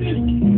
Miami.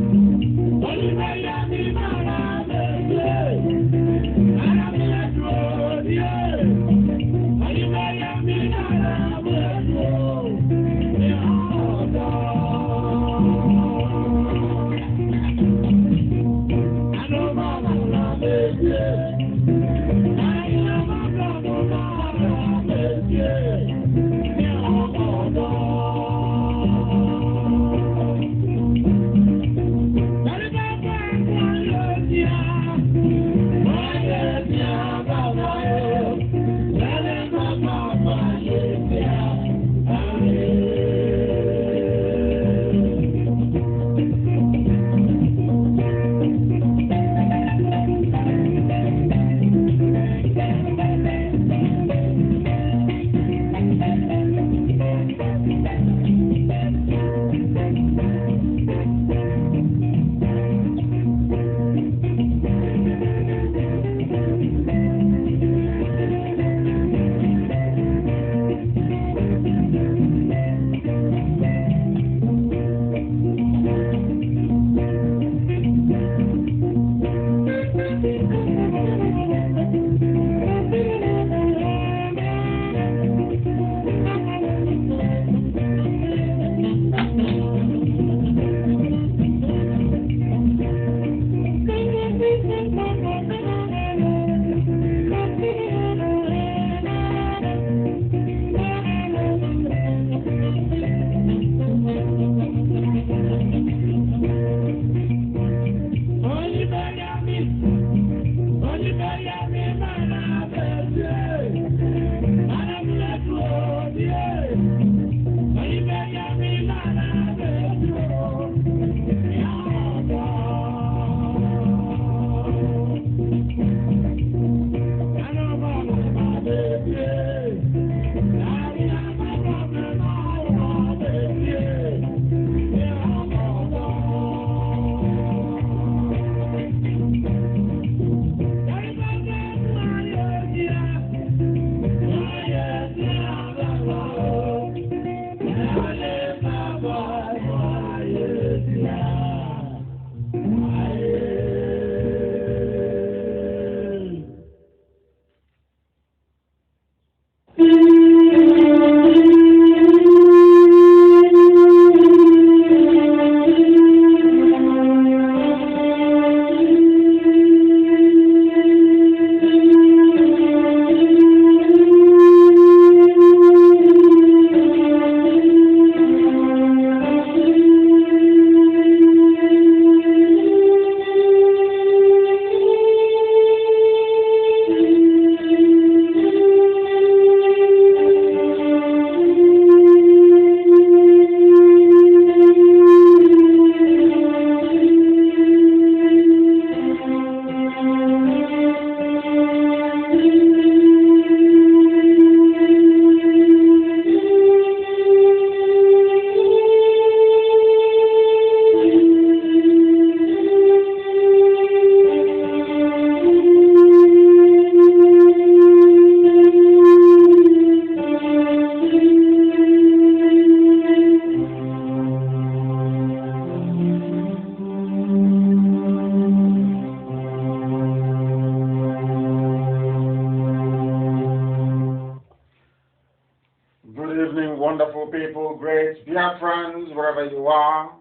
people, great dear friends, wherever you are,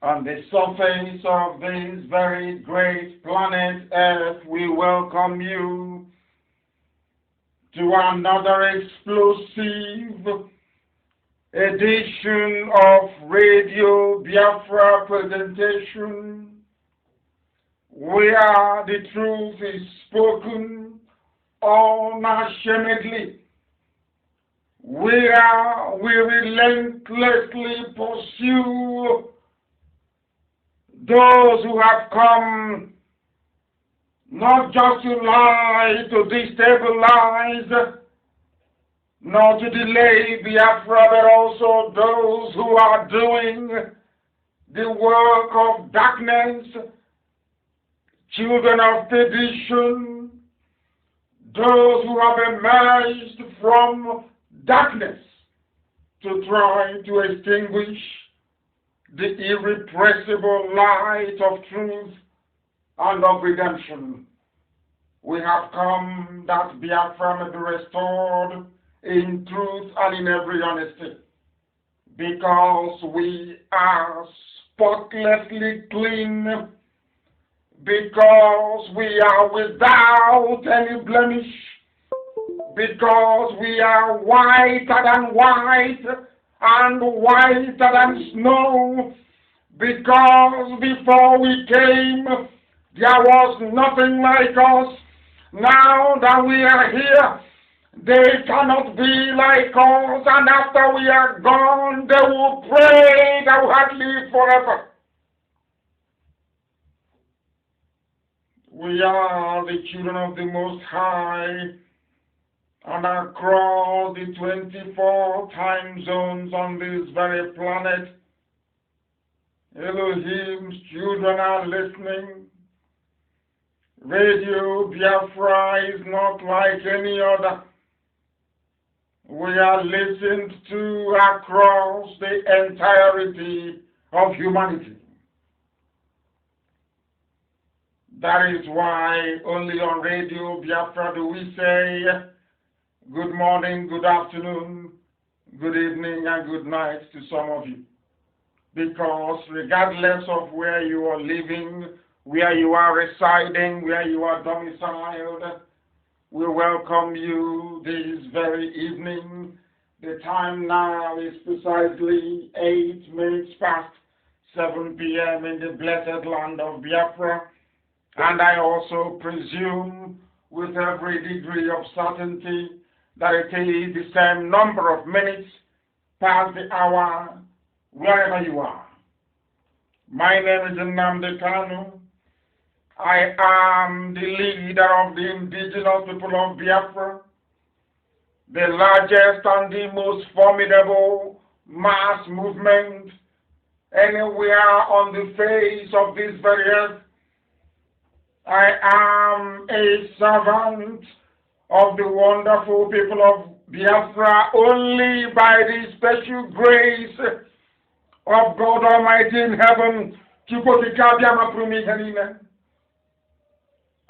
on the surface of this very great planet Earth, we welcome you to another explosive edition of Radio Biafra presentation, where the truth is spoken unashamedly, where we relentlessly pursue those who have come not just to lie, to destabilize, nor to delay Biafra, but also those who are doing the work of darkness, children of perdition, those who have emerged from darkness to try to extinguish the irrepressible light of truth and of redemption. We have come that Biafra may be restored in truth and in every honesty, because we are spotlessly clean, because we are without any blemish, because we are whiter than white and whiter than snow, because before we came there was nothing like us. Now that we are here, they cannot be like us, and after we are gone, they will pray that we have lived forever. We are the children of the Most High, and across the 24 time zones on this very planet, Elohim's children are listening. Radio Biafra is not like any other. We are listened to across the entirety of humanity. That is why only on Radio Biafra do we say good morning, good afternoon, good evening, and good night to some of you. Because regardless of where you are living, where you are residing, where you are domiciled, we welcome you this very evening. The time now is precisely 8 minutes past 7 p.m. in the blessed land of Biafra, and I also presume with every degree of certainty that it is the same number of minutes past the hour wherever you are. My name is Nnamdi Kanu. I am the leader of the indigenous people of Biafra, the largest and the most formidable mass movement anywhere on the face of this very earth. I am a servant of the wonderful people of Biafra only by the special grace of God Almighty in heaven.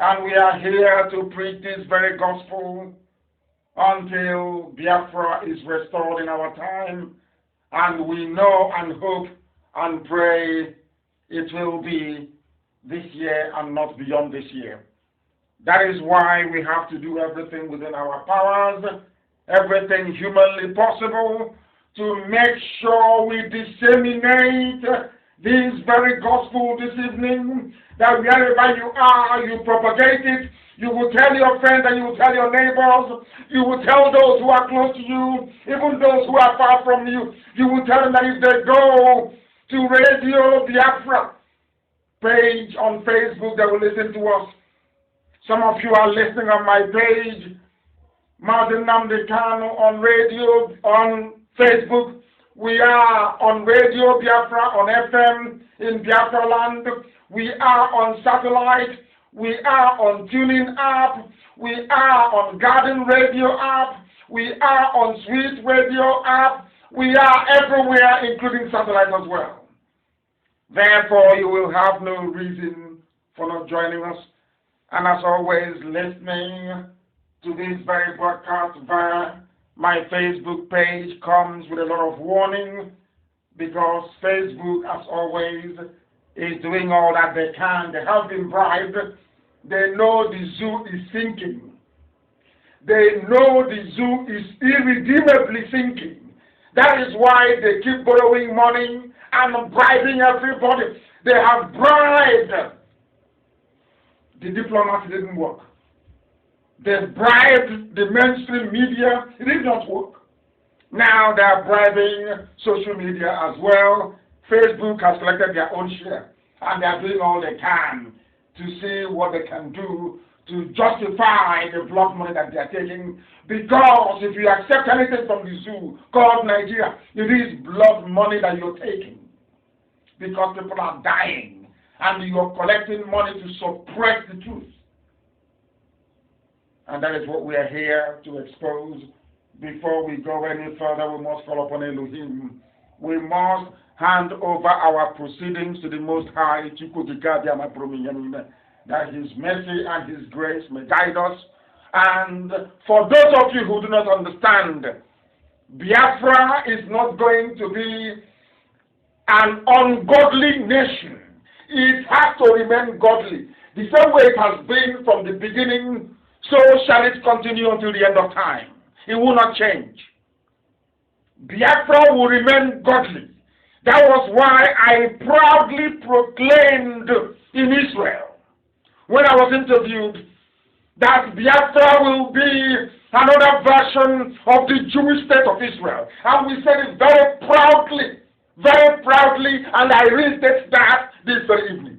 And we are here to preach this very gospel until Biafra is restored in our time. And we know and hope and pray it will be this year and not beyond this year. That is why we have to do everything within our powers, everything humanly possible, to make sure we disseminate this very gospel this evening, that wherever you are, you propagate it. You will tell your friends and you will tell your neighbors. You will tell those who are close to you, even those who are far from you. You will tell them that if they go to Radio Biafra page on Facebook, they will listen to us. Some of you are listening on my page, Mazi Nnamdi Kanu, on radio, on Facebook. We are on Radio Biafra, on FM in Biafra land. We are on satellite. We are on Tuning app. We are on Garden Radio app. We are on Sweet Radio app. We are everywhere, including satellite as well. Therefore, you will have no reason for not joining us. And as always, listening to this very broadcast via My Facebook page comes with a lot of warning because Facebook, as always, is doing all that they can. They have been bribed. They know the zoo is sinking. They know the zoo is irredeemably sinking. That is why they keep borrowing money and bribing everybody. They have bribed. The diplomats didn't work. They bribed the mainstream media. It did not work. Now they are bribing social media as well. Facebook has collected their own share, and they are doing all they can to see what they can do to justify the blood money that they are taking. Because if you accept anything from the zoo called Nigeria, it is blood money that you're taking. Because people are dying, and you're collecting money to suppress the truth. And that is what we are here to expose. Before we go any further, we must call upon Elohim. We must hand over our proceedings to the Most High, that His mercy and His grace may guide us. And for those of you who do not understand, Biafra is not going to be an ungodly nation. It has to remain godly. The same way it has been from the beginning, so shall it continue until the end of time. It will not change. Biafra will remain godly. That was why I proudly proclaimed in Israel, when I was interviewed, that Biafra will be another version of the Jewish state of Israel. And we said it very proudly, and I restate that this very evening.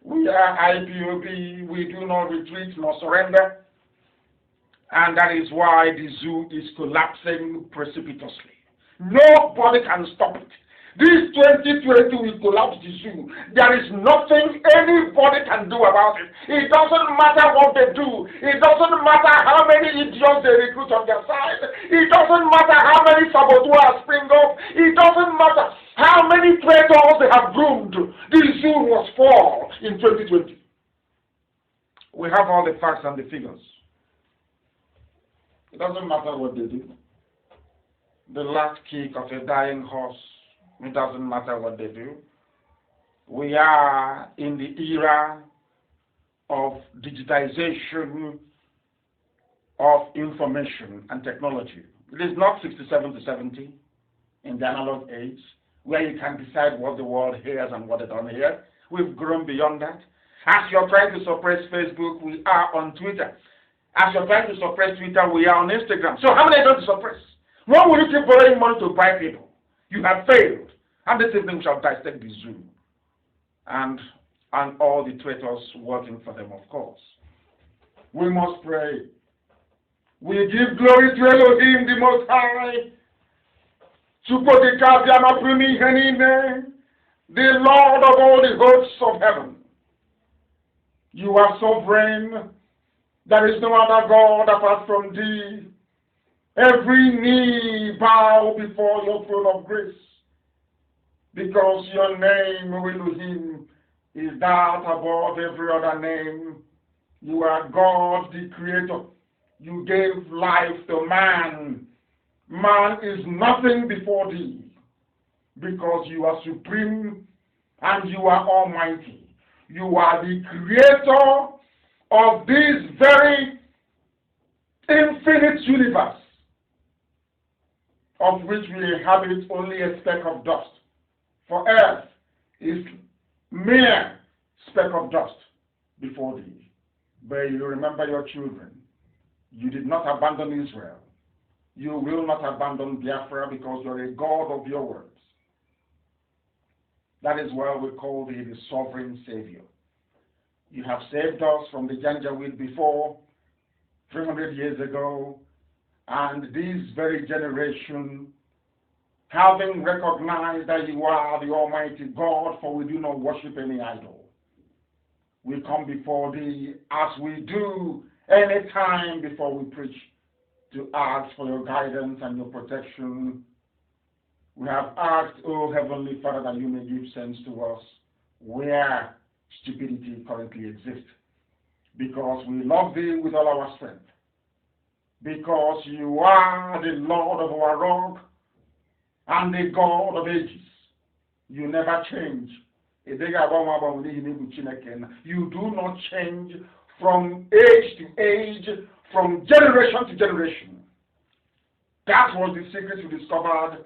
We are IPOB, we do not retreat nor surrender, and that is why the zoo is collapsing precipitously. Nobody can stop it. This 2020 will collapse the zoo. There is nothing anybody can do about it. It doesn't matter what they do. It doesn't matter how many idiots they recruit on their side. It doesn't matter how many saboteurs spring up. It doesn't matter how many traitors they have groomed. The zoo must fall in 2020. We have all the facts and the figures. It doesn't matter what they do. The last kick of a dying horse, it doesn't matter what they do. We are in the era of digitization of information and technology. It is not 67 to 70 in the analog age, where you can decide what the world hears and what they don't hear. We've grown beyond that. As you're trying to suppress Facebook, we are on Twitter. As you're trying to suppress Twitter, we are on Instagram. So how many are you going to suppress? Why will you keep borrowing money to buy people? You have failed. And this evening we shall dissect the zoo and all the traitors working for them, of course. We must pray. We give glory to Elohim, the Most High, the Lord of all the hosts of heaven. You are sovereign. There is no other God apart from thee. Every knee bow before your throne of grace, because your name, Elohim, is that above every other name. You are God, the Creator. You gave life to man. Man is nothing before thee, because you are supreme and you are almighty. You are the Creator of this very infinite universe, of which we inhabit only a speck of dust. For earth is mere speck of dust before thee. But you remember your children. You did not abandon Israel. You will not abandon Biafra, because you are a God of your words. That is why we call thee the sovereign Savior. You have saved us from the Janjaweed before, 300 years ago, and this very generation, having recognized that you are the Almighty God, for we do not worship any idol, we come before thee as we do any time before we preach, to ask for your guidance and your protection. We have asked, O Heavenly Father, that you may give sense to us where stupidity currently exists, because we love thee with all our strength. because you are the Lord of our rock and the God of ages. You never change. You do not change from age to age, from generation to generation. That was the secret you discovered,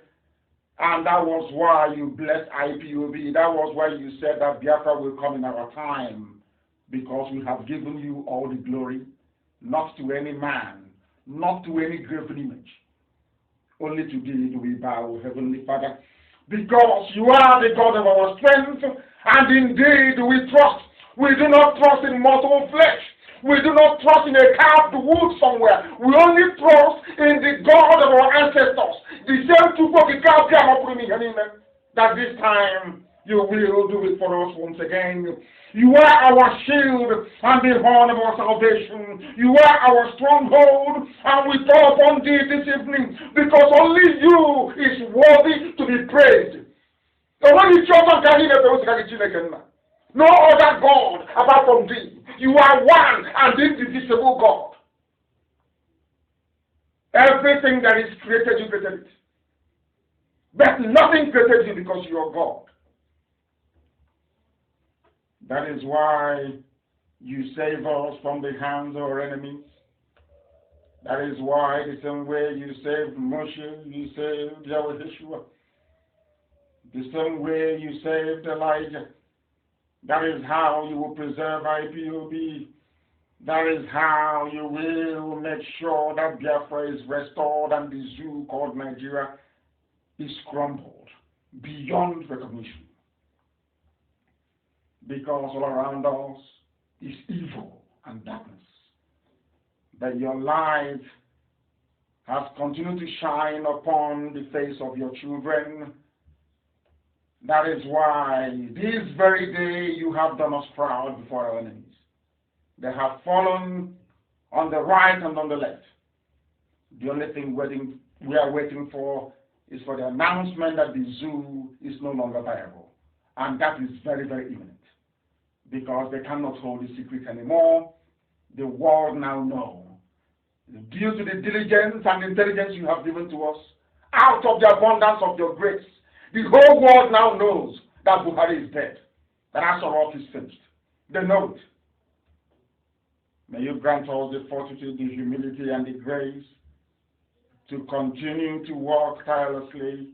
and that was why you blessed IPOB. That was why you said that Biafra will come in our time, because we have given you all the glory, not to any man, not to any graven image. Only to thee do we bow, Heavenly Father, because you are the God of our strength, and indeed we trust. We do not trust in mortal flesh. We do not trust in a carved wood somewhere. We only trust in the God of our ancestors. The same two folk that this time you will do it for us once again. You are our shield and the horn of our salvation. You are our stronghold, and we call upon thee this evening because only you is worthy to be praised. No other God apart from thee. You are one and indivisible God. Everything that is created, you created it. But nothing created you because you are God. That is why you save us from the hands of our enemies. That is why the same way you saved Moshe, you saved Yeshua. The same way you saved Elijah. That is how you will preserve IPOB. That is how you will make sure that Biafra is restored and the zoo called Nigeria is crumbled beyond recognition. Because all around us is evil and darkness. But your light has continued to shine upon the face of your children. That is why this very day you have done us proud before our enemies. They have fallen on the right and on the left. The only thing we are waiting for is for the announcement that the zoo is no longer viable. And that is very, very imminent. Because they cannot hold the secret anymore. The world now knows. Due to the diligence and intelligence you have given to us, out of the abundance of your grace, the whole world now knows that Buhari is dead. That Asarok is finished. They know it. May you grant us the fortitude, the humility, and the grace to continue to work tirelessly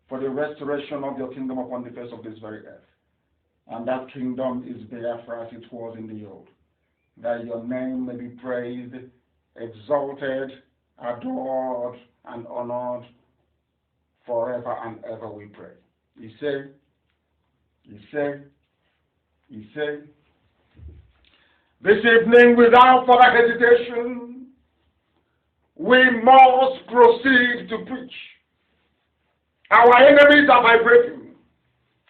for the restoration of your kingdom upon the face of this very earth. And that kingdom is Biafra as it was in the old. That your name may be praised, exalted, adored, and honored forever and ever, we pray. He said, this evening, without further hesitation, we must proceed to preach. Our enemies are vibrating.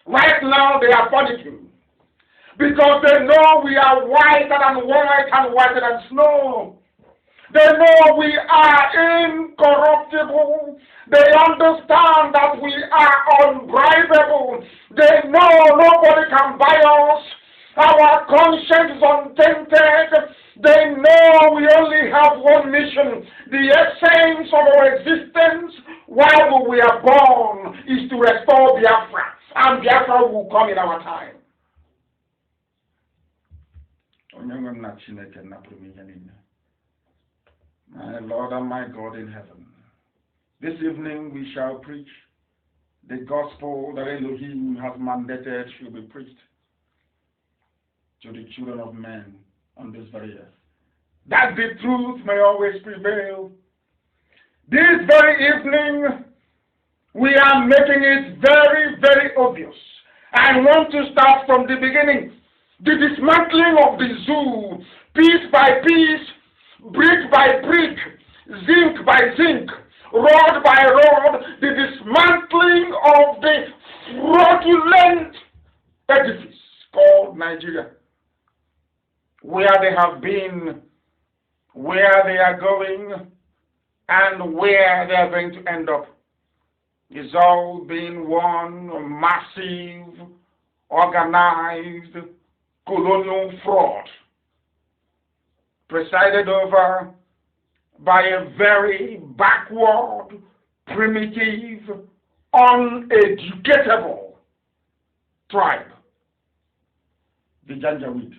Right now, they are panicking because they know we are whiter than white and whiter than snow. They know we are incorruptible. They understand that we are unbribable. They know nobody can buy us. Our conscience is untainted. They know we only have one mission. The essence of our existence while we are born is to restore Biafra. And Biafra will come in our time. My Lord and my God in heaven, this evening we shall preach the gospel that Elohim has mandated should be preached to the children of men on this very earth. That the truth may always prevail. This very evening, we are making it very, very obvious. I want to start from the beginning. The dismantling of the zoo, piece by piece, brick by brick, zinc by zinc, rod by rod, the dismantling of the fraudulent edifice called Nigeria. Where they have been, where they are going, and where they are going to end up. Is all being one massive, organized, colonial fraud, presided over by a very backward, primitive, uneducatable tribe, the Janjaweed.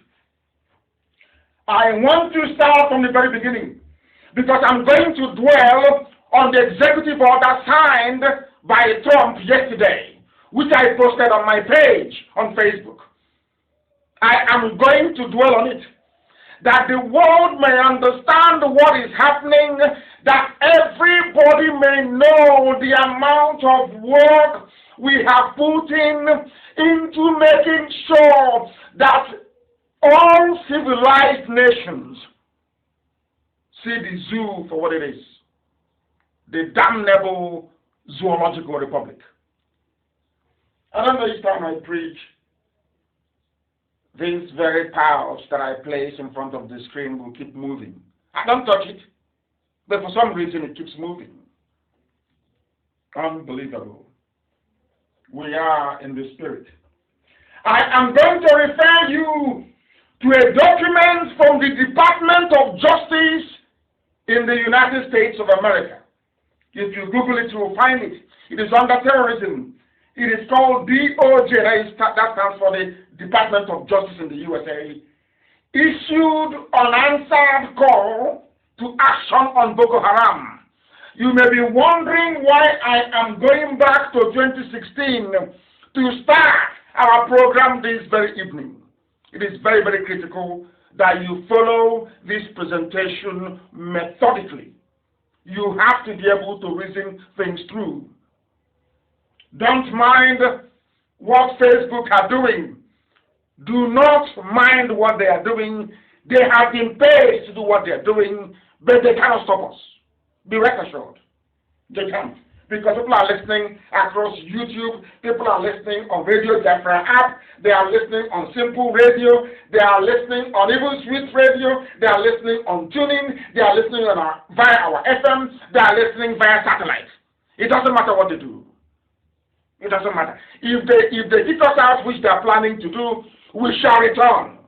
I want to start from the very beginning because I'm going to dwell on the executive order signed by Trump yesterday, which I posted on my page on Facebook. I am going to dwell on it, that the world may understand what is happening, that everybody may know the amount of work we have put into making sure that all civilized nations see the zoo for what it is, the damnable zoological republic. I don't know each time I preach, these very powers that I place in front of the screen will keep moving. I don't touch it, but for some reason it keeps moving. Unbelievable. We are in the spirit. I am going to refer you to a document from the Department of Justice in the United States of America. If you Google it, you will find it. It is under terrorism. It is called DOJ, that stands for the Department of Justice in the USA, issued unanswered call to action on Boko Haram. You may be wondering why I am going back to 2016 to start our program this very evening. It is very, very critical that you follow this presentation methodically. You have to be able to reason things through. Don't mind what Facebook are doing. Do not mind what they are doing. They have been paid to do what they are doing, but they cannot stop us. Be rest assured. They can't. Because people are listening across YouTube, people are listening on Radio Jafra app, they are listening on Simple Radio, they are listening on even Sweet Radio, they are listening on Tuning, they are listening on via our FM, they are listening via satellite. It doesn't matter what they do. It doesn't matter. If they kick us out, which they are planning to do, we shall return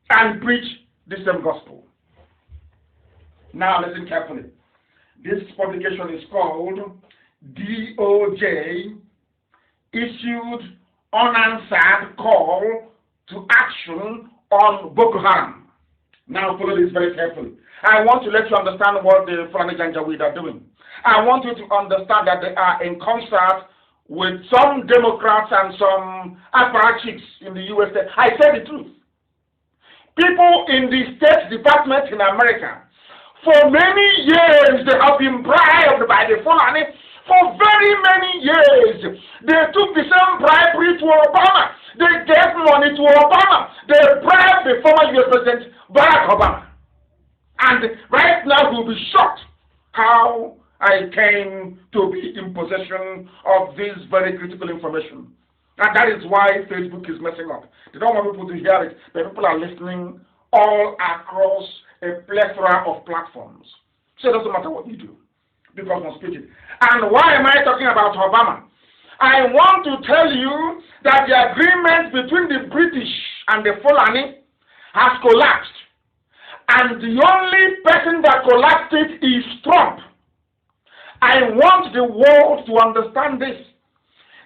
and preach the same gospel. Now listen carefully. This publication is called DOJ issued unanswered call to action on Boko Haram. Now follow this very carefully. I want to let you understand what the Fulani Janjaweed are doing. I want you to understand that they are in concert with some Democrats and some apparatchiks in the USA. I say the truth. People in the State Department in America, for many years they have been bribed by the Fulani. For very many years, they took the same bribery to Obama. They gave money to Obama. They bribed the former US President Barack Obama. And right now you'll be shocked how I came to be in possession of this very critical information. And that is why Facebook is messing up. They don't want people to hear it, but people are listening all across a plethora of platforms. So it doesn't matter what you do, because I'm speaking. And why am I talking about Obama? I want to tell you that the agreement between the British and the Fulani has collapsed. And the only person that collapsed it is Trump. I want the world to understand this.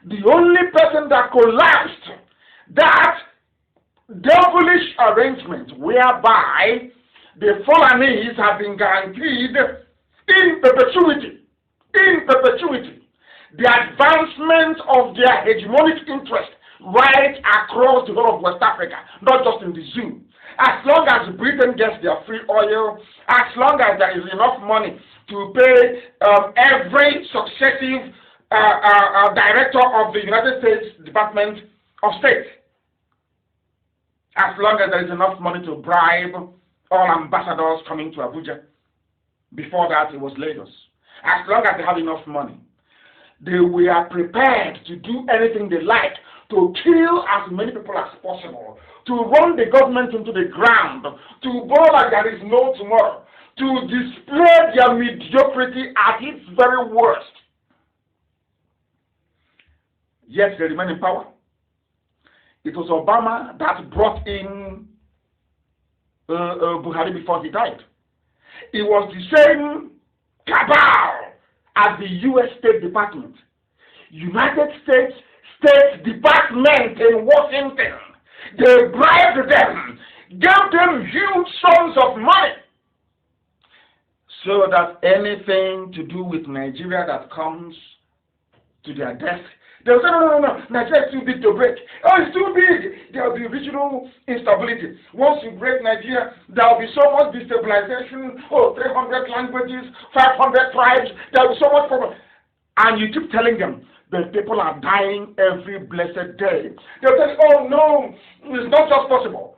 The only person that collapsed that devilish arrangement whereby the Fulanis have been guaranteed in perpetuity, the advancement of their hegemonic interest right across the whole of West Africa, not just in the zoo. As long as Britain gets their free oil, as long as there is enough money to pay every successive director of the United States Department of State, as long as there is enough money to bribe all ambassadors coming to Abuja. Before that, it was Lagos. As long as they have enough money, they were prepared to do anything they like to kill as many people as possible, to run the government into the ground, to go like there is no tomorrow, to display their mediocrity at its very worst. Yet they remain in power. It was Obama that brought in Buhari before he died. It was the same cabal at the U.S. State Department. United States State Department in Washington. They bribed them, gave them huge sums of money, so that anything to do with Nigeria that comes to their desk, they'll say, no, Nigeria is too big to break. Oh, it's too big. There will be regional instability. Once you break Nigeria, there will be so much destabilization. Oh, 300 languages, 500 tribes, there will be so much problem. And you keep telling them, but people are dying every blessed day. They'll tell you, oh no, it's not just possible.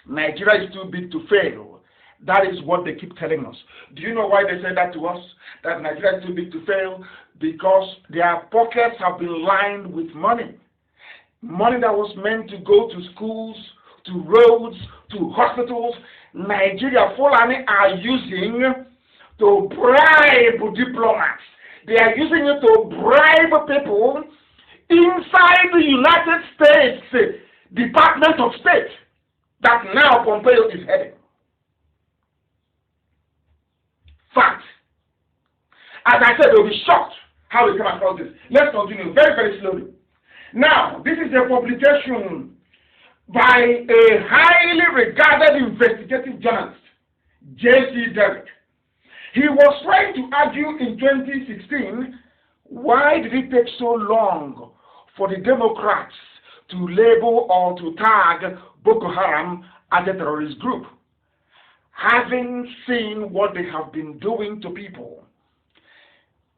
Nigeria is too big to fail. That is what they keep telling us. Do you know why they say that to us? That Nigeria is too big to fail? Because their pockets have been lined with money. Money that was meant to go to schools, to roads, to hospitals. Nigeria Fulani are using to bribe diplomats. They are using it to bribe people inside the United States Department of State that now Pompeo is heading. Fact. As I said, they'll be shocked how we come across this. Let's continue very, very slowly. Now, this is a publication by a highly regarded investigative journalist, J.C. Derrick. He was trying to argue in 2016, why did it take so long for the Democrats to label or to tag Boko Haram as a terrorist group? Having seen what they have been doing to people,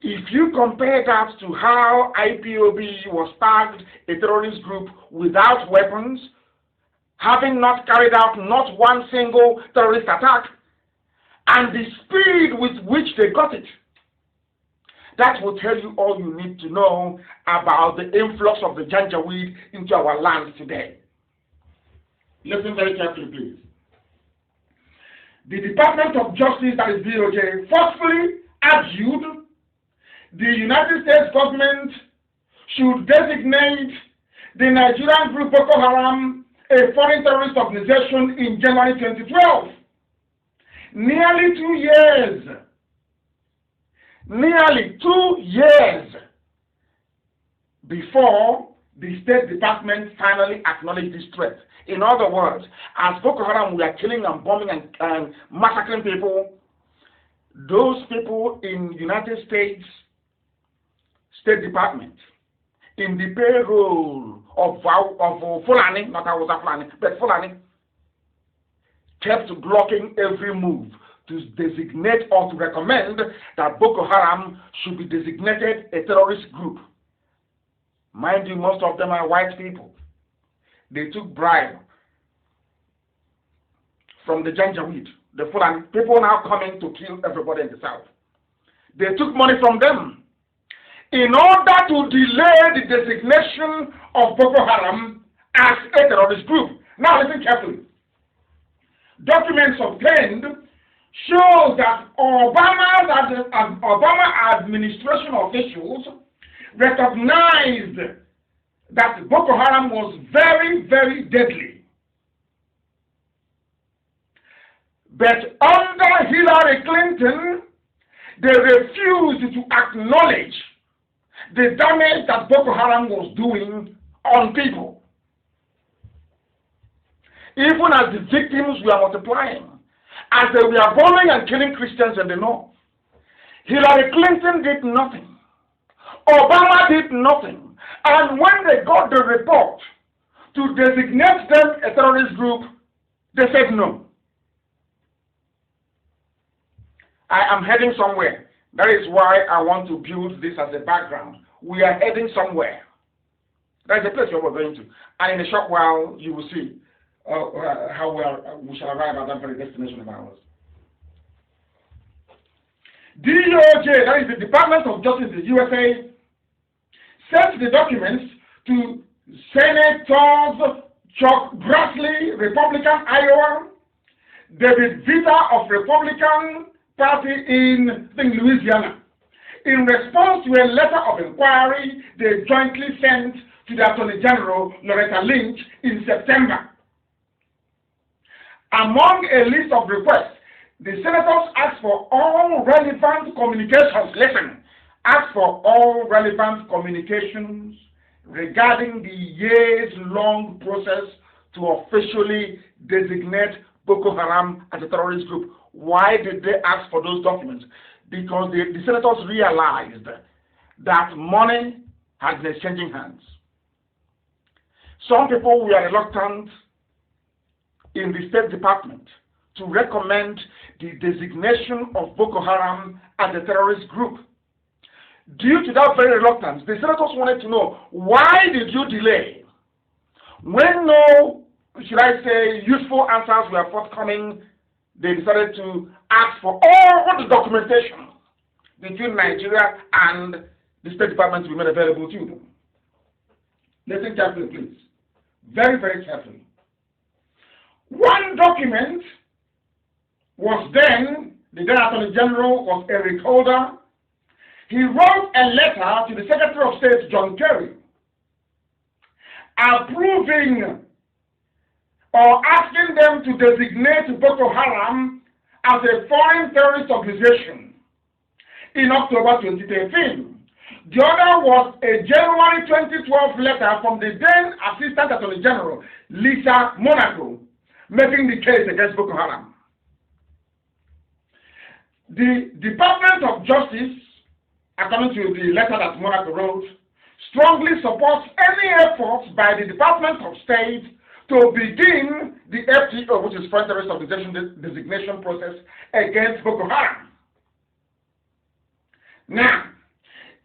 if you compare that to how IPOB was tagged a terrorist group without weapons, having not carried out not one single terrorist attack, and the speed with which they got it, that will tell you all you need to know about the influx of the Janjaweed into our land today. Listen very carefully, please. The Department of Justice, that is DOJ, forcefully argued the United States government should designate the Nigerian group Boko Haram a foreign terrorist organization in January 2012. Nearly 2 years before the State Department finally acknowledged this threat. In other words, as Boko Haram were killing and bombing and massacring people, those people in United States State Department, in the payroll of Fulani, not Hausa Fulani, but Fulani, kept blocking every move to designate or to recommend that Boko Haram should be designated a terrorist group. Mind you, most of them are white people. They took bribe from the Janjaweed, the Fulani, people now coming to kill everybody in the south. They took money from them in order to delay the designation of Boko Haram as a terrorist group. Now listen carefully. Documents obtained show that Obama administration officials recognized that Boko Haram was very, very deadly. But under Hillary Clinton, they refused to acknowledge the damage that Boko Haram was doing on people. Even as the victims were multiplying, as they were bombing and killing Christians in the north, Hillary Clinton did nothing. Obama did nothing. And when they got the report to designate them a terrorist group, they said no. I am heading somewhere. That is why I want to build this as a background. We are heading somewhere. That is the place where we're going to. And in a short while, you will see how we shall arrive at that very destination of ours. DOJ, that is the Department of Justice in the USA, sent the documents to Senators Chuck Grassley, Republican, Iowa, David Vita of Republican Party in Louisiana, in response to a letter of inquiry they jointly sent to the Attorney General, Loretta Lynch, in September. Among a list of requests, The senators asked for all relevant communications. Listen, asked for all relevant communications regarding the years-long process to officially designate Boko Haram as a terrorist group. Why did they ask for those documents? Because the senators realized that money had been exchanging hands. Some people were reluctant in the State Department to recommend the designation of Boko Haram as a terrorist group. Due to that very reluctance, the senators wanted to know, why did you delay? When no, should I say, useful answers were forthcoming, they decided to ask for all the documentation between Nigeria and the State Department to be made available to them. Listen carefully, please. Very, very carefully. One document was then, the then Attorney General was Eric Holder. He wrote a letter to the Secretary of State, John Kerry, approving or asking them to designate Boko Haram as a foreign terrorist organization in October 2013. The other was a January 2012 letter from the then Assistant Attorney General, Lisa Monaco, making the case against Boko Haram. The Department of Justice, according to the letter that Monaco wrote, strongly supports any efforts by the Department of State to begin the FTO, which is Foreign Terrorist Organization designation process against Boko Haram. Now,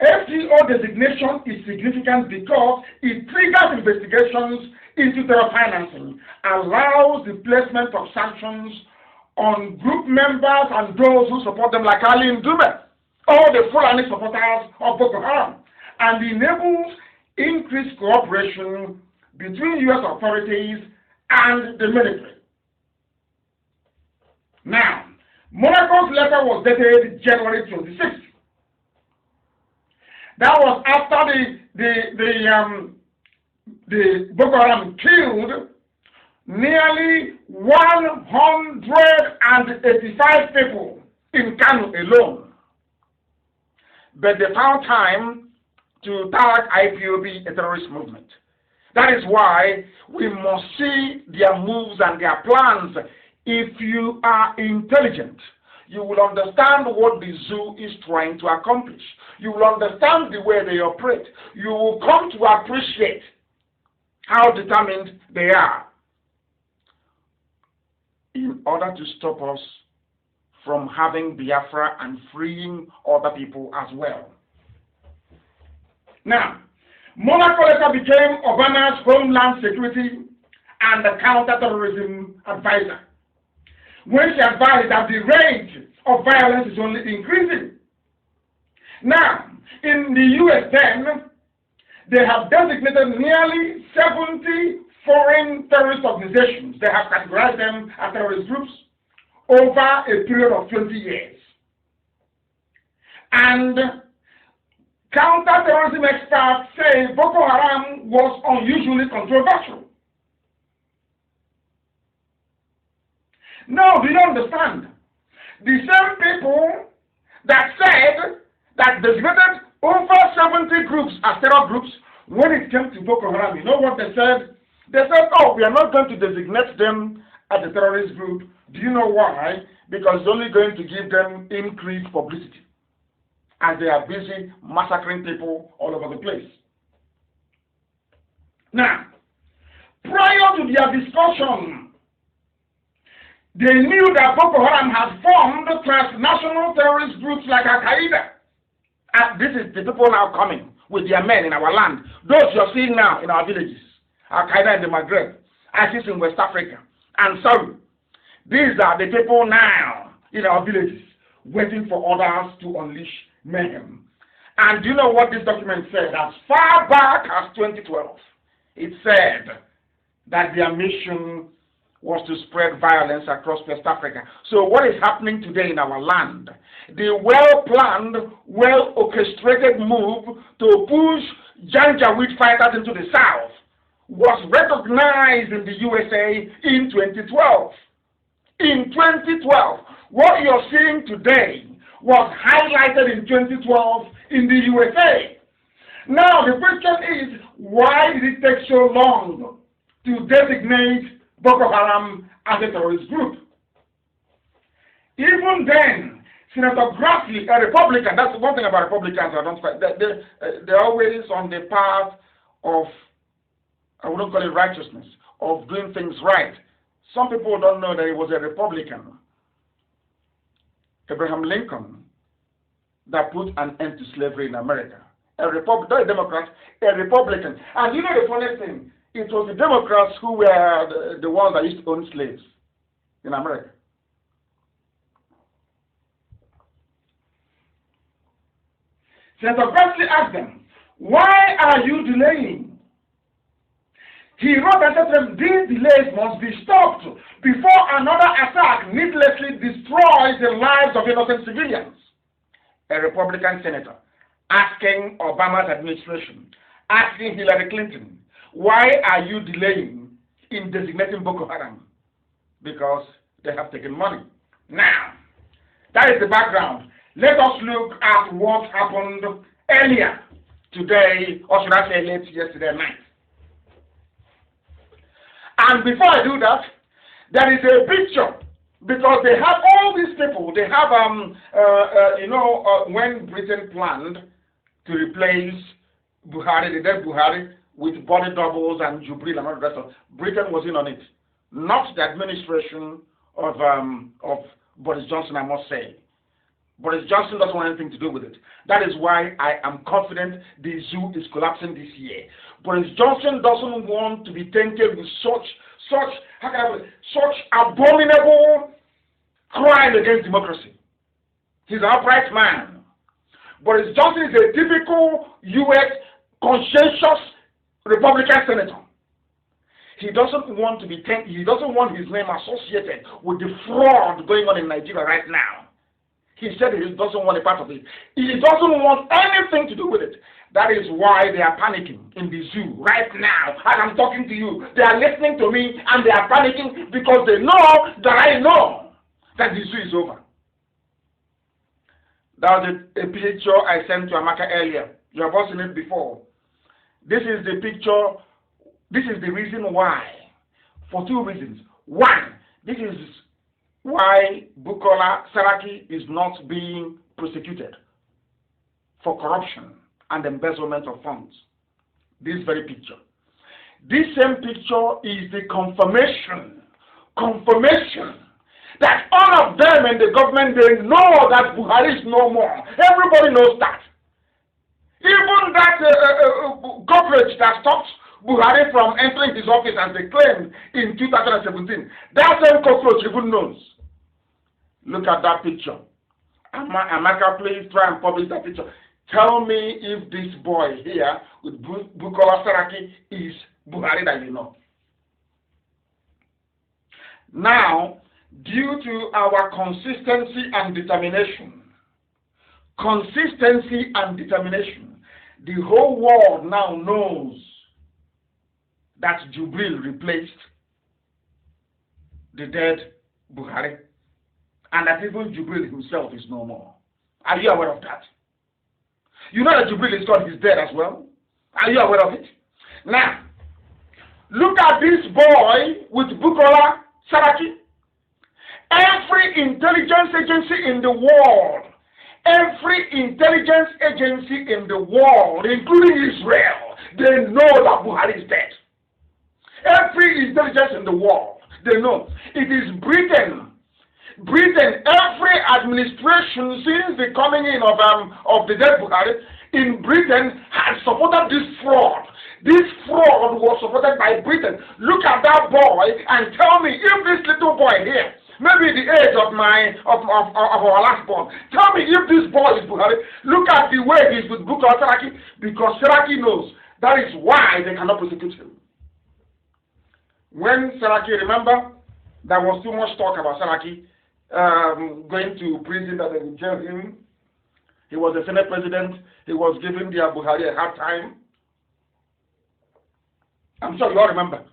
FTO designation is significant because it triggers investigations into terror financing, allows the placement of sanctions on group members and those who support them, like Ali Ndume, all the Fulani supporters of Boko Haram, and enables increased cooperation between U.S. authorities and the military. Now, Monaco's letter was dated January 26th. That was after the Boko Haram killed nearly 185 people in Kanu alone. But they found time to tag IPOB a terrorist movement. That is why we must see their moves and their plans. If you are intelligent, you will understand what the zoo is trying to accomplish. You will understand the way they operate. You will come to appreciate how determined they are in order to stop us from having Biafra and freeing other people as well. Now, Monaco later became Obama's Homeland Security and the Counterterrorism Advisor, when she advised that the rate of violence is only increasing. Now, in the U.S. then, they have designated nearly 70 foreign terrorist organizations. They have categorized them as terrorist groups over a period of 20 years. And counterterrorism experts say Boko Haram was unusually controversial. Now, do you understand? The same people that said that designated over 70 groups as terror groups, when it came to Boko Haram, you know what they said? They said, oh, we are not going to designate them as a terrorist group. Do you know why? Because it's only going to give them increased publicity, as they are busy massacring people all over the place. Now, prior to their discussion, they knew that Boko Haram had formed transnational terrorist groups like Al-Qaeda. And this is the people now coming with their men in our land. Those you're seeing now in our villages. Al-Qaeda in the Maghreb, ISIS in West Africa, and so these are the people now in our villages waiting for orders to unleash mayhem. And do you know what this document said? As far back as 2012, it said that their mission was to spread violence across West Africa. So what is happening today in our land? The well-planned, well-orchestrated move to push Janjaweed fighters into the south was recognized in the USA in 2012. In 2012, What you're seeing today was highlighted in 2012 in the USA. Now, the question is, why did it take so long to designate Boko Haram as a terrorist group? Even then, Senator Grassley, a Republican, that's one thing about Republicans, I don't find, they're always on the path of, I wouldn't call it righteousness, of doing things right. Some people don't know that he was a Republican, Abraham Lincoln, that put an end to slavery in America. Not a Democrat, a Republican. And you know the funny thing, it was the Democrats who were the ones that used to own slaves in America. Senator Grassley asked them, why are you delaying? He wrote and said, these delays must be stopped before another attack needlessly destroys the lives of innocent civilians. A Republican senator asking Obama's administration, asking Hillary Clinton, why are you delaying in designating Boko Haram? Because they have taken money. Now, that is the background. Let us look at what happened earlier today, or should I say late yesterday night. And before I do that, there is a picture, because they have all these people. They have, when Britain planned to replace Buhari, the dead Buhari, with body doubles and Jubril and all the rest of Britain was in on it. Not the administration of Boris Johnson, I must say. Boris Johnson doesn't want anything to do with it. That is why I am confident the zoo is collapsing this year. Boris Johnson doesn't want to be tainted with such abominable crime against democracy. He's an upright man. Boris Johnson is a typical U.S. conscientious Republican senator. He doesn't want to be tainted. He doesn't want his name associated with the fraud going on in Nigeria right now. He said he doesn't want a part of it. He doesn't want anything to do with it. That is why they are panicking in the zoo right now. As I'm talking to you, they are listening to me and they are panicking because they know that I know that the zoo is over. That was a picture I sent to Amaka earlier. You have all seen it before. This is the picture. This is the reason why. For two reasons. One, this is why Bukola Saraki is not being prosecuted for corruption and embezzlement of funds. This very picture. This same picture is the confirmation that all of them in the government, they know that Buhari is no more. Everybody knows that. Even that cockroach that stopped Buhari from entering his office as they claimed in 2017, that same cockroach even knows. Look at that picture. Amaka, please try and publish that picture. Tell me if this boy here with Bukola Saraki is Buhari that you know. Now, due to our consistency and determination, the whole world now knows that Jubril replaced the dead Buhari, and that even Jubril himself is no more. Are you aware of that? You know that Jubril is called, he's dead as well. Are you aware of it? Now, look at this boy with Bukola Saraki. Every intelligence agency in the world, including Israel, they know that Buhari is dead. Every intelligence in the world, they know. It is Britain, every administration since the coming in of the dead Buhari in Britain has supported this fraud. This fraud was supported by Britain. Look at that boy and tell me if this little boy here, maybe the age of our last born, tell me if this boy is Buhari. Look at the way he's with Bukola Saraki, because Saraki knows that is why they cannot prosecute him. When Saraki, remember, there was too much talk about Saraki going to prison, that they would jail him. He was a Senate president. He was giving the Buhari a hard time. I'm sure you all remember.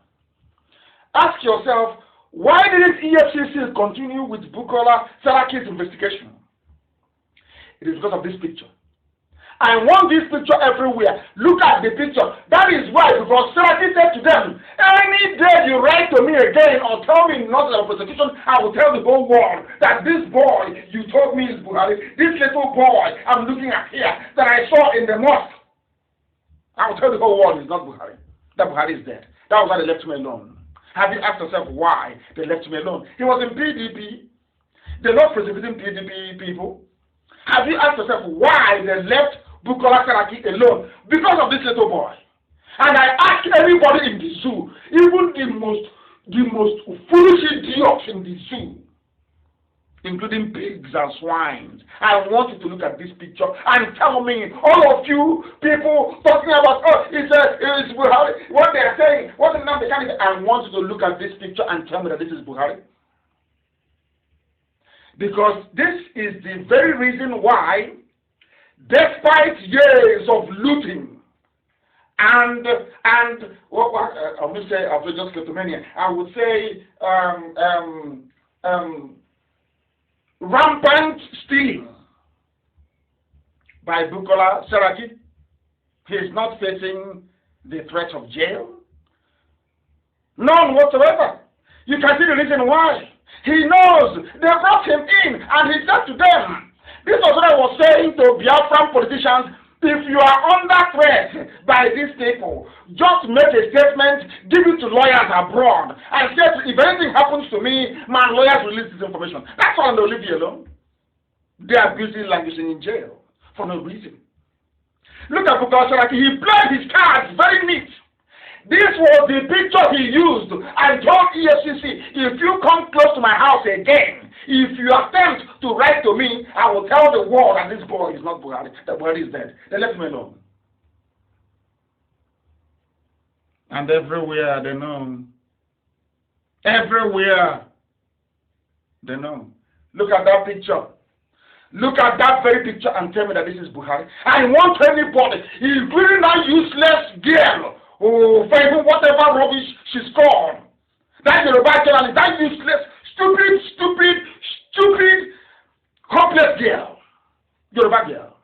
Ask yourself, Why didn't EFCC continue with Bukola Saraki's investigation? It is because of this picture. I want this picture everywhere. Look at the picture. That is why, because Saraki said to them, any day you write to me again or tell me not of persecution, I will tell the whole world that this boy you told me is Buhari, this little boy I'm looking at here that I saw in the mosque, I will tell the whole world he's not Buhari. That Buhari is dead. That was why they left him alone. Have you asked yourself why they left him alone? He was in PDP. They're not persecuting PDP people. Have you asked yourself why they left Bukola Saraki alone? Because of this little boy. And I ask everybody in the zoo, even the most foolish idiots in the zoo, including pigs and swine, I want you to look at this picture and tell me, all of you people talking about, it's Buhari, what they are saying, what the Nnamdi Kanu, I want you to look at this picture and tell me that this is Buhari. Because this is the very reason why, despite years of looting and I will say of just kleptomania, I would say rampant stealing by Bukola Saraki, he is not facing the threat of jail. None whatsoever. You can see the reason why. He knows they brought him in and he said to them, this was what I was saying to Biafran politicians, if you are under threat by these people, just make a statement, give it to lawyers abroad, and say, if anything happens to me, my lawyers release this information. That's all, they'll leave you alone. They are busy languishing in jail for no reason. Look at Bukola Saraki, he played his cards very neat. This was the picture he used and told EFCC, if you come close to my house again, if you attempt to write to me, I will tell the world that this boy is not Buhari, that Buhari is dead. They left me alone. And everywhere they know. Everywhere they know. Look at that picture. Look at that very picture and tell me that this is Buhari. I want anybody, including that useless girl, for even whatever rubbish she's called. That Yoruba girl, that useless, stupid, hopeless girl. Yoruba girl.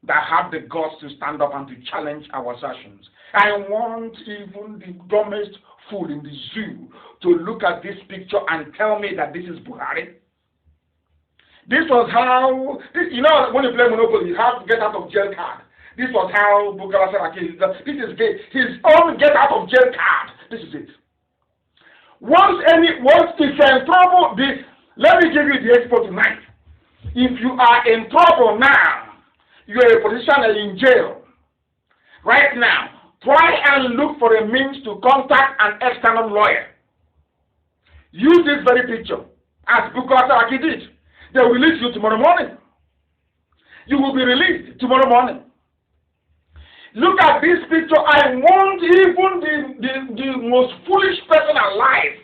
That have the guts to stand up and to challenge our assertions. I want even the dumbest fool in the zoo to look at this picture and tell me that this is Buhari. This was how, you know, when you play Monopoly, you have to get out of jail card. This was how Bukola Saraki, this is his own get out of jail card. This is it. Once if you're in trouble, let me give you the expo tonight. If you are in trouble now, you're a politician in jail. Right now, try and look for a means to contact an external lawyer. Use this very picture, as Bukola Saraki did. They will release you tomorrow morning. You will be released tomorrow morning. Look at this picture. I want even the most foolish person alive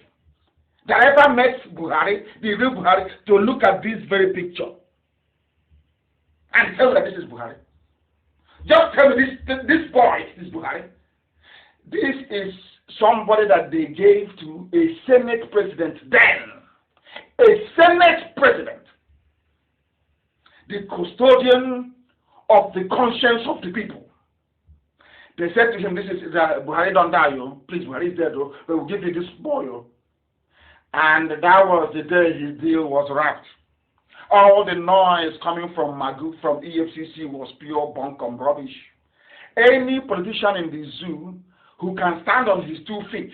that ever met Buhari, the real Buhari, to look at this very picture and tell me that this is Buhari. Just tell me this boy is Buhari. This is somebody that they gave to a Senate president then. A Senate president. The custodian of the conscience of the people. They said to him, this is Buhari don't die, yo. Please, Buhari is dead, though. We will give you this boy, yo. And that was the day his deal was wrapped. All the noise coming from Magu, from EFCC, was pure bunkum rubbish. Any politician in the zoo who can stand on his 2 feet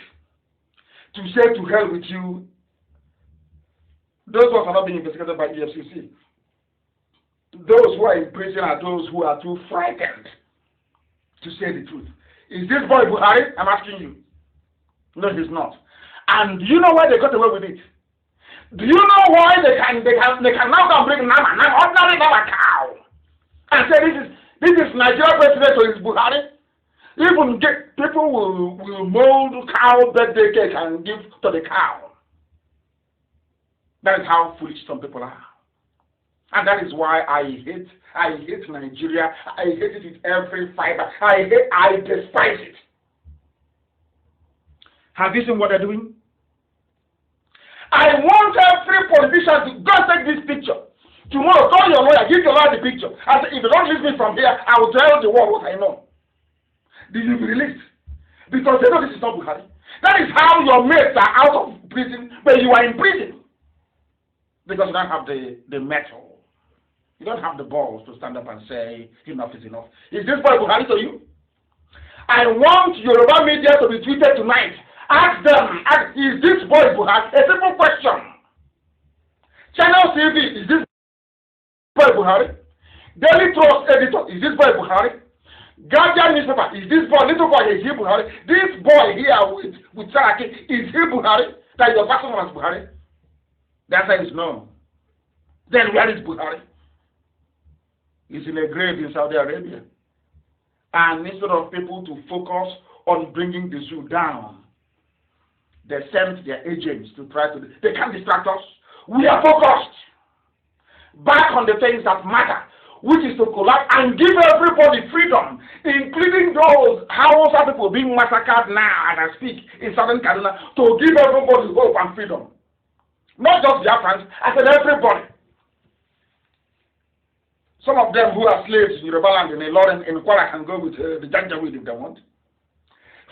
to say to hell with you, those ones are not being investigated by EFCC. Those who are in prison are those who are too frightened to say the truth. Is this boy Buhari? I'm asking you. No, he's not. And do you know why they got away with it? Do you know why they can now come bring ordinary Nama cow and say this is Nigeria president or is Buhari? Even people will mold cow birthday cake and give to the cow. That is how foolish some people are. And that is why I hate Nigeria. I hate it with every fiber. I despise it. Have you seen what they're doing? I want every politician to go take this picture. Tomorrow, call your lawyer, give your lawyer the picture. I say, if you don't release me from here, I will tell the world what I know. Did you be released? Because they know this is not Buhari. That is how your mates are out of prison, but you are in prison. Because you don't have the metal. You don't have the balls to stand up and say, enough is enough. Is this boy Buhari to you? I want Yoruba media to be tweeted tonight. Ask them, is this boy Buhari? A simple question. Channel TV, is this boy Buhari? Daily Trust editor, is this boy Buhari? Guardian newspaper, is this boy, little boy, is he Buhari? This boy here with Saraki, is he Buhari? That your person was Buhari? The answer is no. Then where is Buhari? He's in a grave in Saudi Arabia. And instead of people to focus on bringing the zoo down, they sent their agents to try to... They can't distract us. We are focused back on the things that matter, which is to collapse and give everybody freedom, including those Hausa people being massacred now as I speak in southern Kaduna, to give everybody hope and freedom. Not just Biafrans, I said everybody. Some of them who are slaves in Yoruba land, in Ilorin, in Kwara can go with the Janjaweed if they want.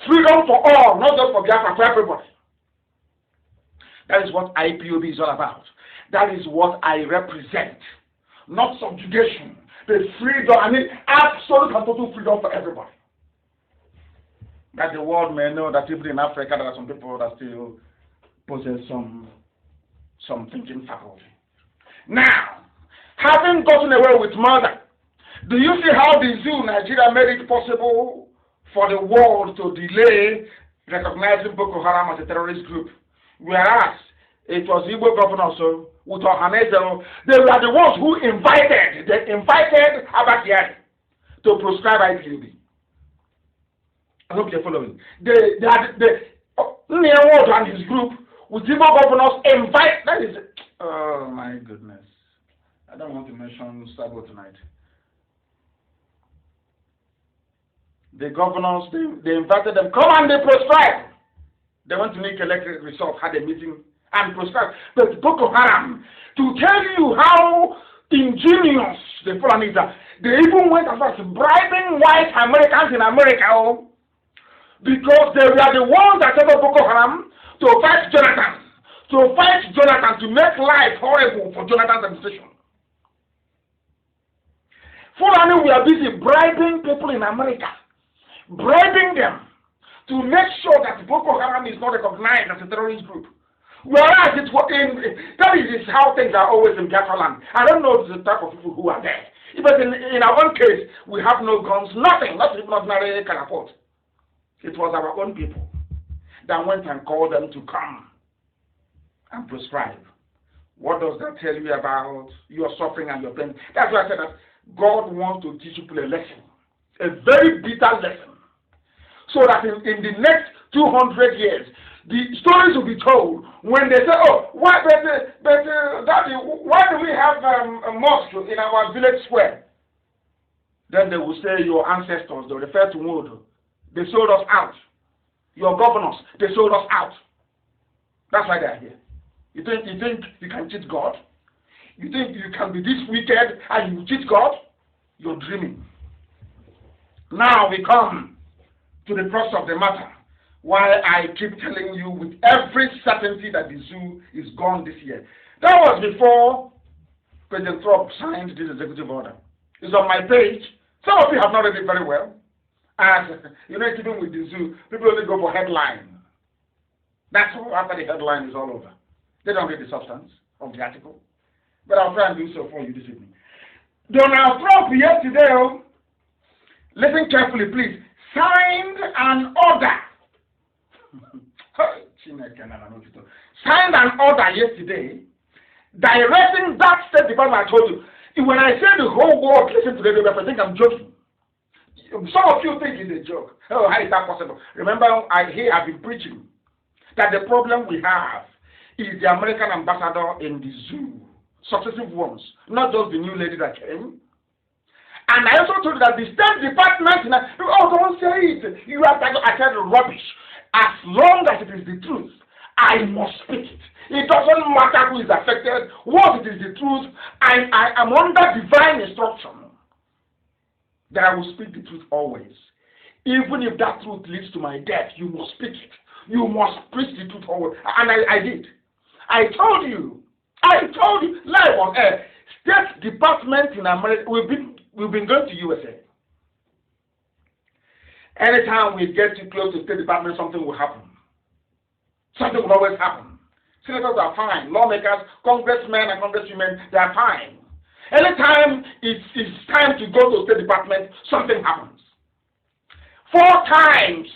Freedom for all, not just for Biafra, for everybody. That is what IPOB is all about. That is what I represent. Not subjugation. The freedom, I mean absolute and total freedom for everybody. That the world may know that even in Africa there are some people that still possess some thinking faculty. Now, having gotten away with murder, do you see how the zoo Nigeria made it possible for the world to delay recognizing Boko Haram as a terrorist group? Whereas it was Igbo governors with Ohanezel, they were the ones who invited Abakiari to proscribe IPOB. I hope you're following. Nyewodo and his group with Igbo governors invite, that is, oh my goodness. I don't want to mention Sabo tonight. The governors, they invited them, come and they proscribed. They went to make electric result, had a meeting and proscribed. But Boko Haram, to tell you how ingenious the Fulanis are, they even went as far as bribing white Americans in America, because they were the ones that told Boko Haram to fight Jonathan, to make life horrible for Jonathan's administration. Fulani were busy bribing people in America, bribing them to make sure that Boko Haram is not recognized as a terrorist group. Whereas that is how things are always in Biafra land. I don't know the type of people who are there. But in our own case, we have no guns, nothing, not even ordinary catapult. It was our own people that went and called them to come and prescribe. What does that tell you about your suffering and your pain? That's why I said that God wants to teach people a lesson, a very bitter lesson, so that in the next 200 years, the stories will be told when they say, oh, Daddy, why do we have a mosque in our village square? Then they will say your ancestors, they refer to Wood, they sold us out. Your governors, they sold us out. That's why they are here. You think you can cheat God? You think you can be this wicked and you cheat God? You're dreaming. Now we come to the crux of the matter. Why I keep telling you with every certainty that the zoo is gone this year. That was before President Trump signed this executive order. It's on my page. Some of you have not read it very well. And you know, even with the zoo, people only go for headline. That's all. After the headline is all over. They don't read the substance of the article. But I'll try and do so for you this evening. Donald Trump yesterday, listen carefully please, signed an order. Signed an order yesterday directing that State Department. I told you, when I say the whole world listen to the I think I'm joking. Some of you think it's a joke. Oh, how is that possible? Remember, I've been preaching that the problem we have is the American ambassador in the zoo, successive ones, not just the new lady that came. And I also told you that the State Department, oh, don't say it. You have to, I said rubbish. As long as it is Even if that truth leads to my death, you must speak it. You must preach the truth forward. And I did. I told you, live on air. State Department in America, we've been going to USA. Anytime we get too close to State Department, something will happen. Something will always happen. Senators are fine. Lawmakers, congressmen and congresswomen, they are fine. Anytime it's time to go to State Department, something happens. 4 times,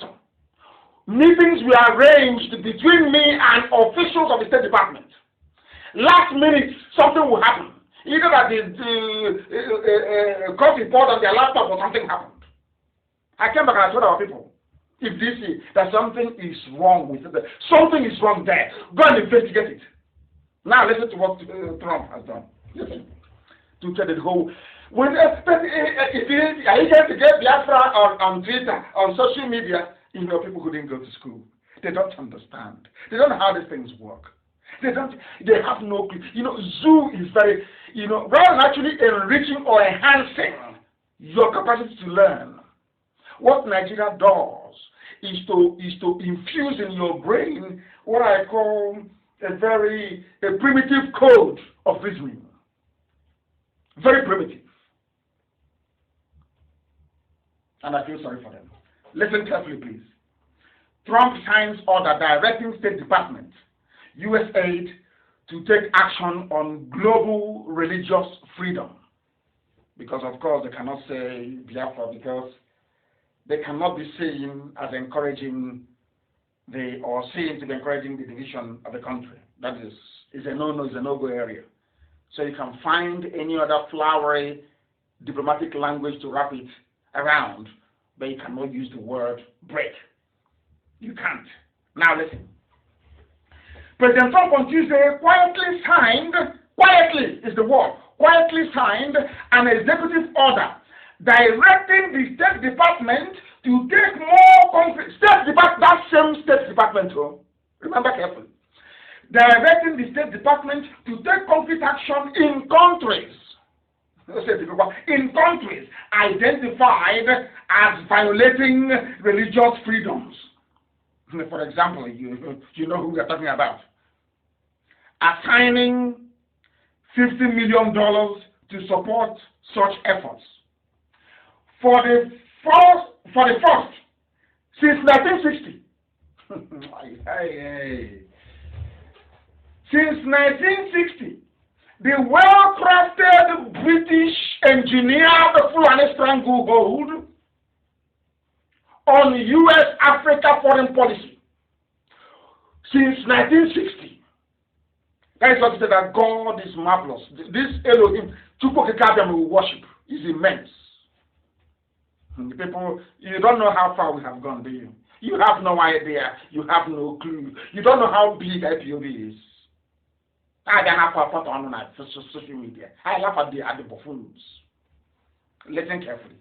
meetings were arranged between me and officials of the State Department. Last minute, something will happen. Either that the court report on their laptop or something happened. I came back and I told our people, if they see that something is wrong with it, something is wrong there, go and investigate it. Now listen to what Trump has done. Listen. To tell the whole, are you going to get Biafra on Twitter, on social media? People who didn't go to school. They don't understand. They don't know how these things work. They have no clue. Zoo is very, rather than actually enriching or enhancing your capacity to learn, what Nigeria does is to infuse in your brain what I call a primitive code of reasoning. Very primitive. And I feel sorry for them. Listen carefully, please. Trump signs order directing State Department, U.S. aid, to take action on global religious freedom. Because, of course, they cannot say Biafra because they cannot be seen as encouraging or seen to be encouraging the division of the country. That is a no-no, is a no-go area. So you can find any other flowery diplomatic language to wrap it around, but you cannot use the word break. You can't. Now listen. President Trump on Tuesday quietly signed an executive order directing the State Department to take more concrete, that same State Department, remember carefully, directing the State Department to take concrete action in countries identified as violating religious freedoms. For example, you know who we are talking about. Assigning $50 million to support such efforts. For the first since 1960. Since 1960, the well-crafted British engineered Fulani stranglehold on U.S.-Africa foreign policy. Since 1960. That is what said that God is marvelous. This Elohim, Chukwu we worship, is immense. People, you don't know how far we have gone, do you? You have no idea. You have no clue. You don't know how big IPOB is. I don't have to put on social media. I laugh at the buffoons. Listen carefully.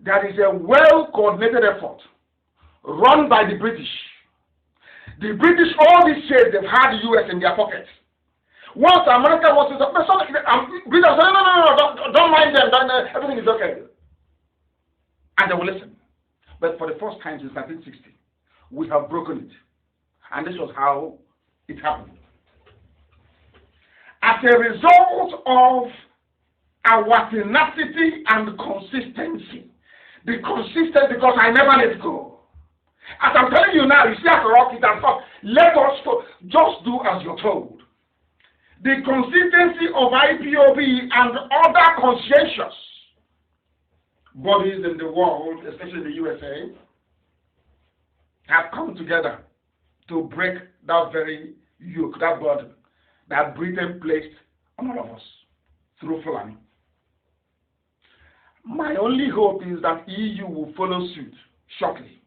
There is a well-coordinated effort run by the British. The British, all these years, they've had the U.S. in their pockets. Once America was in the Britain said, no, don't mind them, everything is okay. And they will listen. But for the first time since 1960, we have broken it. And this was how it happened. As a result of our tenacity and consistency, because I never let go. As I'm telling you now, you see how rock it and stuff. Let us just do as you're told. The consistency of IPOB and other conscientious bodies in the world, especially the USA, have come together to break that very yoke, that burden that Britain placed on all of us through Fulani. My only hope is that EU will follow suit shortly.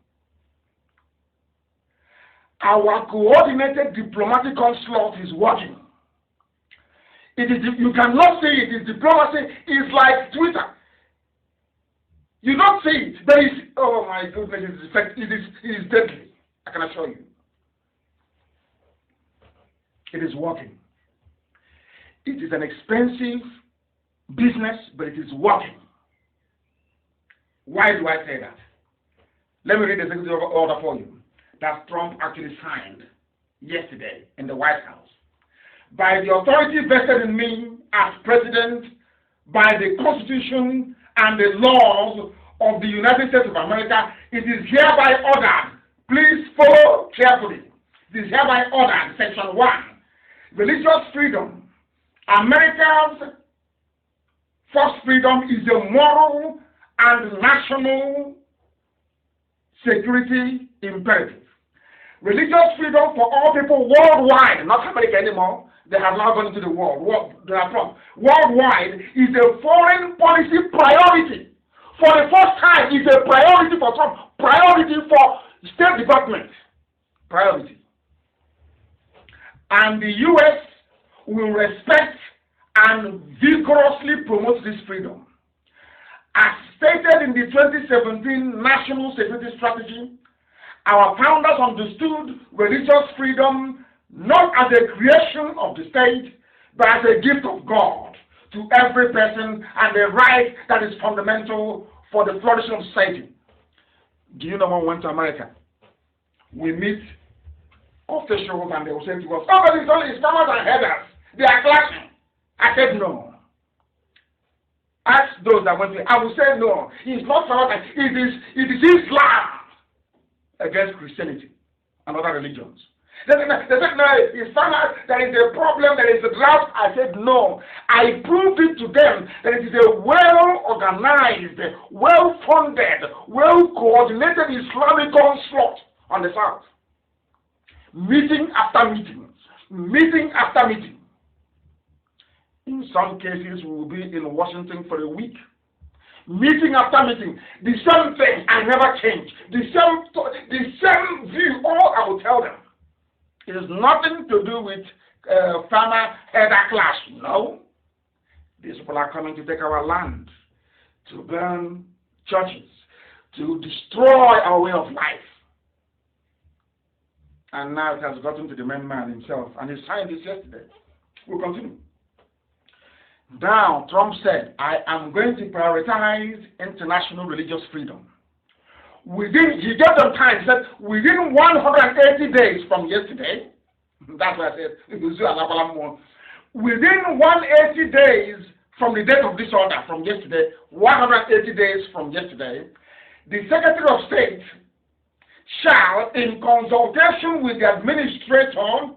Our coordinated diplomatic onslaught is working. You cannot say it is diplomacy. It's like Twitter. You don't see it. There is, oh my goodness, it is deadly. I can assure you. It is working. It is an expensive business, but it is working. Why do I say that? Let me read the executive order for you that Trump actually signed yesterday in the White House. By the authority vested in me as president, by the Constitution and the laws of the United States of America, it is hereby ordered. Please follow carefully. It is hereby ordered, Section 1, religious freedom. America's first freedom is a moral and national security imperative. Religious freedom for all people worldwide, not America anymore. They have now gone into the world. Worldwide is a foreign policy priority. For the first time, it's a priority for Trump. Priority for State Department. Priority. And the U.S. will respect and vigorously promote this freedom. As stated in the 2017 National Security Strategy, our founders understood religious freedom not as a creation of the state, but as a gift of God to every person and a right that is fundamental for the flourishing of society. Do you know when we went to America? We meet officials and they will say to us, oh, but it's only farmers and headers. They are clashing. I said no. Ask those that went to, I will say no. It's not farmers, it is Islam against Christianity and other religions. They said, no, it's farmers, there is a problem, there is a drought. I said no. I proved it to them that it is a well-organized, well-funded, well-coordinated Islamic onslaught on the South. Meeting after meeting, meeting after meeting. In some cases, we will be in Washington for a week. Meeting after meeting, the same thing, I never change. The same view, all I will tell them. It has nothing to do with farmer-header clash. No. These people are coming to take our land, to burn churches, to destroy our way of life. And now it has gotten to the main man himself, and he signed this yesterday. We'll continue. Now, Trump said, I am going to prioritize international religious freedom. He gave them time. He said, within 180 days from yesterday, that's what I said, within 180 days from the date of this order, from yesterday, 180 days from yesterday, the Secretary of State shall, in consultation with the administrator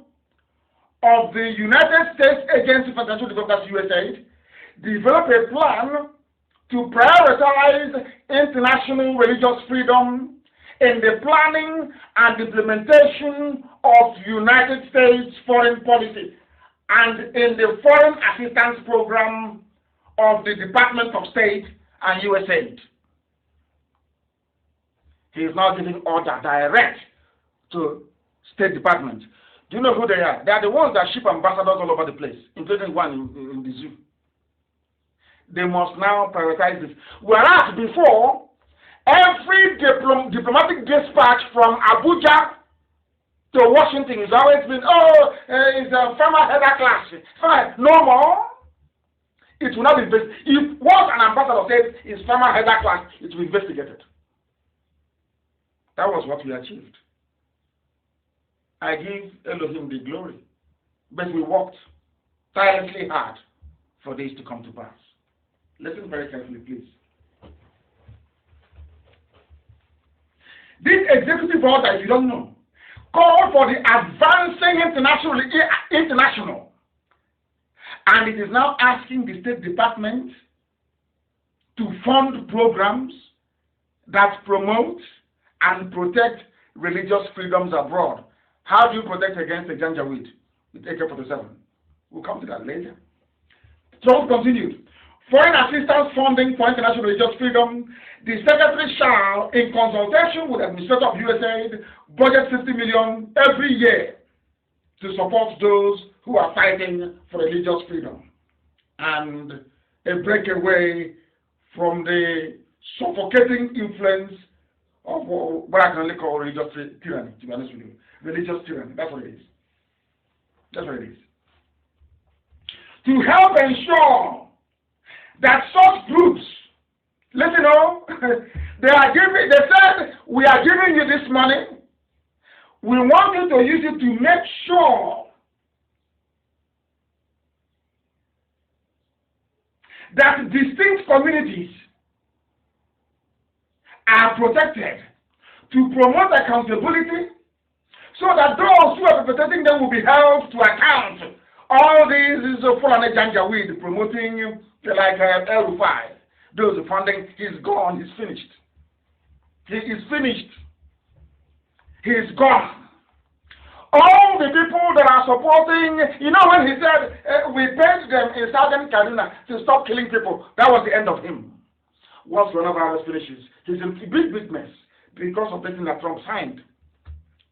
of the United States Agency for International Development, USAID, develop a plan to prioritize international religious freedom in the planning and implementation of United States foreign policy and in the foreign assistance program of the Department of State and USAID. He is now giving order direct to State Department. Do you know who they are? They are the ones that ship ambassadors all over the place, including one in the zoo. They must now prioritize this. Whereas before, every diplomatic dispatch from Abuja to Washington has always been, it's a farmer-header clash. No more. It will not be investigated. If once an ambassador says it's farmer-header clash, it will be investigated. That was what we achieved. I give Elohim the glory. But we worked tirelessly hard for this to come to pass. Listen very carefully, please. This executive order, if you don't know, called for the advancing international. And it is now asking the State Department to fund programs that promote and protect religious freedoms abroad. How do you protect against a Janjaweed with AK-47? We'll come to that later. Trump continued. Foreign assistance funding for international religious freedom, the Secretary shall, in consultation with the Administrator of USAID, budget $50 million every year to support those who are fighting for religious freedom and a breakaway from the suffocating influence of what I can only call religious tyranny, to be honest with you. Religious tyranny, that's what it is. That's what it is. To help ensure that such groups Listen, oh, they said, we are giving you this money. We want you to use it to make sure that distinct communities are protected, to promote accountability, so that those who are perpetrating them will be held to account. All these is Fulani Janjaweed promoting like El-Rufai. Those funding, he's gone, he's finished. He is finished. He's gone. All the people that are supporting, when he said, we paid them in Southern Kaduna to stop killing people, that was the end of him. Once coronavirus finishes, he's in big business because of the thing that Trump signed.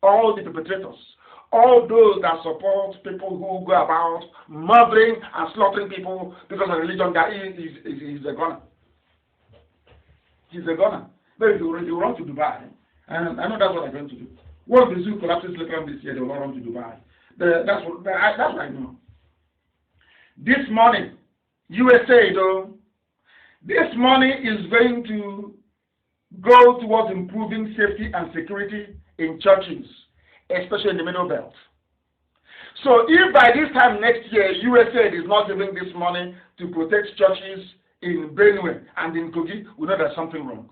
All the perpetrators, all those that support people who go about murdering and slaughtering people because of religion, that he's a gunner. He's a gunner. But if you run to Dubai, and I know that's what I'm going to do. Once the zoo collapses later on this year, they will not run to Dubai. That's what I know. This money, USA though, this money is going to go towards improving safety and security in churches, especially in the Middle Belt. So if by this time next year, USA is not giving this money to protect churches in Benue and in Kogi, we know there's something wrong.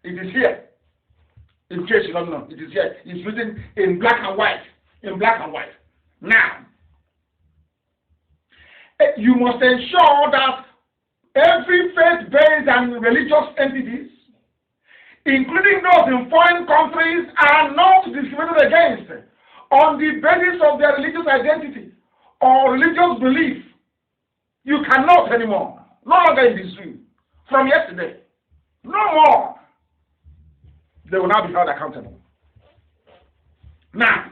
It is here. In case you don't know, it is here. It's written in black and white. In black and white. Now, you must ensure that every faith-based and religious entities, including those in foreign countries, are not discriminated against on the basis of their religious identity or religious belief. You cannot anymore. No longer in this room. From yesterday. No more. They will now be held accountable. Now,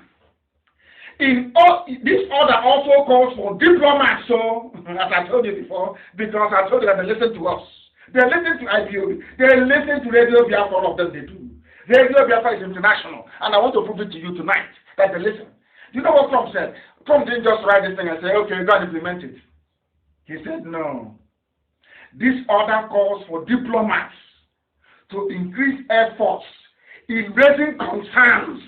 this order also calls for diplomats, so, as I told you before, because I told you that they listen to us. They listen to IPOB. They listen to Radio Biafra, all of them they do. Radio Biafra is international, and I want to prove it to you tonight, that they listen. You know what Trump said? Trump didn't just write this thing and say, okay, go and implement it. He said, no. This order calls for diplomats to increase efforts in raising concerns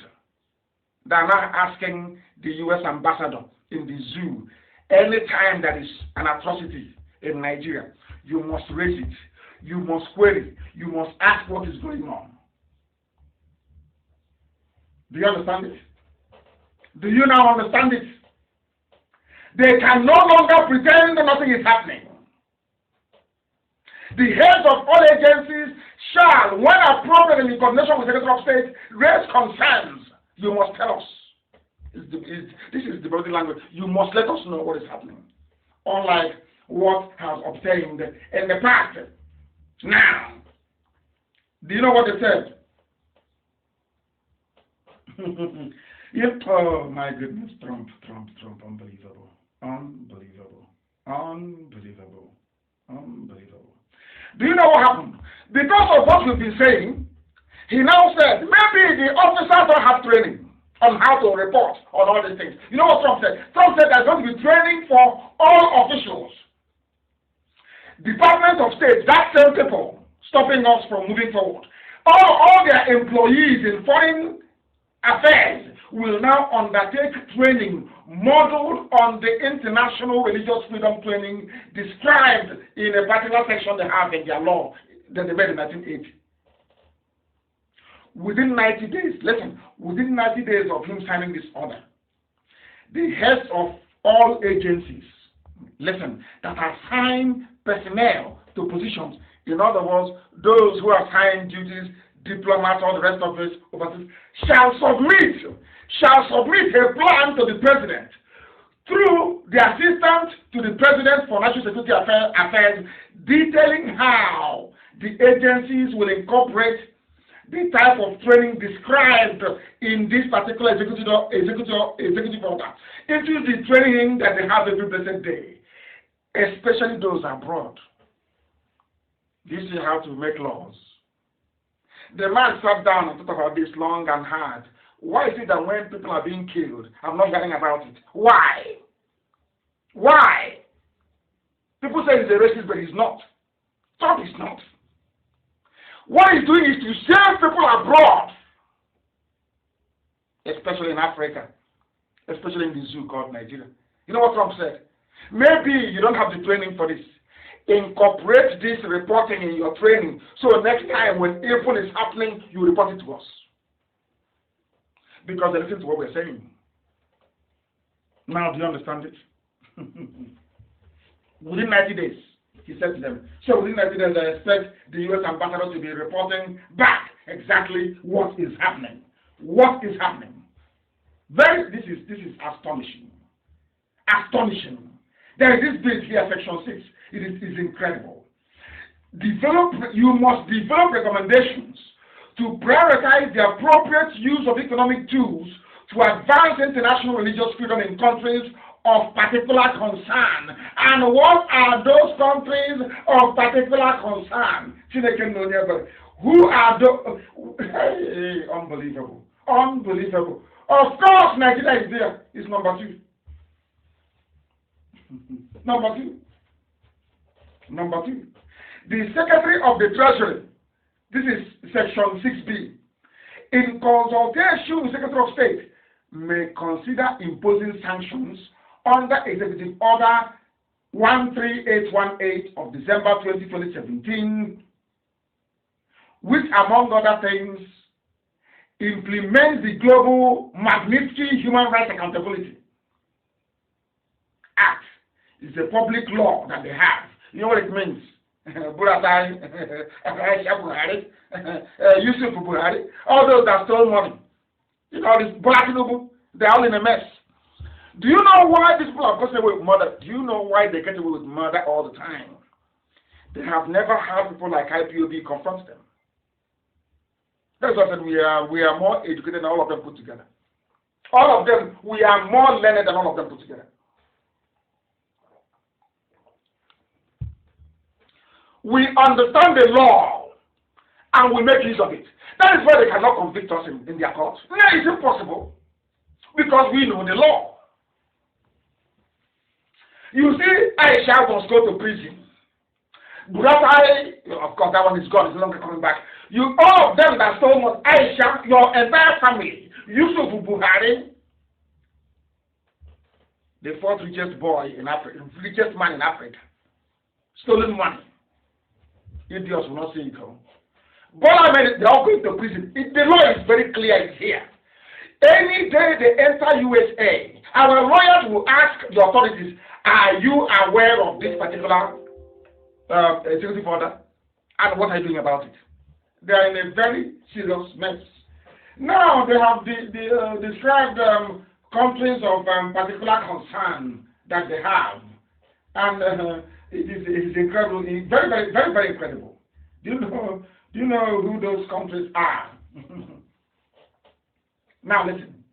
that are now asking the U.S. ambassador in the zoo, anytime there is an atrocity in Nigeria, you must raise it, you must query, you must ask what is going on. Do you understand it? Do you now understand it? They can no longer pretend that nothing is happening. The heads of all agencies shall, when appropriate in coordination with the Secretary of State, raise concerns. You must tell us. This is the body language. You must let us know what is happening. Unlike what has obtained in the past. Now, do you know what they said? Oh my goodness, Trump, unbelievable. Do you know what happened? Because of what we've been saying, he now said, maybe the officers don't have training on how to report on all these things. You know what Trump said? Trump said there's going to be training for all officials. Department of State, that same people stopping us from moving forward. All their employees in foreign affairs will now undertake training modeled on the international religious freedom training described in a particular section they have in their law that they made in 1980. Within 90 days, listen, within 90 days of him signing this order, the heads of all agencies, listen, that assign personnel to positions, in other words, those who assign duties, diplomats, all the rest of us overseas, shall submit a plan to the president through the assistant to the president for national security affairs, detailing how the agencies will incorporate the type of training described in this particular executive order into the training that they have every blessed day, especially those abroad. This is how to make laws. The man sat down and thought about this long and hard. Why is it that when people are being killed, I'm not hearing about it? Why? Why? People say he's a racist, but he's not. Trump is not. What he's doing is to save people abroad, especially in Africa, especially in the zoo called Nigeria. You know what Trump said? Maybe you don't have the training for this. Incorporate this reporting in your training, so next time when evil is happening, you report it to us. Because they listen to what we're saying. Now, do you understand it? Within 90 days, he said to them. So within 90 days, I expect the U.S. ambassador to be reporting back exactly what is happening. What is happening? This is astonishing. Astonishing. There is this bit here, section 6. It is incredible. You must develop recommendations to prioritize the appropriate use of economic tools to advance international religious freedom in countries of particular concern. And what are those countries of particular concern? Who are those? Unbelievable. Unbelievable. Of course, Nigeria is there. It's number 2. Number 2. Number 2. The Secretary of the Treasury, this is section 6B, in consultation with Secretary of State, may consider imposing sanctions under Executive Order 13818 of December 2017, which, among other things, implements the Global Magnitsky Human Rights Accountability Act. It's a public law that they have. You know what it means? Buratai, Aisha Buhari, Yusuf Buhari, all those that stole money. You know, this Bolatinubu, they're all in a mess. Do you know why these people are getting away with murder? Do you know why they get away with murder all the time? They have never had people like IPOB confront them. That's why I said we are more educated than all of them put together. All of them, we are more learned than all of them put together. We understand the law and we make use of it. That is why they cannot convict us in their courts. No, it's impossible because we know the law. You see, Aisha must go to prison. Buratai, of course, that one is gone. It's no longer coming back. All of them that stole money, Aisha, your entire family, Yusuf Buhari, the 4th richest boy in Africa, richest man in Africa, stolen money. Idiots will not see it come. Bola made they're all going to prison. The law is very clear, it's here. Any day they enter USA, our lawyers will ask the authorities, are you aware of this particular executive order? And what are you doing about it? They are in a very serious mess. Now they have described countries of particular concern that they have. And it is incredible, very, very, very, very incredible. Do you know who those countries are? Now listen.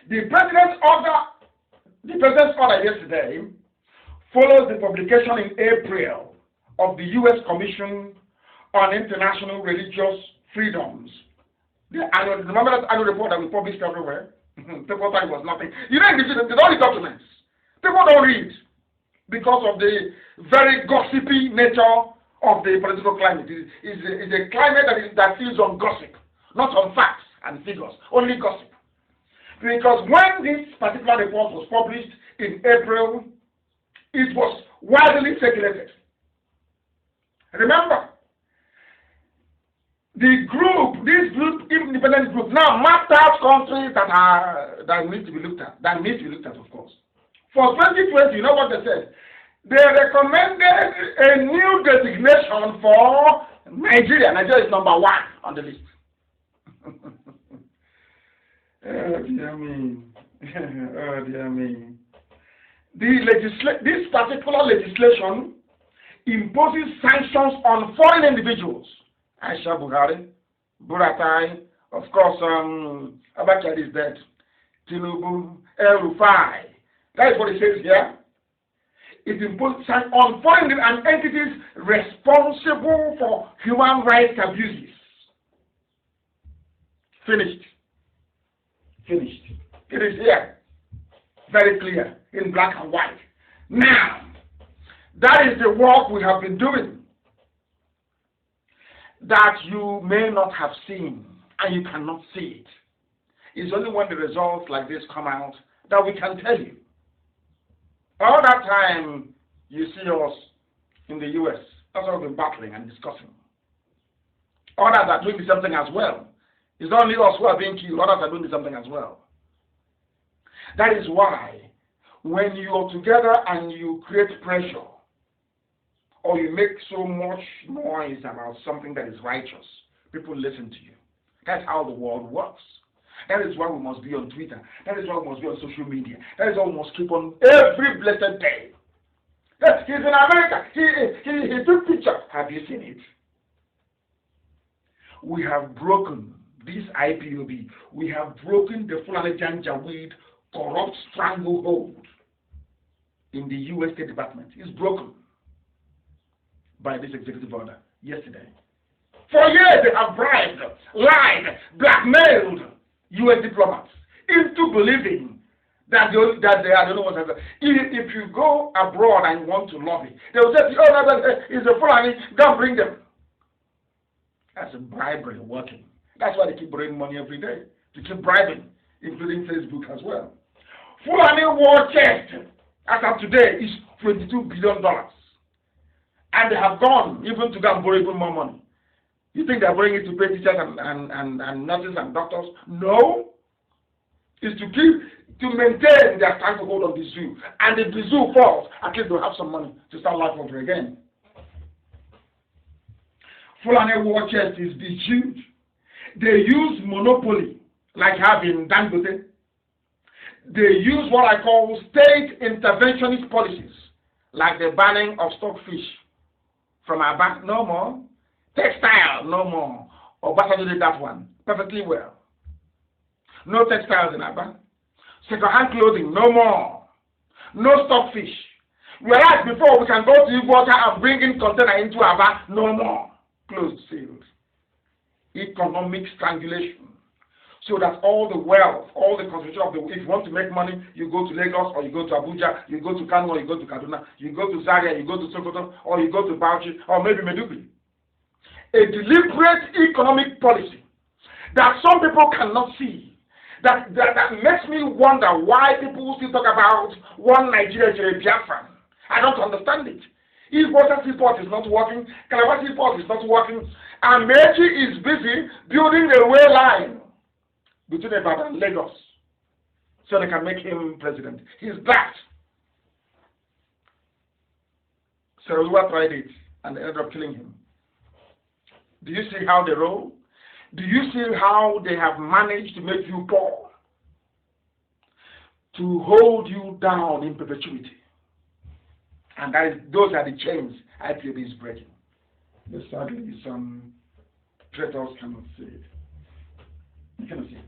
The president's order yesterday follows the publication in April of the U.S. Commission on International Religious Freedoms. Remember that annual report that we published everywhere? People thought it was nothing. You know, they don't read documents. People don't read because of the very gossipy nature of the political climate. It's a climate that feeds on gossip, not on facts and figures, only gossip. Because when this particular report was published in April, it was widely circulated. Remember, this independent group, now mapped out countries that need to be looked at, of course. For 2020, you know what they said? They recommended a new designation for Nigeria. Nigeria is number 1 on the list. Oh dear me. Oh dear me. This particular legislation imposes sanctions on foreign individuals. Aisha Buhari, Buratai, of course, Abacha is dead. Tinubu, El Rufai. That is what it says here. It imposes sanctions on foreign and entities responsible for human rights abuses. Finished. It is here. Very clear, in black and white. Now, that is the work we have been doing. that you may not have seen and you cannot see it. It's only when the results like this come out that we can tell you. All that time you see us in the US, that's what we've been battling and discussing. Others are doing something as well. It's not only us who are being killed, others are doing something as well. That is why when you are together and you create pressure, or you make so much noise about something that is righteous, people listen to you. That's how the world works. That is why we must be on Twitter. That is why we must be on social media. That is why we must keep on every blessed day. He's in America. He took pictures. Have you seen it? We have broken this IPOB. We have broken the Fulani Janjaweed corrupt stranglehold in the U.S. State Department. It's broken by this executive order yesterday. For years they have bribed, lied, blackmailed U.S. diplomats into believing that they are the only ones. If you go abroad and want to lobby, they will say, oh, it's a Fulani, go and bring them. That's a bribery working. That's why they keep bringing money every day, to keep bribing, including Facebook as well. Fulani war chest, as of today, is $22 billion. And they have gone even to go and borrow even more money. You think they're borrowing it to pay teachers and nurses and doctors? No. It's to maintain their stranglehold on the zoo. And if the zoo falls, at least they'll have some money to start life over again. Fulani war chest is huge. They use monopoly, like having Dangote. They use what I call state interventionist policies, like the banning of stockfish from our bank, no more. Textile, no more. Obasanjo did that one perfectly well. No textiles in Aba. Second-hand clothing, no more. No stockfish. Whereas before we can go to Ivory and bring in container into Aba, no more. Closed sealed. Economic strangulation. So that all the wealth, all the concentration of the, if you want to make money, you go to Lagos, or you go to Abuja, you go to Kano, or you go to Kaduna, you go to Zaria, you go to Sokoto, or you go to Bauchi, or maybe Meduguri. A deliberate economic policy that some people cannot see, that makes me wonder why people still talk about one Nigeria to a Biafran. I don't understand it. If Water Seaport is not working, Calabar Seaport is not working, and Meiji is busy building a rail line between Ibadan and Lagos so they can make him president. He's that. Saroluwa tried it and they ended up killing him. Do you see how they roll? Do you see how they have managed to make you poor? To hold you down in perpetuity. And those are the chains IPOB is breaking. But sadly, some traitors cannot see it. You cannot see it.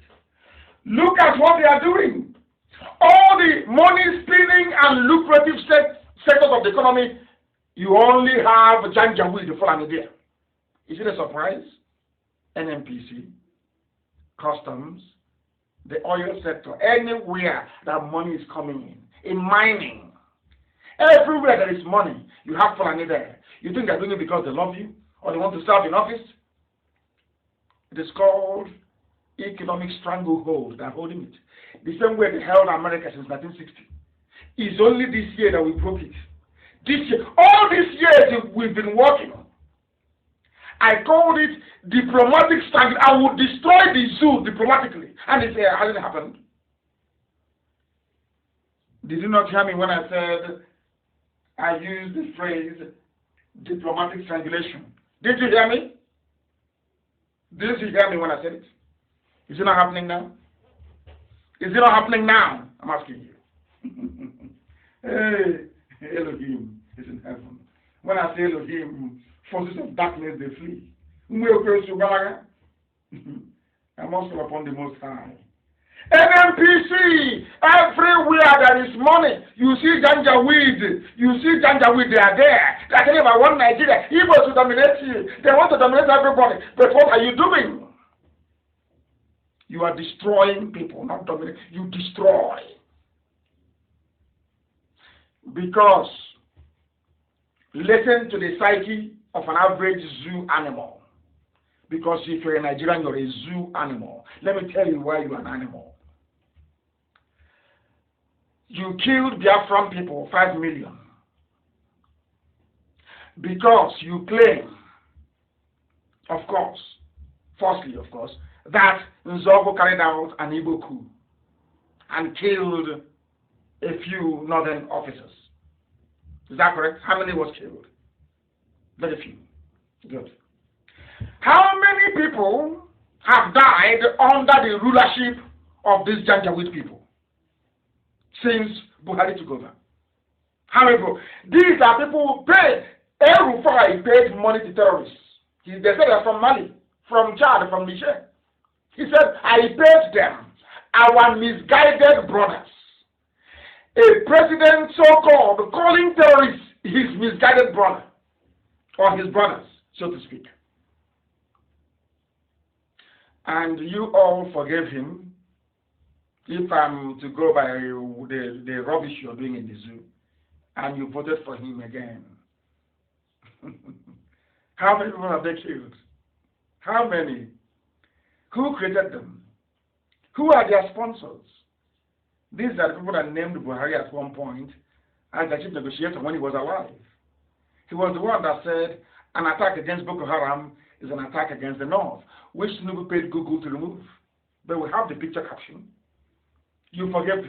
Look at what they are doing. All the money spinning and lucrative sectors of the economy, you only have Janjaweed, the Fulani there. Is it a surprise? NNPC, customs, the oil sector, anywhere that money is coming in mining, everywhere there is money, you have Fulani there. You think they're doing it because they love you or they want to serve in office? It is called economic stranglehold. They're holding it. The same way they held America since 1960. It's only this year that we broke it. This year, all these years we've been working. I called it diplomatic stranglehold. I would destroy the zoo diplomatically. And it hasn't happened. Did you not hear me when I said I used the phrase diplomatic strangulation? Did you hear me? Did you hear me when I said it? Is it not happening now? Is it not happening now? I'm asking you. Hey, Elohim is in heaven. When I say Elohim, forces of darkness, they flee. I must call upon the Most High. NNPC, everywhere there is money, you see Janjaweed, they are there. They're talking about one Nigeria. Igbo to dominate you. They want to dominate everybody. But what are you doing? You are destroying people, not dominating. You destroy. Because listen to the psyche of an average zoo animal. Because if you're a Nigerian, you're a zoo animal. Let me tell you why you're an animal. You killed Biafran people, 5 million. Because you claim, of course, falsely of course, that Nzogo carried out an Igbo coup and killed a few northern officers. Is that correct? How many was killed? Very few. Good. How many people have died under the rulership of these Janjaweed people since Buhari took over? How many people? These are people who paid. El Rufai paid money to terrorists. They said they're from Mali, from Chad, from Niger. He said, I paid them, our misguided brothers. A president so-called calling terrorists his misguided brother, or his brothers, so to speak. And you all forgave him, if I'm to go by the rubbish you're doing in the zoo, and you voted for him again. How many people have they killed? How many? Who created them? Who are their sponsors? These are the people that named Buhari at one point as the chief negotiator when he was alive. He was the one that said an attack against Boko Haram is an attack against the North, which Tinubu paid Google to remove. But we have the picture caption. You forgave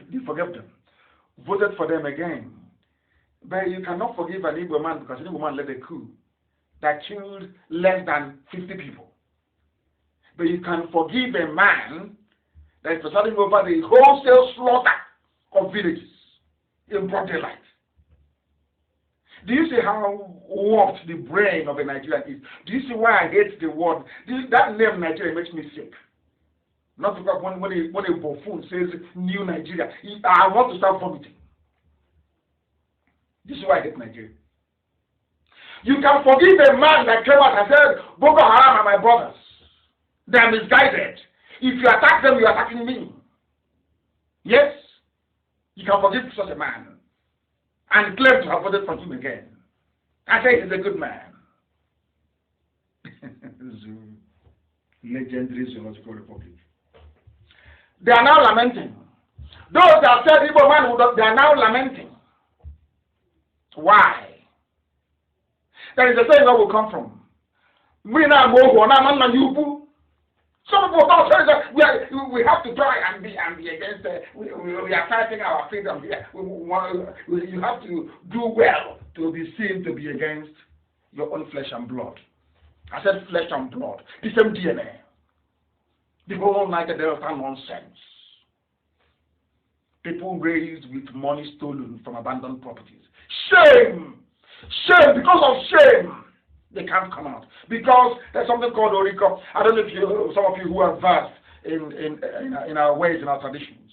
them, voted for them again. But you cannot forgive an Igbo man because an Igbo man led a coup that killed less than 50 people. But you can forgive a man that is presiding over the wholesale slaughter of villages in broad daylight. Do you see how warped the brain of a Nigerian is? Do you see why I hate the word? That name Nigeria makes me sick. Not because when a buffoon says new Nigeria, I want to start vomiting. This is why I hate Nigeria. You can forgive a man that came out and said, Boko Haram are my brothers. They are misguided. If you attack them, you are attacking me. Yes, you can forgive such a man and claim to have voted for him again. I say he's a good man. Legendary Zoological Republic. They are now lamenting. Those that said Igbo man, they are now lamenting. Why? There is a saying where we come from. Some people don't say that we have to try and be against we are fighting our freedom here. You have to do well to be seen to be against your own flesh and blood. I said flesh and blood. The same DNA. The whole United Delta nonsense. People raised with money stolen from abandoned properties. Shame! Shame! Because of shame, they can't come out. Because there's something called Oriko. I don't know if some of you who are versed in our ways, in our traditions.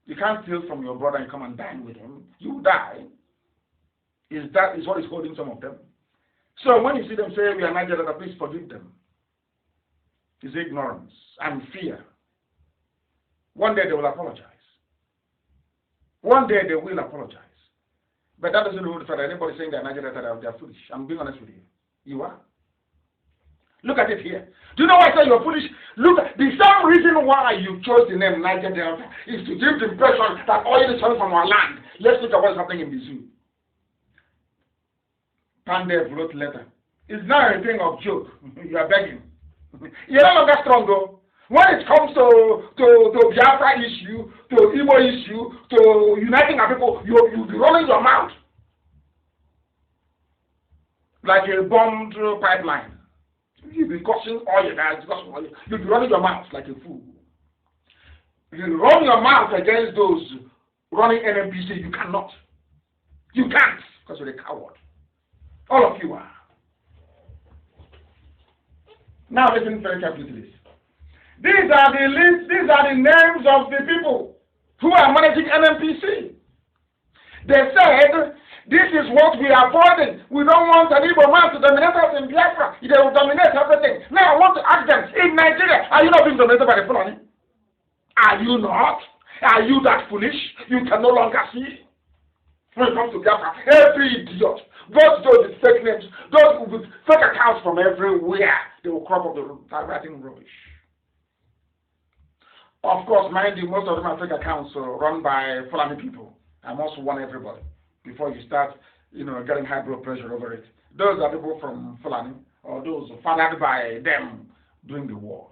You can't steal from your brother and come and dine with him. You will die. That is what is holding some of them. So when you see them say, we are Nigerian, please forgive them. It's ignorance and fear. One day they will apologize. One day they will apologize. But that doesn't rule the fact that anybody saying they're Nigerian, they're foolish. I'm being honest with you. You are. Look at it here. Do you know why I say you're foolish? Look, the same reason why you chose the name Niger Delta is to give the impression that oil is coming from our land. Let's look at what's happening in the zoo. Pandev wrote letter. It's now a thing of joke. You are begging. You're no longer strong, though. When it comes to Biafra issue, to Igbo issue, to uniting our people, you'll be rolling your mouth like a bombed pipeline. You'll be gushing oil, you'll be running your mouth like a fool. You run your mouth against those running NMPC, you cannot. You can't, because you're a coward. All of you are. Now listen very carefully to this. These are the lists, these are the names of the people who are managing NMPC. They said, this is what we are avoiding. We don't want an Igbo man to dominate us in Biafra. They will dominate everything. Now I want to ask them, in Nigeria, are you not being dominated by the Fulani? Are you not? Are you that foolish? You can no longer see. When it comes to Biafra, every idiot goes to those with fake names, those with fake accounts from everywhere, they will crop up the writing rubbish. Of course, mind you, most of them are fake accounts run by Fulani people. I must warn everybody before you start, getting high blood pressure over it. Those are people from Fulani or those fathered by them during the war.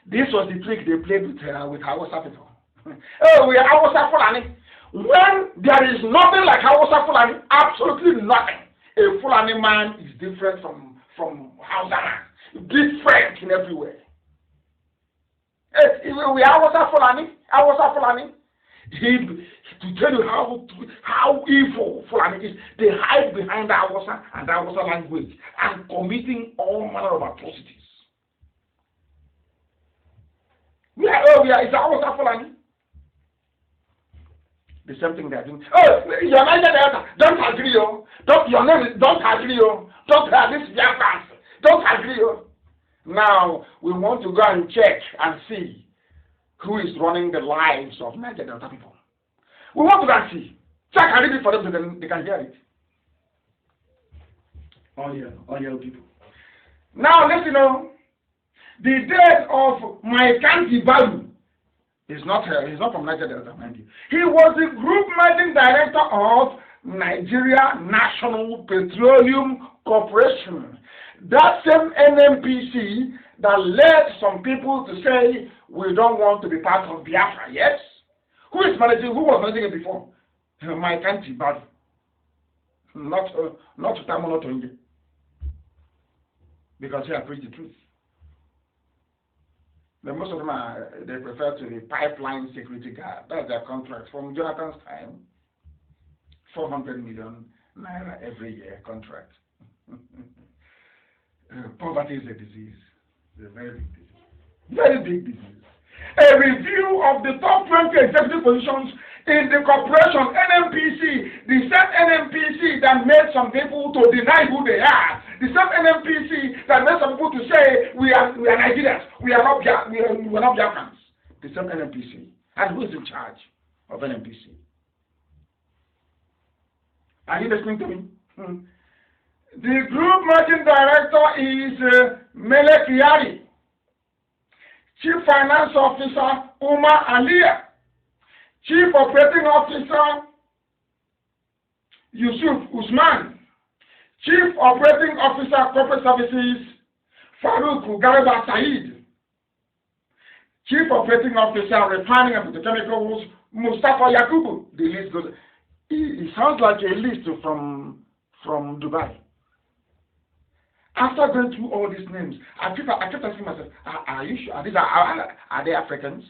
This was the trick they played with Hausa people. Oh, we are Hausa Fulani. When there is nothing like Hausa Fulani, absolutely nothing. A Fulani man is different from Hausa man. Different in every way. We are Hausa Fulani. To tell you how evil Fulani is, they hide behind the Hausa and the Hausa language and committing all manner of atrocities. It's Hausa Fulani. The same thing they're doing. Oh, your Niger Delta, don't agree, your name is, don't agree, don't this Biafrans, don't agree, Now, we want to go and check and see who is running the lives of Niger Delta people. We want to go and see. Check and read it for them so they can hear it. All yellow people. Now, listen, the death of my Kanti Balu he's not from Niger Delta, mind you. He was the group managing director of Nigeria National Petroleum Corporation. That same NNPC that led some people to say we don't want to be part of Biafra. Yes? Who was managing it before? My country, but not Tamon Otonje. Because he preached the truth. But most of them they prefer to the pipeline security guard. That's their contract from Jonathan's time. 400 million naira every year contract. Poverty is a disease. It's a very big disease. Very big disease. A review of the top 20 executive positions in the corporation, NNPC, the same NNPC that made some people to deny who they are, the same NNPC that made some people to say we are Nigerians, we are not Biafrans. The same NNPC. And who is in charge of NNPC? Are you listening to me? The group managing director is Mele Kyari. Chief Finance Officer Umar Aliya. Chief Operating Officer Yusuf Usman. Chief Operating Officer Corporate Services Farouk Garba Said. Chief Operating Officer Refining and Petrochemicals Mustafa Yakubu. The list goes. It sounds like a list from Dubai. After going through all these names, I kept asking myself, are you sure? Are they Africans?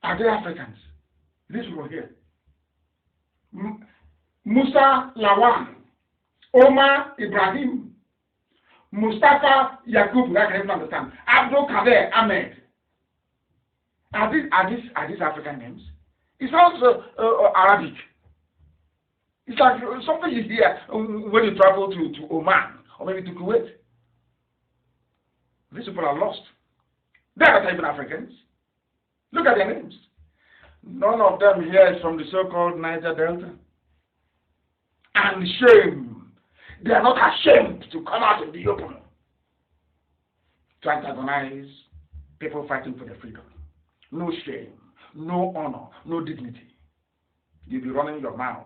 Are they Africans? These people here. Musa Lawan, Omar Ibrahim, Mustafa Yakub, I can even understand. Abdul Kader Ahmed. Are these African names? It sounds Arabic. It's like something you hear when you travel to Oman or maybe to Kuwait. These people are lost. They are not even Africans. Look at their names. None of them here is from the so-called Niger Delta. And shame. They are not ashamed to come out in the open to antagonize people fighting for their freedom. No shame, no honor, no dignity. You'll be running your mouth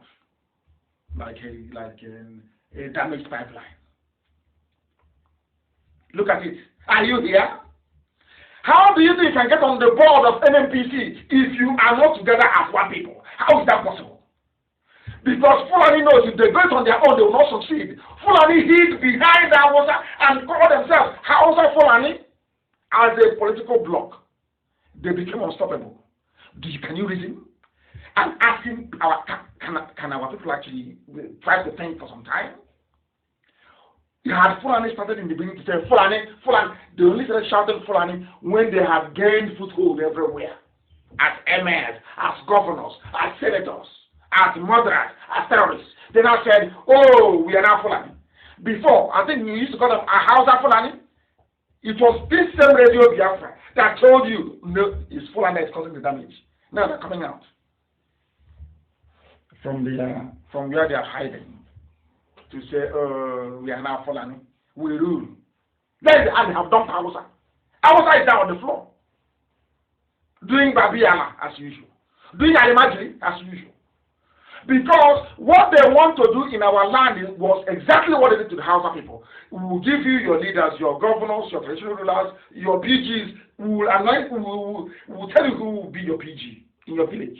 like a damaged pipeline. Look at it. Are you here? How do you think you can get on the board of NNPC if you are not together as one people? How is that possible? Because Fulani knows if they go it on their own, they will not succeed. Fulani hid behind the Hausa and call themselves Hausa Fulani as a political bloc. They became unstoppable. Can you reason? I'm asking can our people actually try to think for some time? You had Fulani started in the beginning to say Fulani. They only started shouting Fulani when they had gained foothold everywhere. As emirs, as governors, as senators, as murderers, as terrorists. They now said, oh, we are now Fulani. Before, I think we used to call them a Hausa Fulani. It was this same radio Biafra that told you, no, it's Fulani that is causing the damage. Now they're coming out. from where they are hiding to say, we are now fallen. We rule. That is how they have dumped Hausa. Hausa is down on the floor. Doing Babiala as usual. Doing Alimajiri as usual. Because what they want to do in our land was exactly what they did to the Hausa people. We will give you your leaders, your governors, your traditional rulers, your PGs. We will anoint, we will tell you who will be your PG in your village.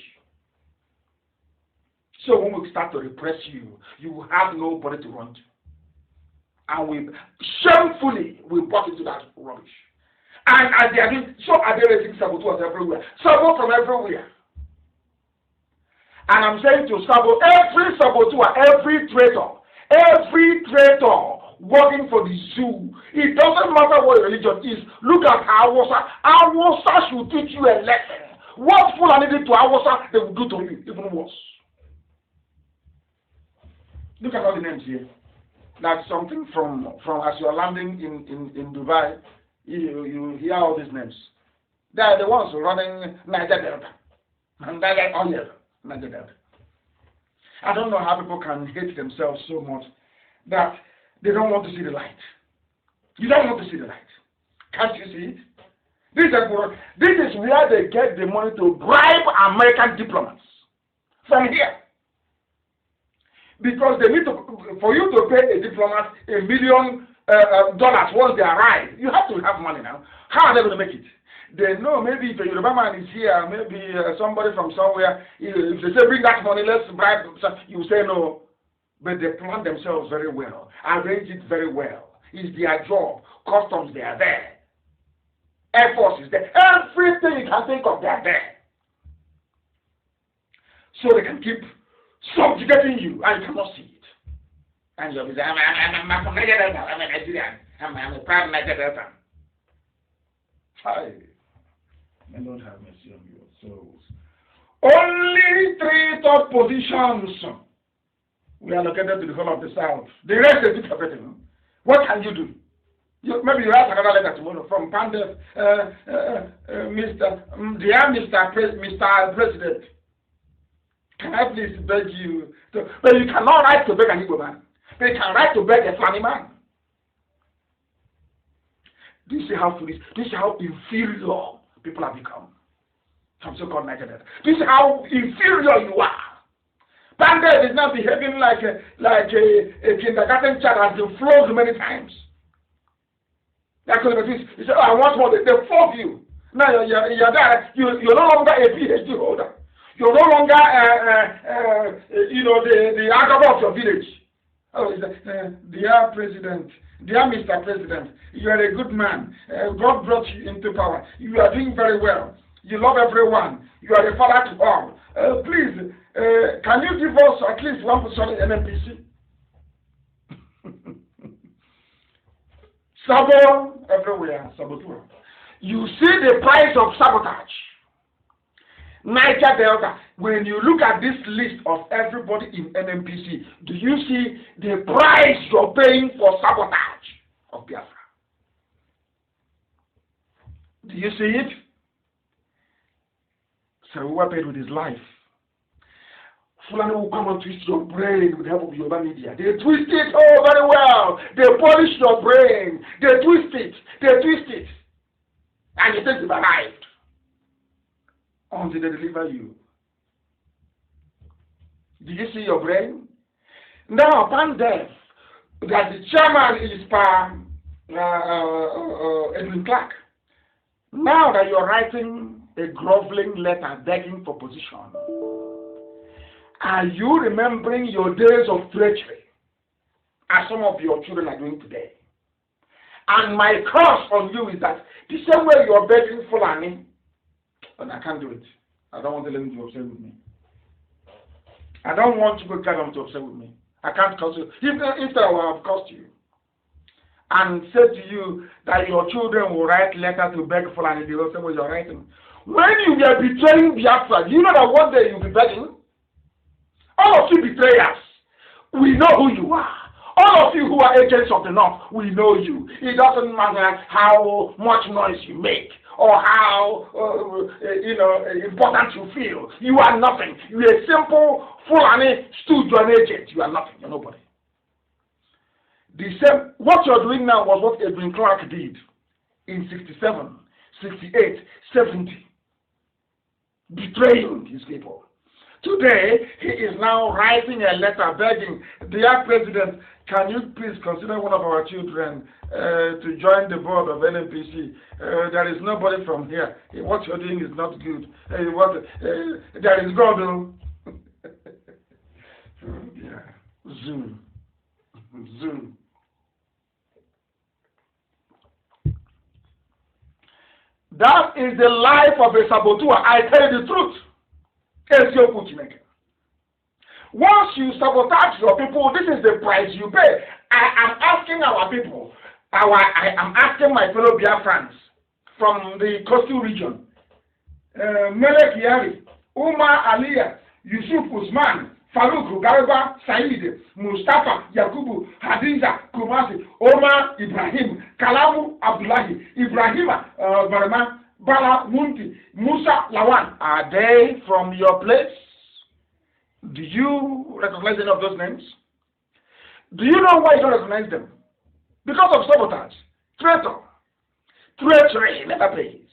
So when we start to repress you, you will have nobody to run to. And we shamefully we bought into that rubbish. And as they are doing, so are they raising saboteurs everywhere. Sabot from everywhere. And I'm saying to Sabo, every saboteur, every traitor working for the zoo, it doesn't matter what your religion is. Look at Awasa. Awasa should teach you a lesson. What Fulani did to Awasa, they will do to you, even worse. Look at all the names here. Like something from as you are landing in Dubai, you hear all these names. They are the ones running Niger Delta. And they are all here. I don't know how people can hate themselves so much that they don't want to see the light. You don't want to see the light. Can't you see it? This is where they get the money to bribe American diplomats. From here. Because they need to, for you to pay a diplomat $1 million once they arrive, you have to have money now. How are they going to make it? They know maybe if a Yoruba man is here, maybe somebody from somewhere, if they say bring that money, let's bribe, you say no. But they plan themselves very well, arrange it very well. It's their job. Customs, they are there. Air Force is there. Everything you can think of, they are there. So they can keep subjugating you, and you cannot see it. And you'll be saying, I'm from Niger Delta, I'm a Nigerian, I'm a proud Niger Delta. Hi. May Lord have mercy on your souls. Only 3 top positions we are located to the whole of the South. The rest is everything. What can you do? Maybe you have another letter tomorrow from Pandef, Mr. President. Can I please beg you? But you cannot write to beg an Igbo man. But you can write to beg a Fulani man. Do you see how foolish? Do you see how inferior people have become? From so-called Niger Delta. Do you see how inferior you are? Pandef is now behaving like a kindergarten child has been flogged many times. That's what it is. You say, oh, I want more. They flog you. Now you're there. You're no longer a PhD holder. You're no longer, the Agaba of your village. Oh, dear President, dear Mr. President, you are a good man. God brought you into power. You are doing very well. You love everyone. You are a father to all. Please, can you give us at least 1% in NNPC? Sabo everywhere, saboteur. You see the price of sabotage. Niger Delta, when you look at this list of everybody in NNPC, do you see the price you're paying for sabotage of Biafra? Do you see it? So we were paid with his life. Fulani will come and twist your brain with the help of Yoruba media. They twist it very well. They polish your brain. They twist it. And you think you've arrived. Until they deliver you. Did you see your brain? Now, Pandef, that the chairman is Edwin Clark. Now that you're writing a groveling letter begging for position, are you remembering your days of treachery, as some of your children are doing today? And my curse on you is that the same way you're begging Fulani, and I can't do it. I don't want the lady to upset with me. I don't want you to carry on to upset with me. I can't curse you. Instead, I will have cursed you. And say to you that your children will write letters to beg Fulani. They will say what you're writing. When you are betraying Biafra, do you know that one day you'll be begging? All of you betrayers, we know who you are. All of you who are agents of the North, we know you. It doesn't matter how much noise you make. or how important you feel. You are nothing. You are a simple Fulani stooge agent. You are nothing. You're nobody. The same. What you're doing now was what Edwin Clark did in 67, 68, 70, betraying his people. Today, he is now writing a letter begging, "Dear President, can you please consider one of our children to join the board of NNPC? There is nobody from here. What you're doing is not good. There is God." Yeah. Zoom. Zoom. That is the life of a saboteur. I tell you the truth. Once you sabotage your people, this is the price you pay. I am asking our people, I am asking my fellow Biafrans from the coastal region, Melek Yari, Umar Aliyah, Yusuf Usman, Farouk Garba, Said, Mustafa, Yakubu, Hadiza, Kumasi, Omar Ibrahim, Kalamu Abdullahi, Ibrahima Barama, Bala Munti, Musa Lawan. Are they from your place? Do you recognize any of those names? Do you know why you don't recognize them? Because of sabotage. Traitor. Treachery never pays.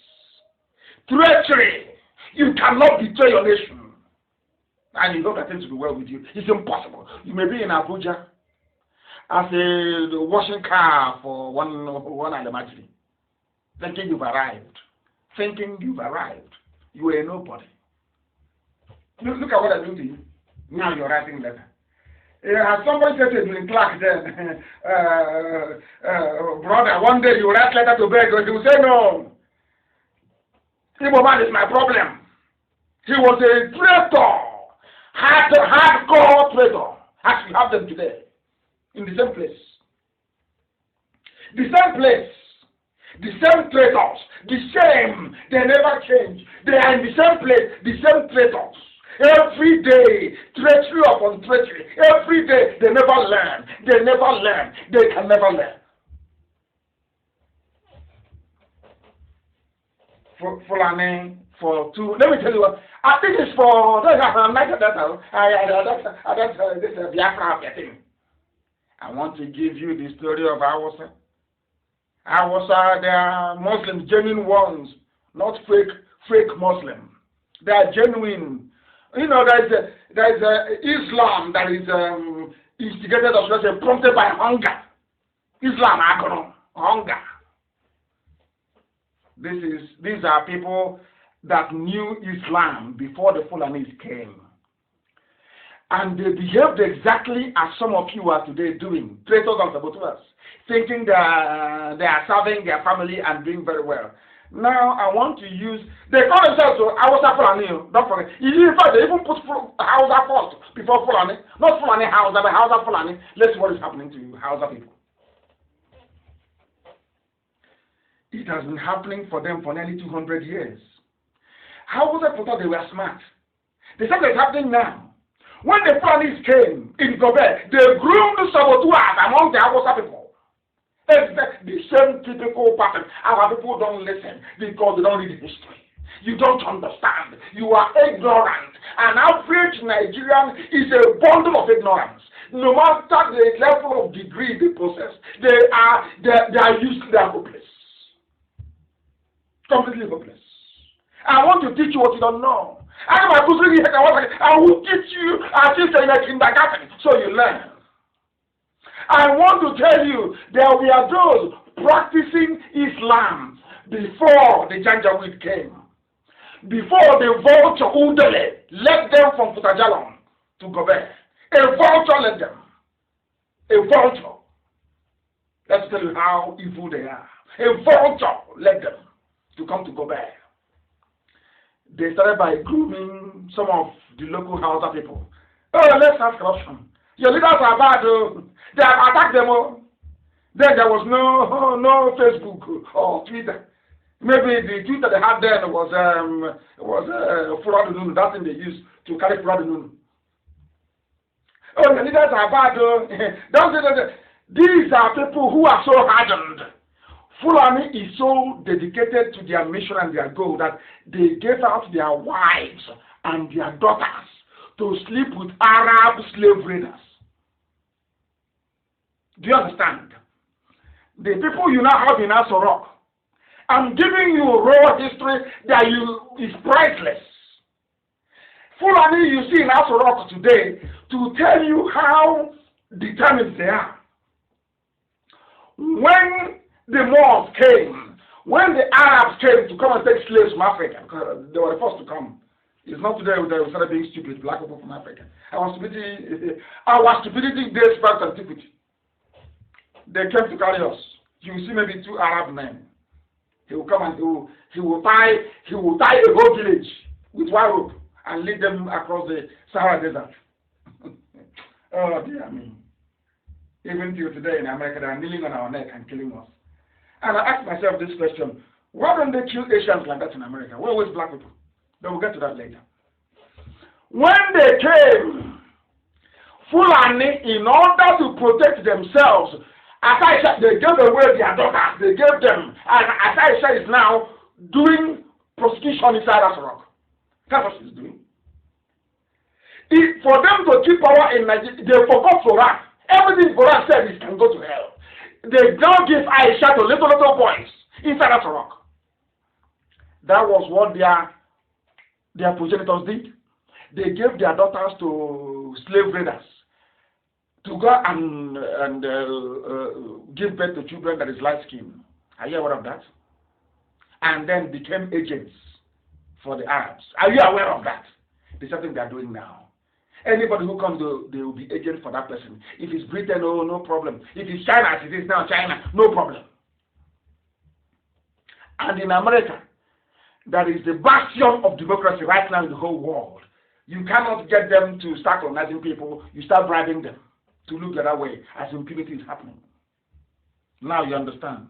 Treachery. You cannot betray your nation. And you know that things will be well with you. It's impossible. You may be in Abuja as a washing car for one elementary, thinking you've arrived. You are nobody. Look at what I do to you. Now you're writing letter. As somebody said to Edwin Clark then, brother, one day you write letter to beg, he will say no. Igbo man is my problem. He was a traitor, hardcore traitor, as we have them today, in the same place. The same place. The same traitors, the same, they never change. They are in the same place, the same traitors. Every day, treachery upon treachery. Every day, they never learn. They never learn. They can never learn. Fulani, for two, let me tell you what, I think it's for, this Biafra thing. I want to give you the story of Hausa. They are Muslims, genuine ones, not fake Muslim. They are genuine. You know, there is Islam that is instigated or prompted by hunger. Islam, hunger. These are people that knew Islam before the Fulanis came. And they behaved exactly as some of you are today doing, traitors and saboteurs, thinking they are serving their family and doing very well. Now I want to use, they call themselves Hausa Fulani, don't forget. In fact, they even put Hausa first before Fulani. Not Fulani Hausa, but Hausa Fulani. Let's see what is happening to Hausa people. It has been happening for them for nearly 200 years. Hausa people thought they were smart. They said it's happening now. When the Fulanis came in Gobe, they groomed saboteurs among the Hausa people. It's the same typical pattern. Our people don't listen because they don't read history. You don't understand. You are ignorant. An average Nigerian is a bundle of ignorance. No matter the level of degree they possess, they are useless. They are hopeless. Completely hopeless. I want to teach you what you don't know. I will teach you as if in a kindergarten so you learn. I want to tell you there were those practicing Islam before the Janjaweed came. Before the vulture Udele led them from Futajalon to Gobe. A vulture led them. A vulture. Let's tell you how evil they are. A vulture led them to come to Gobe. They started by grooming some of the local Hausa people. Oh, let's have corruption. Your leaders are bad. They have attacked them all. Then there was no Facebook or Twitter. Maybe the Twitter they had then was Furadununu. That's thing they used to carry Furadununu. Oh, the leaders are bad. Don't say that. These are people who are so hardened Fulani is so dedicated to their mission and their goal that they gave out their wives and their daughters to sleep with Arab slave raiders. Do you understand? The people you now have in Asorok, I'm giving you raw history that is priceless. Fulani you see in Asorok today to tell you how determined they are. When the Moors came, when the Arabs came to come and take slaves from Africa, because they were the first to come. It's not today they started being stupid, black people from Africa. Our stupidity dates back to antiquity. They came to carry us. You will see maybe 2 Arab men. He will come and he will tie a whole village with one rope and lead them across the Sahara Desert. Oh dear me. Even till today in America, they are kneeling on our neck and killing us. And I ask myself this question: why don't they kill Asians like that in America? We're always black people. But we'll get to that later. When they came, Fulani, in order to protect themselves, as I said, they gave away their daughters. They gave them, and as I said, is now doing prosecution inside Asorok. That's what she's doing. For them to keep power in Nigeria, they forgot Quran. Everything Quran said is can go to hell. They don't give Aisha to little boys inside Asorok. That was what their progenitors did. They gave their daughters to slave raiders to go and give birth to children that is light skinned. Are you aware of that? And then became agents for the Arabs. Are you aware of that? There's something they are doing now. Anybody who comes, they will be agent for that person. If it's Britain, oh, no problem. If it's China, as it is now China, no problem. And in America, that is the bastion of democracy right now in the whole world. You cannot get them to start colonizing people. You start bribing them to look the other way as impunity is happening. Now you understand.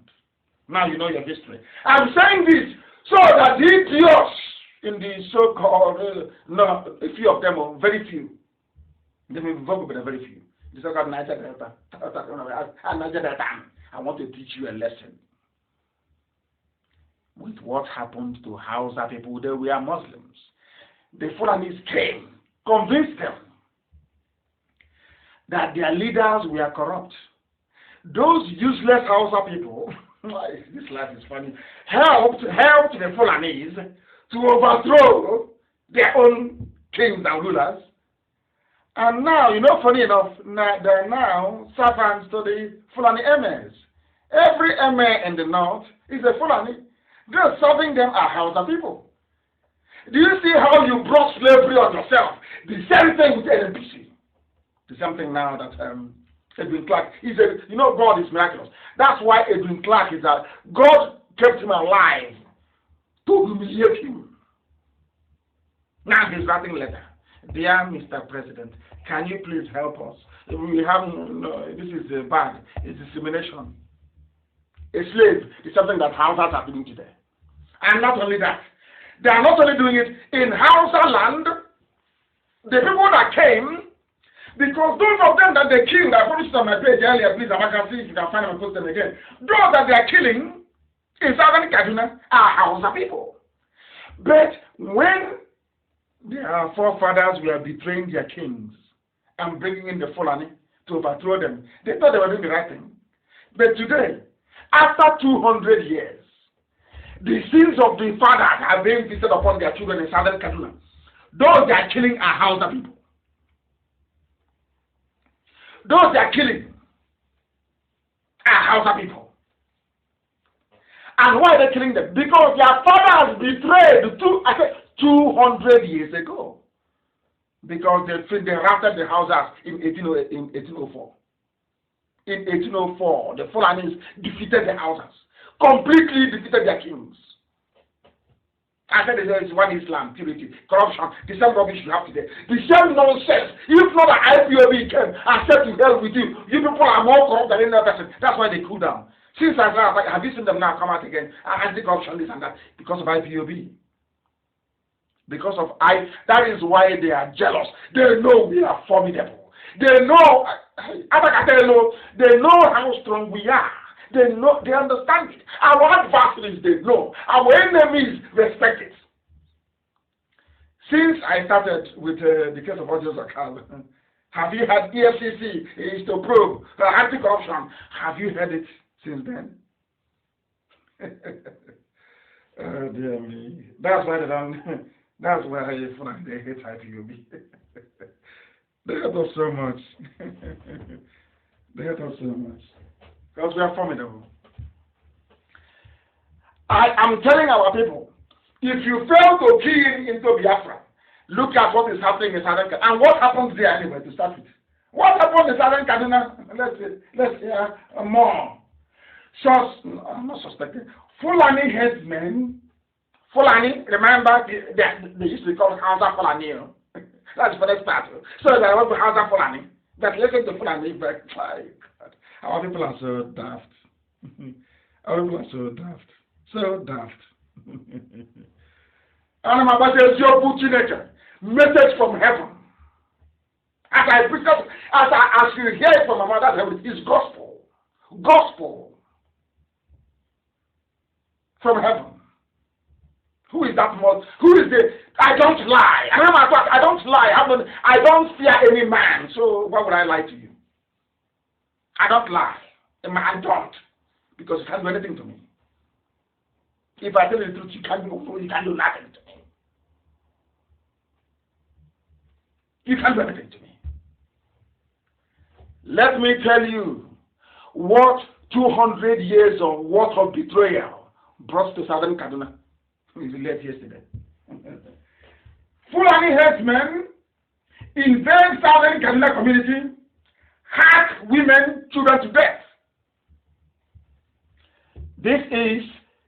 Now you know your history. I'm saying this so that the idiots in the so-called, a few of them, are very few. They may be vocal, but they're very few. The so-called Niger Delta. I want to teach you a lesson. With what happened to Hausa people, they were Muslims. The Fulanis came, convinced them that their leaders were corrupt. Those useless Hausa people, this life is funny, helped the Fulanis to overthrow their own kings and rulers. And now, funny enough, they're now servants to the Fulani emirs. Every emir in the north is a Fulani. They're serving them as Hausa people. Do you see how you brought slavery on yourself? The same thing with NNPC. The same thing now that Edwin Clark is God is miraculous. That's why Edwin Clark is that God kept him alive to humiliate him. Now he's writing letter. Dear Mr. President, can you please help us? We have this is bad. It's discrimination. A slave is something that Hausas are doing today. And not only that, they are not only doing it in Hausa land, the people that came, because those of them that they killed, I put it on my page earlier, please, I can see if you can find them and post them again. Those that they are killing in southern Kaduna are Hausa people. But when their forefathers were betraying their kings and bringing in the Fulani to overthrow them, they thought they were doing the right thing. But today, after 200 years, the sins of the fathers are being visited upon their children in southern Kaduna. Those they are killing are Hausa people. Those they are killing are Hausa people. And why are they killing them? Because their fathers betrayed 200 years ago. Because they routed the Hausas in 1804. In 1804, the Fulanis defeated the Hausas. Completely defeated their kings. I said there is one Islam, purity, corruption, the same rubbish you have today. The same nonsense. If not an IPOB came and said to hell with you, you people are more corrupt than any other person. That's why they cool down. Since I said, have you seen them now come out again? Anti-corruption, this and that, because of IPOB. That is why they are jealous. They know we are formidable. They know, they know how strong we are. They know, they understand it. Our adversaries, they know. Our enemies respect it. Since I started with the case of Audio Zakal, have you had EFCC is to probe anti-corruption? Have you heard it since then? Oh dear me. That's why they don't. That's why they hate IPOB. They hate us so much. They hate us so much because we are formidable. I am telling our people, if you fail to key into Biafra, look at what is happening in Southern Kaduna. And what happens there anyway to start with? What happened in Southern Kaduna? Let's hear more. So, I'm not suspecting. Fulani headsmen, Fulani, remember, they used to be called Hausa Fulani. That's the first part. So they went to Hausa Fulani. But listen to Fulani, but my God, our people are so daft. Our people are so daft. So daft. And I'm about to your nature. Message from heaven. As I preach, as you hear it from my mother's heaven, it's gospel. Gospel. From heaven. Who is that most? Who is the? I don't lie. I don't lie. I don't fear any man. So why would I lie to you? I don't lie. I don't. Because you can't do anything to me. If I tell you the truth, you can't do nothing to me. You can't do anything to me. Let me tell you what 200 years of worth of betrayal brought to Southern Kaduna. We left yesterday. Fulani headsmen invade Southern Kaduna community, hack women, children to death. This is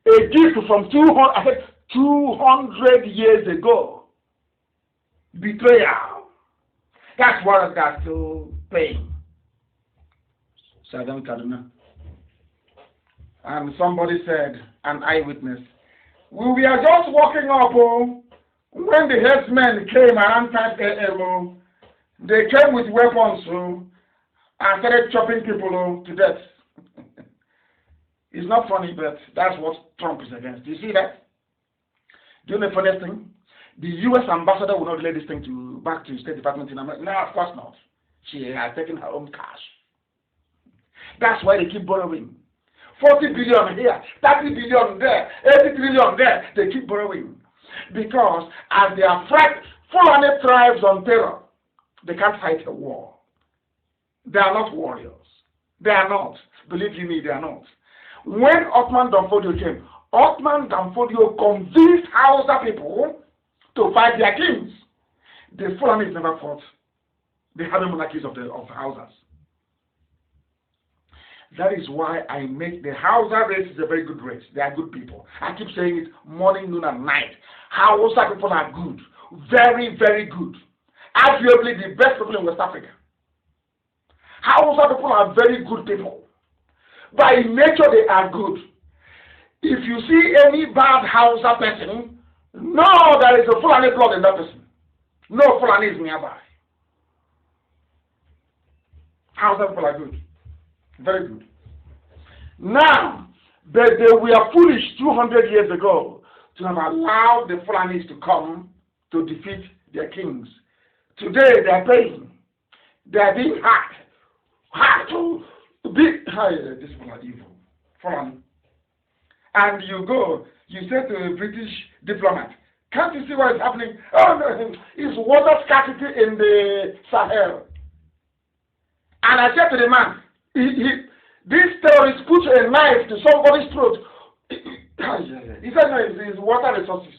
a gift from 200 years ago. Betrayal. That's what they're still paying. Southern Kaduna. And somebody said, an eyewitness, we were just walking up when the headsmen came around 5 a.m. They came with weapons and started chopping people to death. It's not funny, but that's what Trump is against. Do you see that? Do you know the funniest thing? The U.S. ambassador will not relay this thing back to the State Department in America. No, of course not. She has taken her own cash. That's why they keep borrowing. 40 billion here, 30 billion there, 80 trillion there. They keep borrowing. Because as they are Fulani thrives on terror, they can't fight a war. They are not warriors. They are not. Believe you me, they are not. When Ottoman Danfodio came, Ottoman Danfodio convinced Hausa people to fight their kings. The Fulanis never fought. They had the monarchies of Hausas. That is why I make the Hausa race is a very good race. They are good people. I keep saying it morning, noon, and night. Hausa people are good. Very, very good. Arguably the best people in West Africa. Hausa people are very good people. By nature, they are good. If you see any bad Hausa person, know there is a Fulani blood in that person. No Fulani is nearby. Hausa people are good. Very good. Now, they were foolish 200 years ago to have allowed the Fulanis to come to defeat their kings. Today, they are paying. They are being hacked. Hacked to be. These people are evil. Fulani. And you say to a British diplomat, can't you see what is happening? Oh, no, it's water scarcity in the Sahel. And I said to the man, this terrorist put a knife to somebody's throat. He said, no, it's water resources.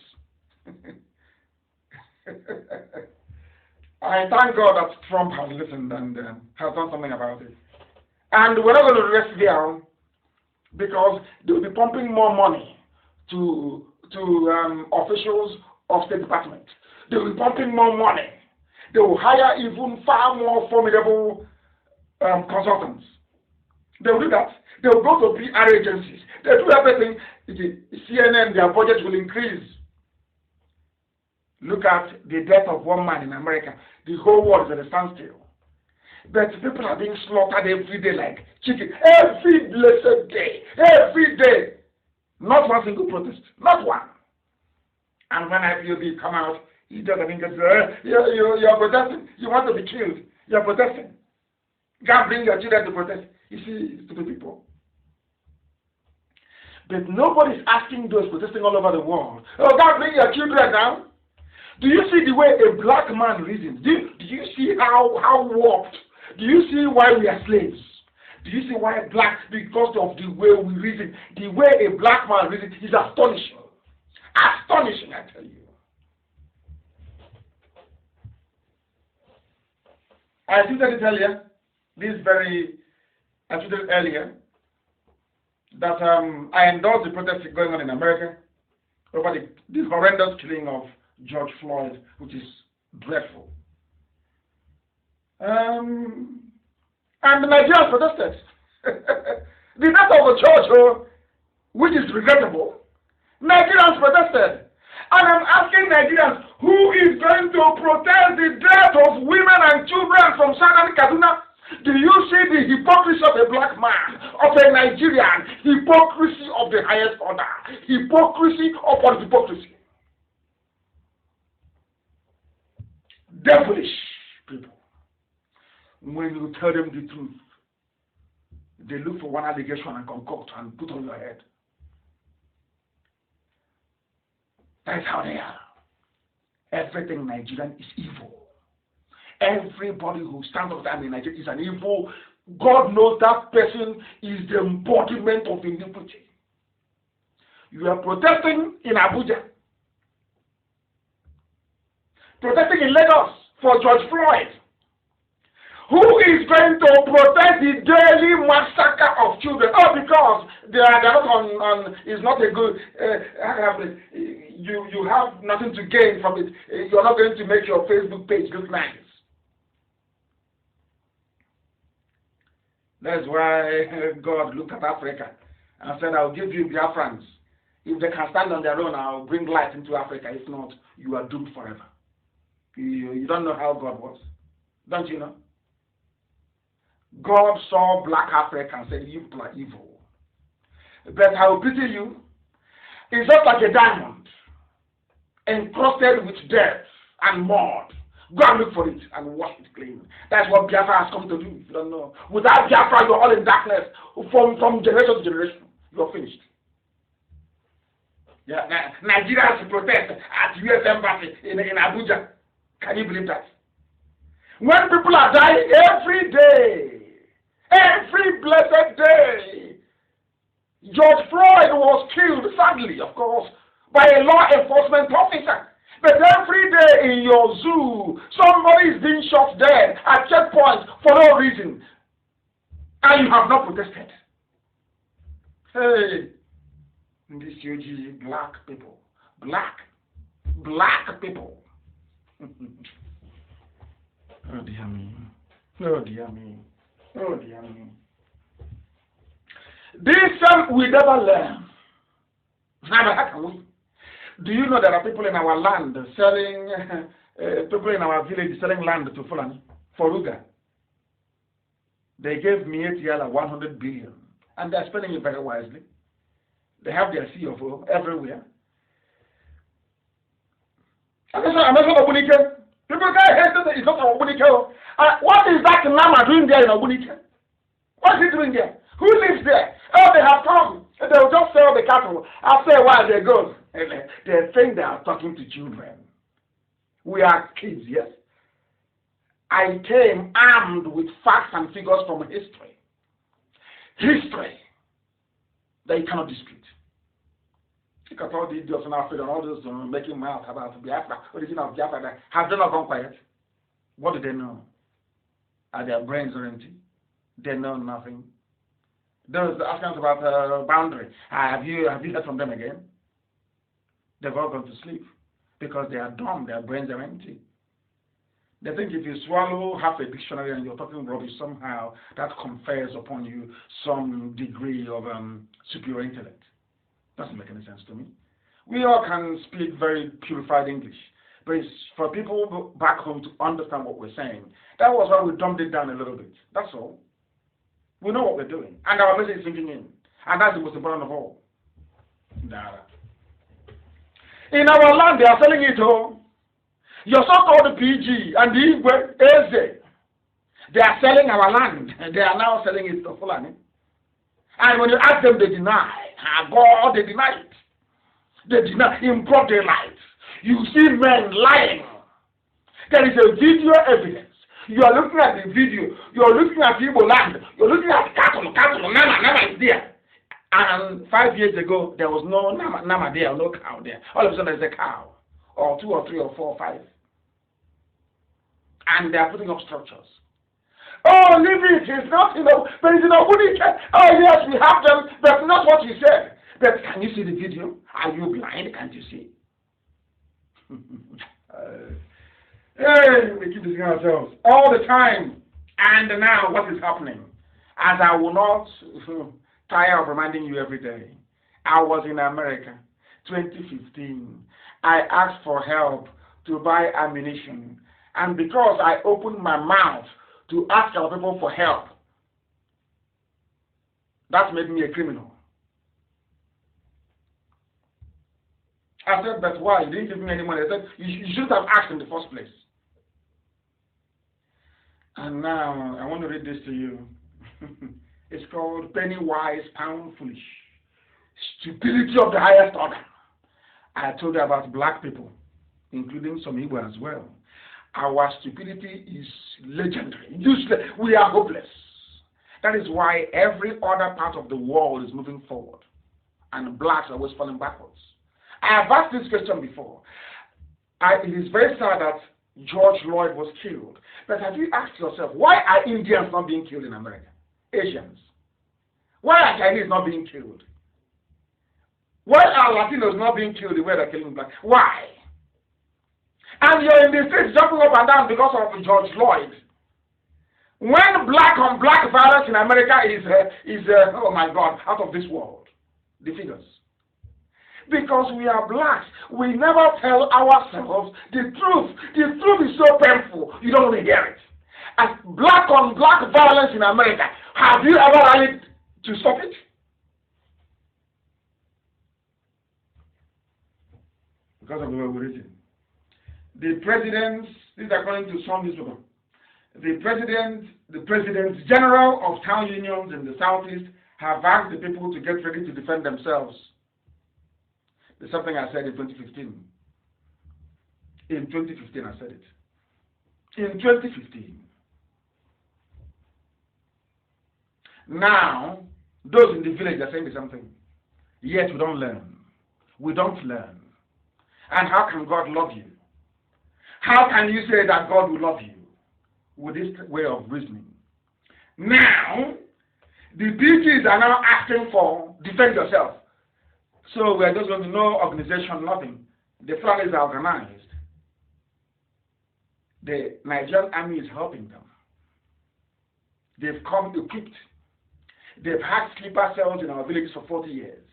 I thank God that Trump has listened and has done something about it. And we're not going to rest there because they will be pumping more money to officials of State Department. They will be pumping more money. They will hire even far more formidable consultants. They will do that. They will go to PR agencies. They do everything. CNN, their budget will increase. Look at the death of one man in America. The whole world is at a standstill. But people are being slaughtered every day like chicken. Every blessed day. Not one single protest. Not one. And when IPOB come out, he doesn't think you're protesting. You want to be killed. You're protesting. Can't bring your children to protest. You see, stupid people. But nobody's asking those protesting all over the world, oh, God, bring your children down. Do you see the way a black man reasons? Do you see how warped? Do you see why we are slaves? Do you see why black, because of the way we reason, the way a black man reasons is astonishing. Astonishing, I tell you. I tweeted it earlier, I tweeted earlier, that I endorse the protest going on in America over the horrendous killing of George Floyd, which is dreadful. And the Nigerians protested. The death of the church, which is regrettable, Nigerians protested. And I'm asking Nigerians, who is going to protest the death of women and children from Southern Kaduna? Do you see the hypocrisy of a black man, of a Nigerian, hypocrisy of the highest order, hypocrisy upon hypocrisy? Devilish people. When you tell them the truth, they look for one allegation and concoct and put on your head. That's how they are. Everything Nigerian is evil. Everybody who stands up there in Nigeria is an evil. God knows that person is the embodiment of iniquity. You are protesting in Abuja, protesting in Lagos for George Floyd. Who is going to protect the daily massacre of children? Oh, because they are not on it's not a good. You have nothing to gain from it. You're not going to make your Facebook page look nice. That's why God looked at Africa and said, I'll give you Biafrans. If they can stand on their own, I'll bring light into Africa. If not, you are doomed forever. You don't know how God was. Don't you know? God saw black Africa and said, you people are evil. But I will pity you. It's just like a diamond encrusted with dirt and mud. Go and look for it and wash it clean. That's what Biafra has come to do. If you don't know. Without Biafra, you're all in darkness. From generation to generation, you're finished. Yeah, Nigeria has to protest at the U.S. Embassy in Abuja. Can you believe that? When people are dying every blessed day, George Floyd was killed, sadly, of course, by a law enforcement officer. But every day in your zoo, somebody is being shot dead at checkpoints for no reason. And you have not protested. Hey, this UG, black people. Black people. Oh dear me. Oh dear me. Oh dear me. This we never learn. How can we? Do you know there are people in our land selling, people in our village selling land to Fulani for Ruga? They gave me ATL 100 billion, and they're spending it very wisely. They have their CFO everywhere. I'm not Obunike. People can't hate that it's not Obunike. What is that Nama doing there in Obunike? What is he doing there? Who lives there? Oh, they have come. They will just sell the cattle. After a while, they go. They think they are talking to children. We are kids, yes. I came armed with facts and figures from history. History that you cannot dispute. Look at all the idiots in Africa and all those making mouth about Biafra, origin of Biafra. Have they not gone quiet? What do they know? Are their brains empty? They know nothing. Those asking us about boundary. Have you heard from them again? They've all gone to sleep because they are dumb. Their brains are empty. They think if you swallow half a dictionary and you're talking rubbish, somehow that confers upon you some degree of superior intellect. Doesn't make any sense to me. We all can speak very purified English, but it's for people back home to understand what we're saying. That was why we dumbed it down a little bit. That's all. We know what we're doing, and our message is sinking in, and that's the most important of all. Dara. In our land, they are selling it all. Your so-called PG and the Igwe Eze, they are selling our land. They are now selling it to Fulani. And when you ask them, they deny. God, they deny it. They deny in broad daylight. You see men lying. There is a video evidence. You are looking at the video. You are looking at Igbo land. You are looking at cattle. Nama is there. And 5 years ago, there was no nama there, no cow there. All of a sudden, there's a cow, or 2 or 3 or 4 or 5. And they are putting up structures. Oh, leave it. It's not, but it's who did it? Oh, yes, we have them. That's not what you said. But can you see the video? Are you blind? Can't you see? Hey, we keep deceiving ourselves all the time. And now, what is happening? As I will not tire of reminding you every day, I was in America, 2015. I asked for help to buy ammunition. And because I opened my mouth to ask our people for help, that made me a criminal. I said, but why? You didn't give me any money. I said, you shouldn't have asked in the first place. And now, I want to read this to you. It's called Penny Wise, Pound Foolish. Stupidity of the highest order. I told you about black people, including some Igbo as well. Our stupidity is legendary, useless. We are hopeless. That is why every other part of the world is moving forward, and blacks are always falling backwards. I have asked this question before. It is very sad that George Floyd was killed. But have you asked yourself, why are Indians not being killed in America? Asians? Why are Chinese not being killed? Why are Latinos not being killed the way they're killing blacks? Why? And you're in the streets jumping up and down because of George Floyd. When black on black violence in America is oh my God, out of this world. The figures. Because we are blacks. We never tell ourselves the truth. The truth is so painful, you don't want to hear it. As black on black violence in America, have you ever rallied to stop it? Because of the way we're written. The presidents, this is according to some newspaper, the presidents general of town unions in the southeast have asked the people to get ready to defend themselves. There's something I said in 2015. In 2015, I said it. In 2015. Now, those in the village are saying the same thing. Yet we don't learn. We don't learn. And how can God love you? How can you say that God will love you? With this way of reasoning. Now, the PGs are now asking for defend yourself. So we are just going to no organization, nothing. The Fulanis are organized. The Nigerian army is helping them. They've come equipped. They've had sleeper cells in our villages for 40 years.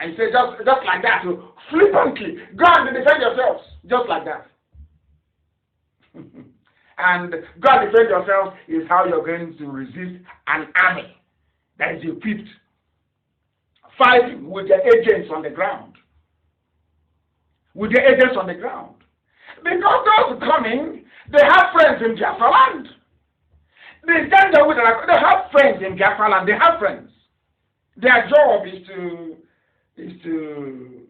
And you say just like that, so flippantly, go and defend yourselves, just like that. And go and defend yourselves is how you're going to resist an army that is equipped, fighting with their agents on the ground. With their agents on the ground. Because those coming, they have friends in Biafra land. They have friends in Biafra land. They have friends. Their job is to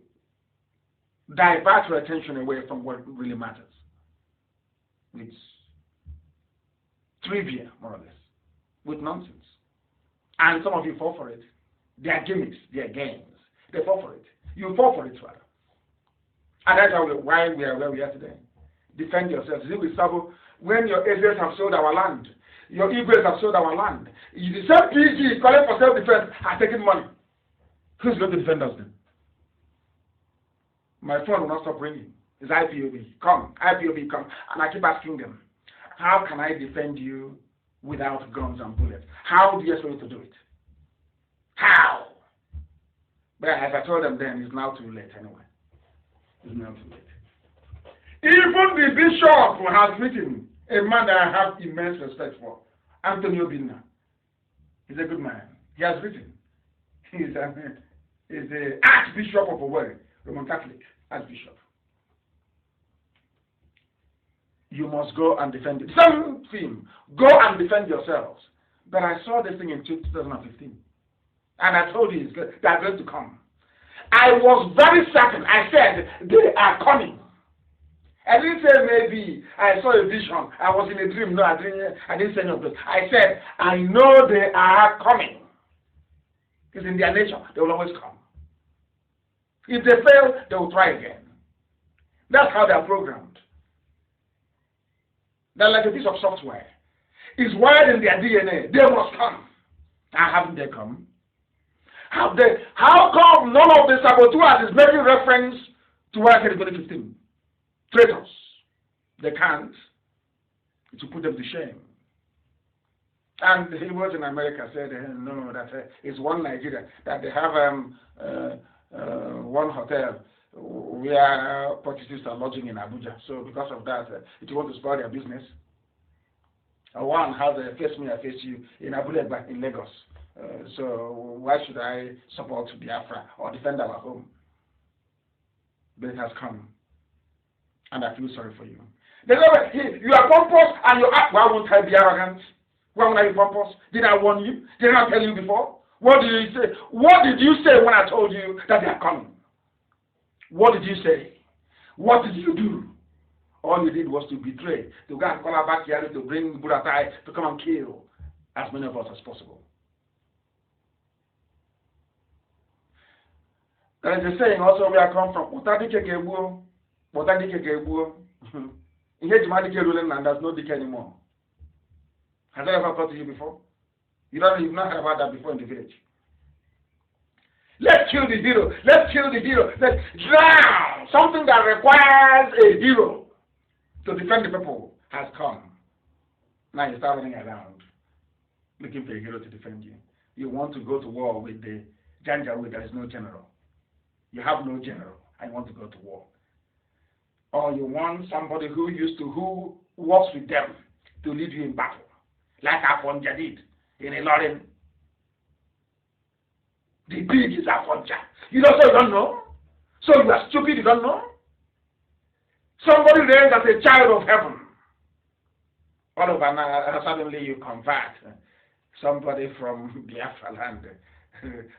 divert your attention away from what really matters. It's trivia, more or less, with nonsense. And some of you fall for it. They are gimmicks, they are games. They fall for it. You fall for it, rather. And that's why we are where we are today. Defend yourselves. When your Israels have sold our land, your Igbo's have sold our land, the same PG calling for self-defense has taken money. Who's going to defend us then? My phone will not stop ringing. It's IPOB. Come, IPOB, come. And I keep asking them, how can I defend you without guns and bullets? How do you expect me to do it? How? But as I told them then, it's now too late anyway. It's now too late. Even the bishop has written, a man that I have immense respect for, Anthony Obinna. He's a good man. He has written. is the Archbishop of Owerri, Roman Catholic Archbishop. You must go and defend it. Same thing. Go and defend yourselves. But I saw this thing in 2015. And I told you they are going to come. I was very certain. I said, they are coming. I didn't say maybe I saw a vision. I was in a dream. No, I didn't say any of this. I said, I know they are coming. It's in their nature. They will always come. If they fail, they will try again. That's how they are programmed. They're like a piece of software. It's wired in their DNA. They must come. And haven't they come? Have they? How come none of the saboteurs is making reference to what I said in 2015? Traitors. They can't. To put them to shame. And he was in America said, no, that it's one Nigeria, that they have one hotel where politicians are lodging in Abuja. So because of that, if you want to spoil their business, one has a face me, I face you in Abuja, in Lagos. So why should I support Biafra or defend our home? But it has come. And I feel sorry for you. You are pompous and you ask, why won't I be arrogant? Why won't I be pompous? Did I warn you? Did I not tell you before? What did you say? What did you say when I told you that they are coming? What did you say? What did you do? All you did was to betray, to go and call our back here, to bring Buratai to come and kill as many of us as possible. There is a saying also where I come from. And there's no decay anymore. Has that ever occurred to you before? You've not heard about that before in the village. Let's kill the hero. Let's kill the hero. Let's drown. Something that requires a hero to defend the people has come. Now you start running around looking for a hero to defend you. You want to go to war with the Janjaweed. There is no general. You have no general. I want to go to war. Or you want somebody who works with them to lead you in battle. Like Afonja did in Ilorin. The big is Afonja. You know, so you don't know? So you are stupid, you don't know? Somebody raised as a child of heaven. All of a sudden, suddenly you convert. Somebody from Biafra land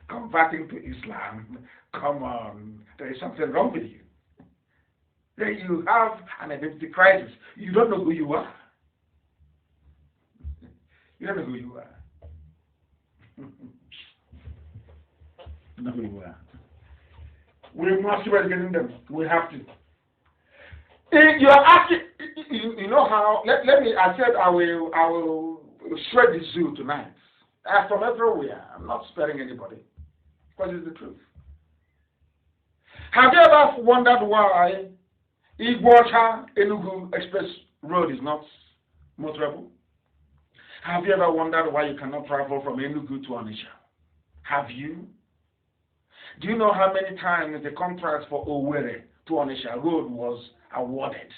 converting to Islam. Come on, there is something wrong with you. Then you have an identity crisis. You don't know who you are. You don't know who you are. You know who you are. We must be getting them. We have to. If you are asking, you know how? Let me. I said I will shred the zoo tonight. From everywhere. I'm not sparing anybody because it's the truth. Have you ever wondered why Iguacha Enugu Express Road is not motorable? Have you ever wondered why you cannot travel from Enugu to Onitsha? Have you? Do you know how many times the contract for Owerri to Onitsha Road was awarded?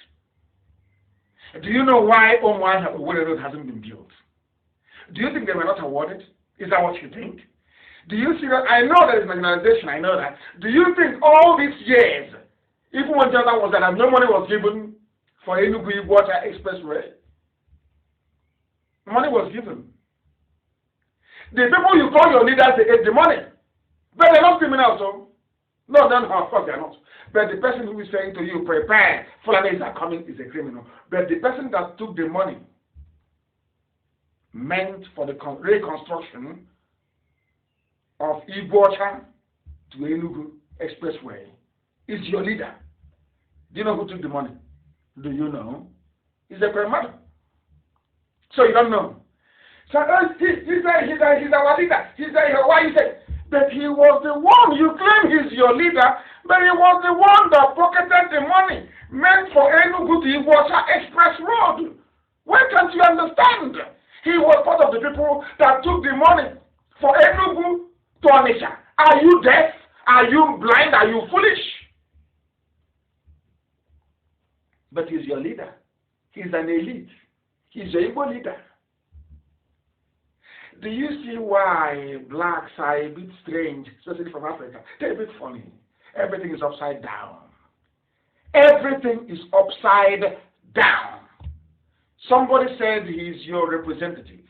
Do you know why Owerri Road hasn't been built? Do you think they were not awarded? Is that what you think? Do you see that? I know there is marginalization, I know that. Do you think all these years, even when Jonathan was there, no money was given for Enugu-Iguacha Expressway? Money was given. The people you call your leaders, they ate the money. But they're not criminals, so. No, of course they're not. But the person who is saying to you, prepare, Fulanis are coming, is a criminal. But the person that took the money meant for the reconstruction of Iguacha to Enugu Expressway is your leader. Do you know who took the money? Do you know? He's a grandmother. So you don't know. So he's our leader. Why you say? But he was the one, you claim he's your leader, but he was the one that pocketed the money meant for Enugu to Iguacha Express Road. Why can't you understand? He was part of the people that took the money for Enugu to Onitsha. Are you deaf? Are you blind? Are you foolish? But he's your leader. He's an elite. He's your Igbo leader. Do you see why blacks are a bit strange, especially from Africa? They're a bit funny. Everything is upside down. Everything is upside down. Somebody said he's your representative.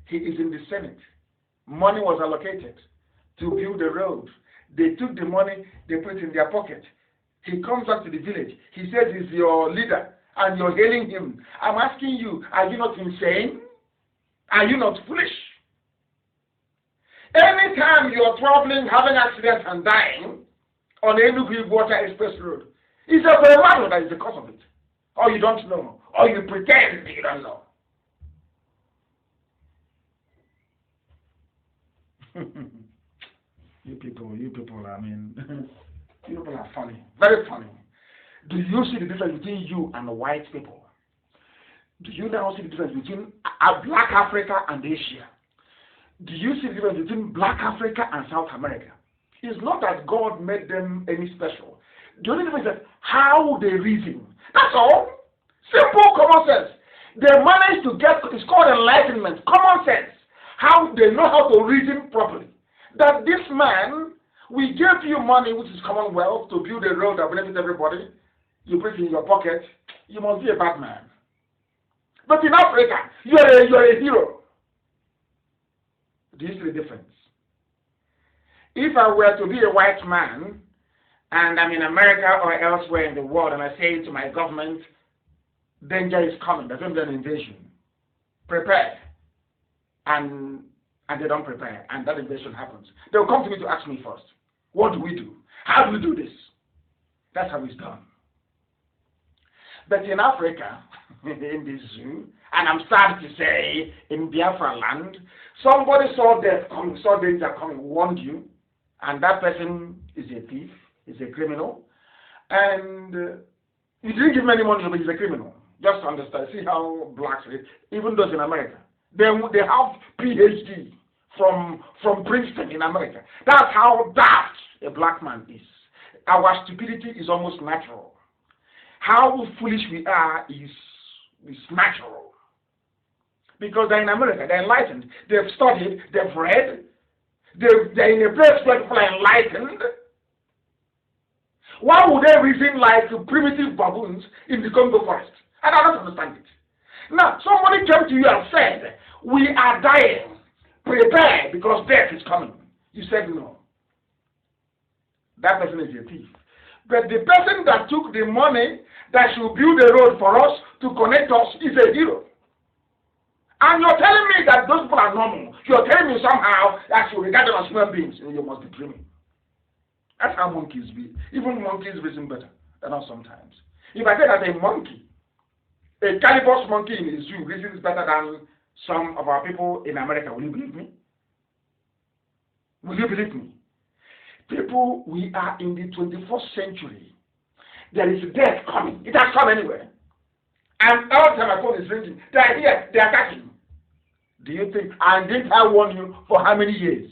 He is in the Senate. Money was allocated to build a road. They took the money, they put it in their pocket. He comes back to the village. He says he's your leader, and you're hailing him. I'm asking you, are you not insane? Are you not foolish? Anytime you're traveling, having accidents, and dying on the Enugu Water Express Road, it's a very matter that is the cause of it. Or you don't know, or you pretend that you don't know. You people, I mean, you people are funny, very funny. Do you see the difference between you and the white people? Do you now see the difference between Black Africa and Asia? Do you see the difference between Black Africa and South America? It's not that God made them any special. The only difference is how they reason. That's all. Simple common sense. They manage to get, it's called enlightenment, common sense. How they know how to reason properly. That this man, we gave you money, which is commonwealth, to build a road that benefits everybody. You put it in your pocket. You must be a bad man. But in Africa, you're a hero. Do you see the difference? If I were to be a white man, and I'm in America or elsewhere in the world, and I say to my government, danger is coming, there's going to be an invasion. Prepare. And they don't prepare, and that invasion happens. They'll come to me to ask me first, what do we do? How do we do this? That's how it's done. But in Africa, in this zoo, and I'm sad to say, in Biafra land, somebody saw death coming, saw danger coming, warned you, and that person is a thief, is a criminal, and you didn't give him any money, but he's a criminal. Just understand, see how blacks are, even those in America. They have PhD from Princeton in America. That's how daft a black man is. Our stupidity is almost natural. How foolish we are is natural. Because they're in America, they're enlightened. They've studied, they've read. They're in a place where people are enlightened. Why would they reason like primitive baboons in the Congo forest? I don't understand it. Now, somebody came to you and said, we are dying. Prepare because death is coming. You said no. That person is a thief. But the person that took the money that should build a road for us to connect us is a hero. And you're telling me that those people are normal. You're telling me somehow that you regard them as human beings. You must be dreaming. That's how monkeys be. Even monkeys reason better than us sometimes. If I say that a monkey, a carnivorous monkey in a zoo reasons better than some of our people in America, will you believe me? Will you believe me? People, we are in the 21st century. There is death coming. It has come anywhere. And all the time my phone is ringing. They are here. They are attacking. Do you think, and didn't I warn you for how many years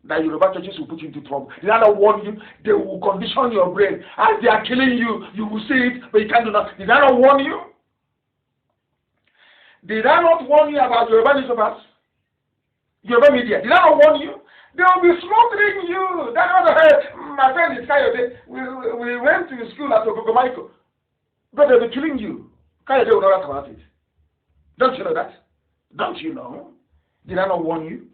that Yoruba churches will put you into trouble? Did I not warn you? They will condition your brain. As they are killing you, you will see it, but you can't do that. Did I not warn you? Did I not warn you about Yoruba newspapers? Yoruba media? Did I not warn you? They will be slaughtering you. That's what my friend is Kayode. We went to school at Ogogomaiko. But they'll be killing you. Kayode will not talk about it. Don't you know that? Don't you know? Did I not warn you?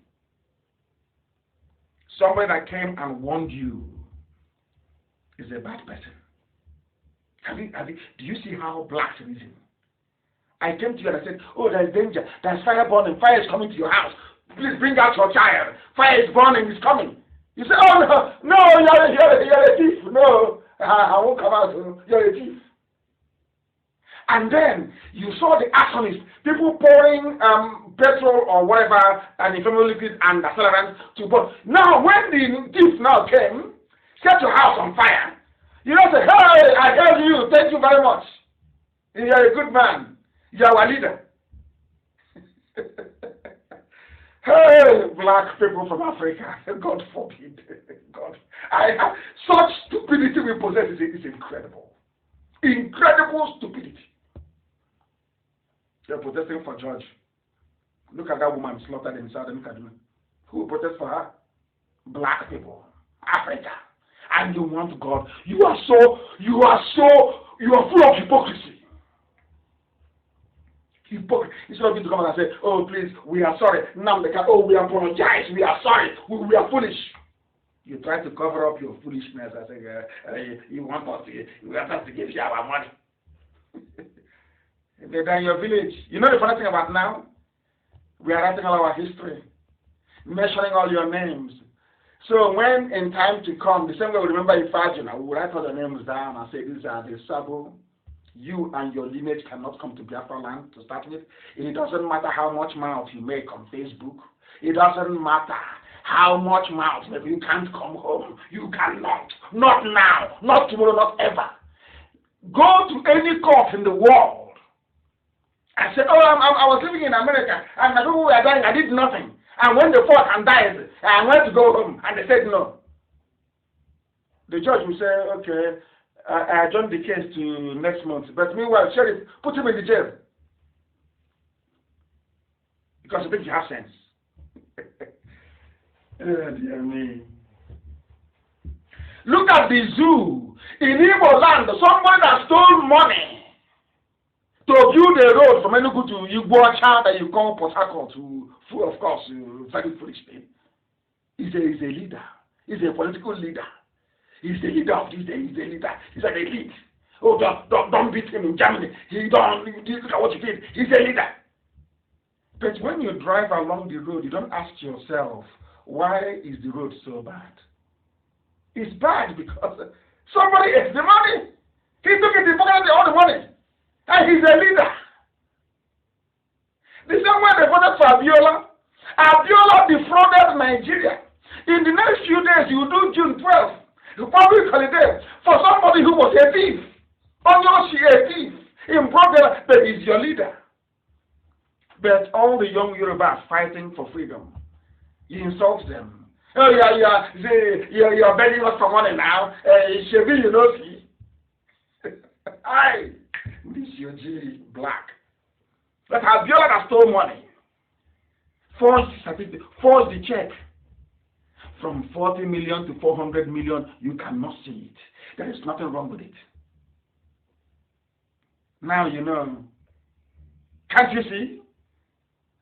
Somebody that came and warned you is a bad person. Do you see how blacks reason? I came to you and I said, oh, there's danger. There's fire burning. Fire is coming to your house. Please bring out your child. Fire is burning. It's coming. You say, oh, no, you're a thief. No, I won't come out. You're a thief. And then you saw the arsonists, people pouring petrol or whatever, and inflammable liquid and accelerants to burn. Now, when the thief now came, set your house on fire, you don't say, hey, I heard you, thank you very much. You're a good man. You're our leader. Hey, black people from Africa, God forbid. God, such stupidity we possess is incredible. Incredible stupidity. They're protesting for George. Look at that woman slaughtered in southern Kaduna. Who will protest for her? Black people, Africa. And you want God. You are full of hypocrisy. Instead of you to come and say, oh, please, we are sorry. Nnamdi Kanu, oh, we apologize. We are sorry. We are foolish. You try to cover up your foolishness. I say, you want us to give you our money. They're in your village. You know the funny thing about now? We are writing all our history, mentioning all your names. So when in time to come, the same way we remember Ifajina, we will write all the names down and say, these are the Sabo. You and your lineage cannot come to Biafra land to start with. It doesn't matter how much mouth you make on Facebook. It doesn't matter how much mouth you make. You can't come home. You cannot. Not now. Not tomorrow. Not ever. Go to any court in the world. I said, oh, I was living in America, and the people were dying. I did nothing. And when they fought and died, I went to go home, and they said no. The judge will say, okay, I adjourned the case to next month. But meanwhile, sheriff, put him in the jail. Because you think you have sense. Oh, dear me. Look at the zoo. In Igbo land, somebody that stole money to build a road from Enugu to Igboacha that you call Port Harcourt to, of course, very foolish thing. He's a leader. He's a political leader. He's the leader of this day. He's the leader. He's an elite. Oh, don't beat him in Germany. Look at what you did. He's a leader. But when you drive along the road, you don't ask yourself, why is the road so bad? It's bad because somebody ate the money. He took it, he pocketed all the money. And he's a leader. The same way they voted for Abiola. Abiola defrauded Nigeria. In the next few days, you do June 12th, the public holiday, for somebody who was a thief. Onyoshi, a thief. In brother, but he's your leader. But all the young Yorubas fighting for freedom, you insult them. Oh, you're begging us for money now. Shebi, you know, see. Aye. This your G black. But Abiola that stole money, forged the check from 40 million to 400 million. You cannot see it. There is nothing wrong with it. Now you know. Can't you see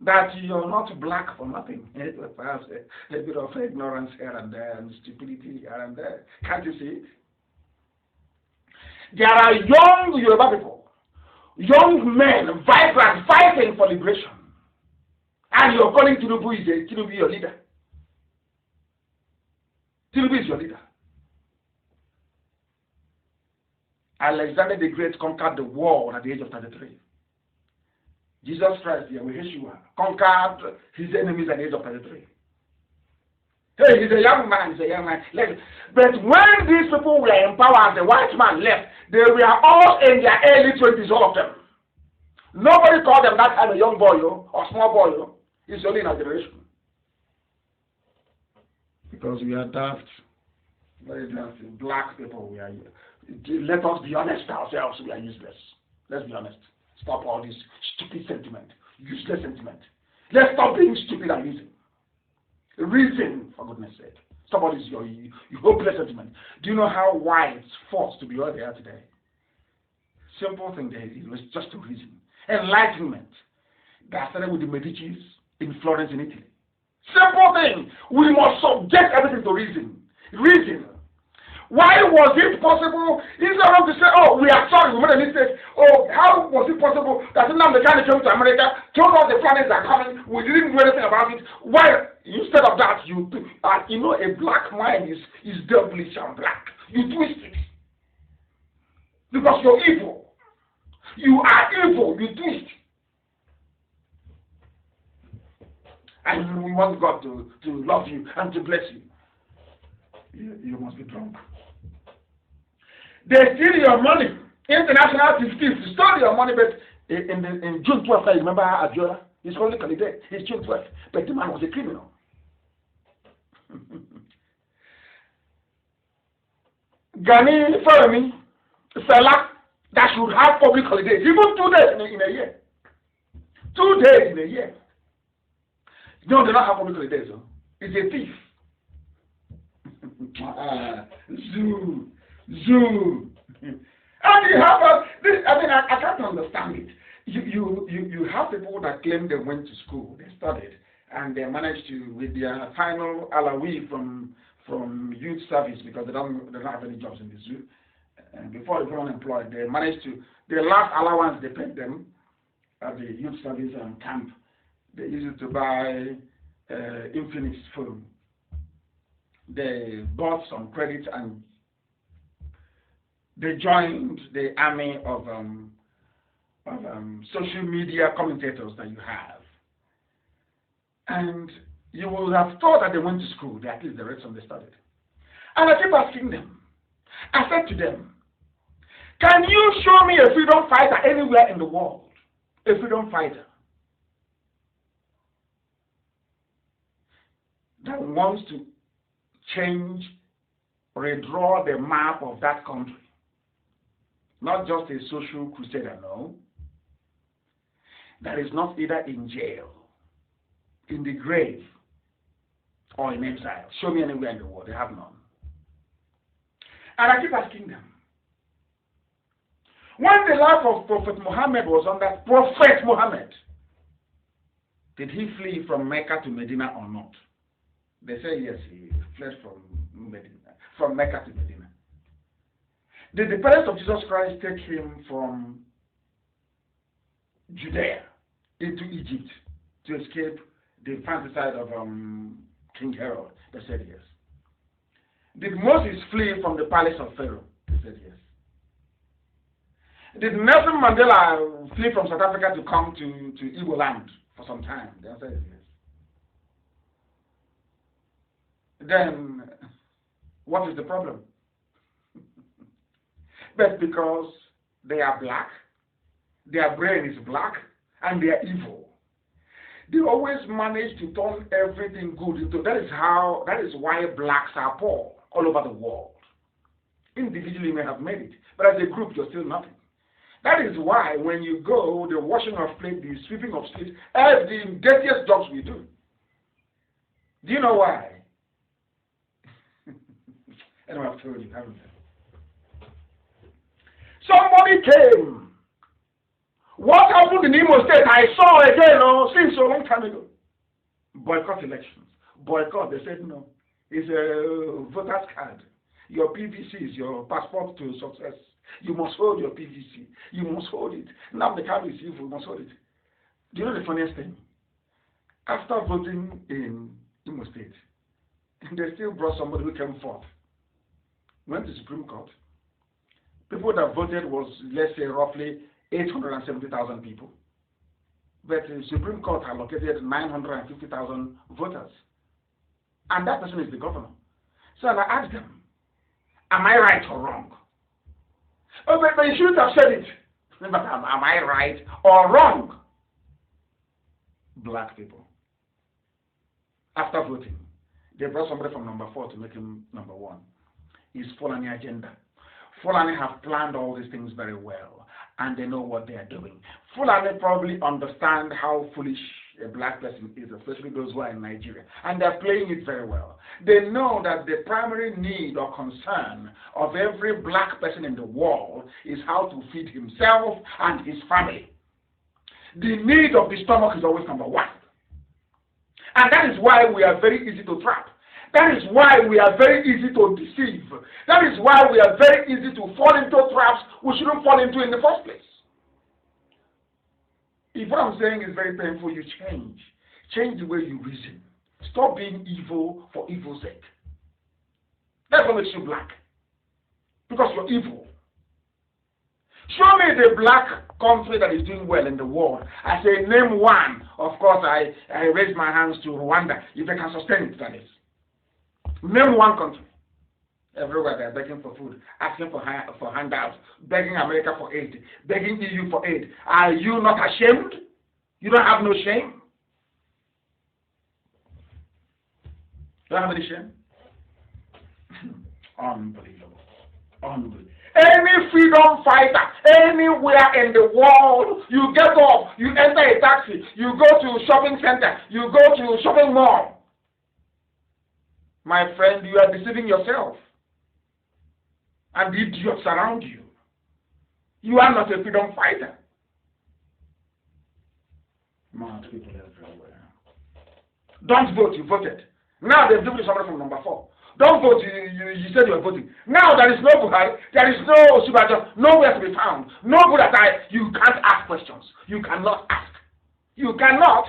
that you're not black for nothing? Perhaps a bit of ignorance here and there and stupidity here and there. Can't you see? There are young Yoruba people, young men, vibrant, fighting for liberation. And you're calling Tinubu your leader. Tinubu is your leader. Alexander the Great conquered the world at the age of 33. Jesus Christ, Yeshua, conquered his enemies at the age of 33. Hey, he's a young man, But when these people were empowered, the white man left, they were all in their early 20s, all of them. Nobody called them that time a young boy or small boy. It's only in our generation. Because we are daft, very daft. Black people, we are. Let us be honest ourselves, we are useless. Let's be honest. Stop all this stupid sentiment, useless sentiment. Let's stop being stupid and using. Reason, for goodness sake. Stop all this your hopeless sentiment. Do you know how whites fought to be where they are today? Simple thing there, it was just to reason. Enlightenment. That started with the Medicis in Florence in Italy. Simple thing. We must subject everything to reason. Reason. Why was it possible? Instead of to say, oh, we are sorry, we made a mistake. Oh, how was it possible that Nnamdi Kanu came to America, told us the planets are coming, we didn't do anything about it? Why, instead of that, a black mind is devilish and black. You twist it. Because you're evil. You are evil, you twist. And we want God to love you and to bless you. You must be drunk. They steal your money. International thieves stole your money, but in June 12th, I remember Abiola. He's only candidate. It's June 12th, but the man was a criminal. Gani, follow me. Fela, that should have public holidays, even 2 days in a year. 2 days in a year. No, they don't have public holidays. So. It's a thief. Zoo. And you have I can't understand it. You have people that claim they went to school, they studied, and they managed to, with their final alawi from youth service, because they don't have any jobs in the zoo. And before they become unemployed, they managed to, the last allowance they paid them at the youth service camp, they used it to buy Infinix phone. They bought some credit and they joined the army of social media commentators that you have. And you will have thought that they went to school, at least the rest of them studied. And I keep asking them, I said to them, can you show me a freedom fighter anywhere in the world? A freedom fighter that wants to change, redraw the map of that country. Not just a social crusader, no. That is not either in jail, in the grave, or in exile. Show me anywhere in the world. They have none. And I keep asking them, when the life of Prophet Muhammad was on that, Prophet Muhammad, did he flee from Mecca to Medina or not? They say yes, he fled from Mecca to Medina. Did the parents of Jesus Christ take him from Judea into Egypt to escape the infanticide of King Herod? They said yes. Did Moses flee from the palace of Pharaoh? They said yes. Did Nelson Mandela flee from South Africa to come to Igbo land for some time? The answer is yes. Then, what is the problem? But because they are black, their brain is black, and they are evil, they always manage to turn everything good into. That is why blacks are poor all over the world. Individually, you may have made it, but as a group, you're still nothing. That is why when you go, the washing of plates, the sweeping of streets, the dirtiest jobs we do. Do you know why? Anyway, I've told you, haven't I? Somebody came. What happened in Imo State, I saw again, since a long time ago. Boycott elections. Boycott, they said no. It's a voter's card. Your PVC is your passport to success. You must hold your PVC. You must hold it. Now the card is evil, you must hold it. Do you know the funniest thing? After voting in Imo State, they still brought somebody who came forth. Went to the Supreme Court. People that voted was, let's say, roughly 870,000 people. But the Supreme Court allocated 950,000 voters. And that person is the governor. So I asked them, am I right or wrong? Oh, but you shouldn't have said it. But am I right or wrong? Black people. After voting, they brought somebody from number 4 to make him number 1. Is Fulani agenda. Fulani have planned all these things very well, and they know what they are doing. Fulani probably understand how foolish a black person is, especially those who are in Nigeria, and they're playing it very well. They know that the primary need or concern of every black person in the world is how to feed himself and his family. The need of the stomach is always number 1. And that is why we are very easy to trap. That is why we are very easy to deceive. That is why we are very easy to fall into traps we shouldn't fall into in the first place. If what I'm saying is very painful, you change. Change the way you reason. Stop being evil for evil's sake. That's what makes you black. Because you're evil. Show me the black country that is doing well in the world. I say, name one. Of course, I raise my hands to Rwanda, if they can sustain it, that is. Name one country. Everywhere they're begging for food, asking for handouts, begging America for aid, begging EU for aid. Are you not ashamed? You don't have no shame? You don't have any shame? Unbelievable. Unbelievable. Any freedom fighter, anywhere in the world, you get off, you enter a taxi, you go to shopping center, you go to shopping mall. My friend, you are deceiving yourself and the idiots around you. You are not a freedom fighter. Mad people everywhere. Don't vote, you voted. Now they've given you somebody from number 4. Don't vote, you said you are voting. Now there is no Buhari, there is no Subajo, nowhere to be found. No Budatai, you can't ask questions. You cannot ask. You cannot.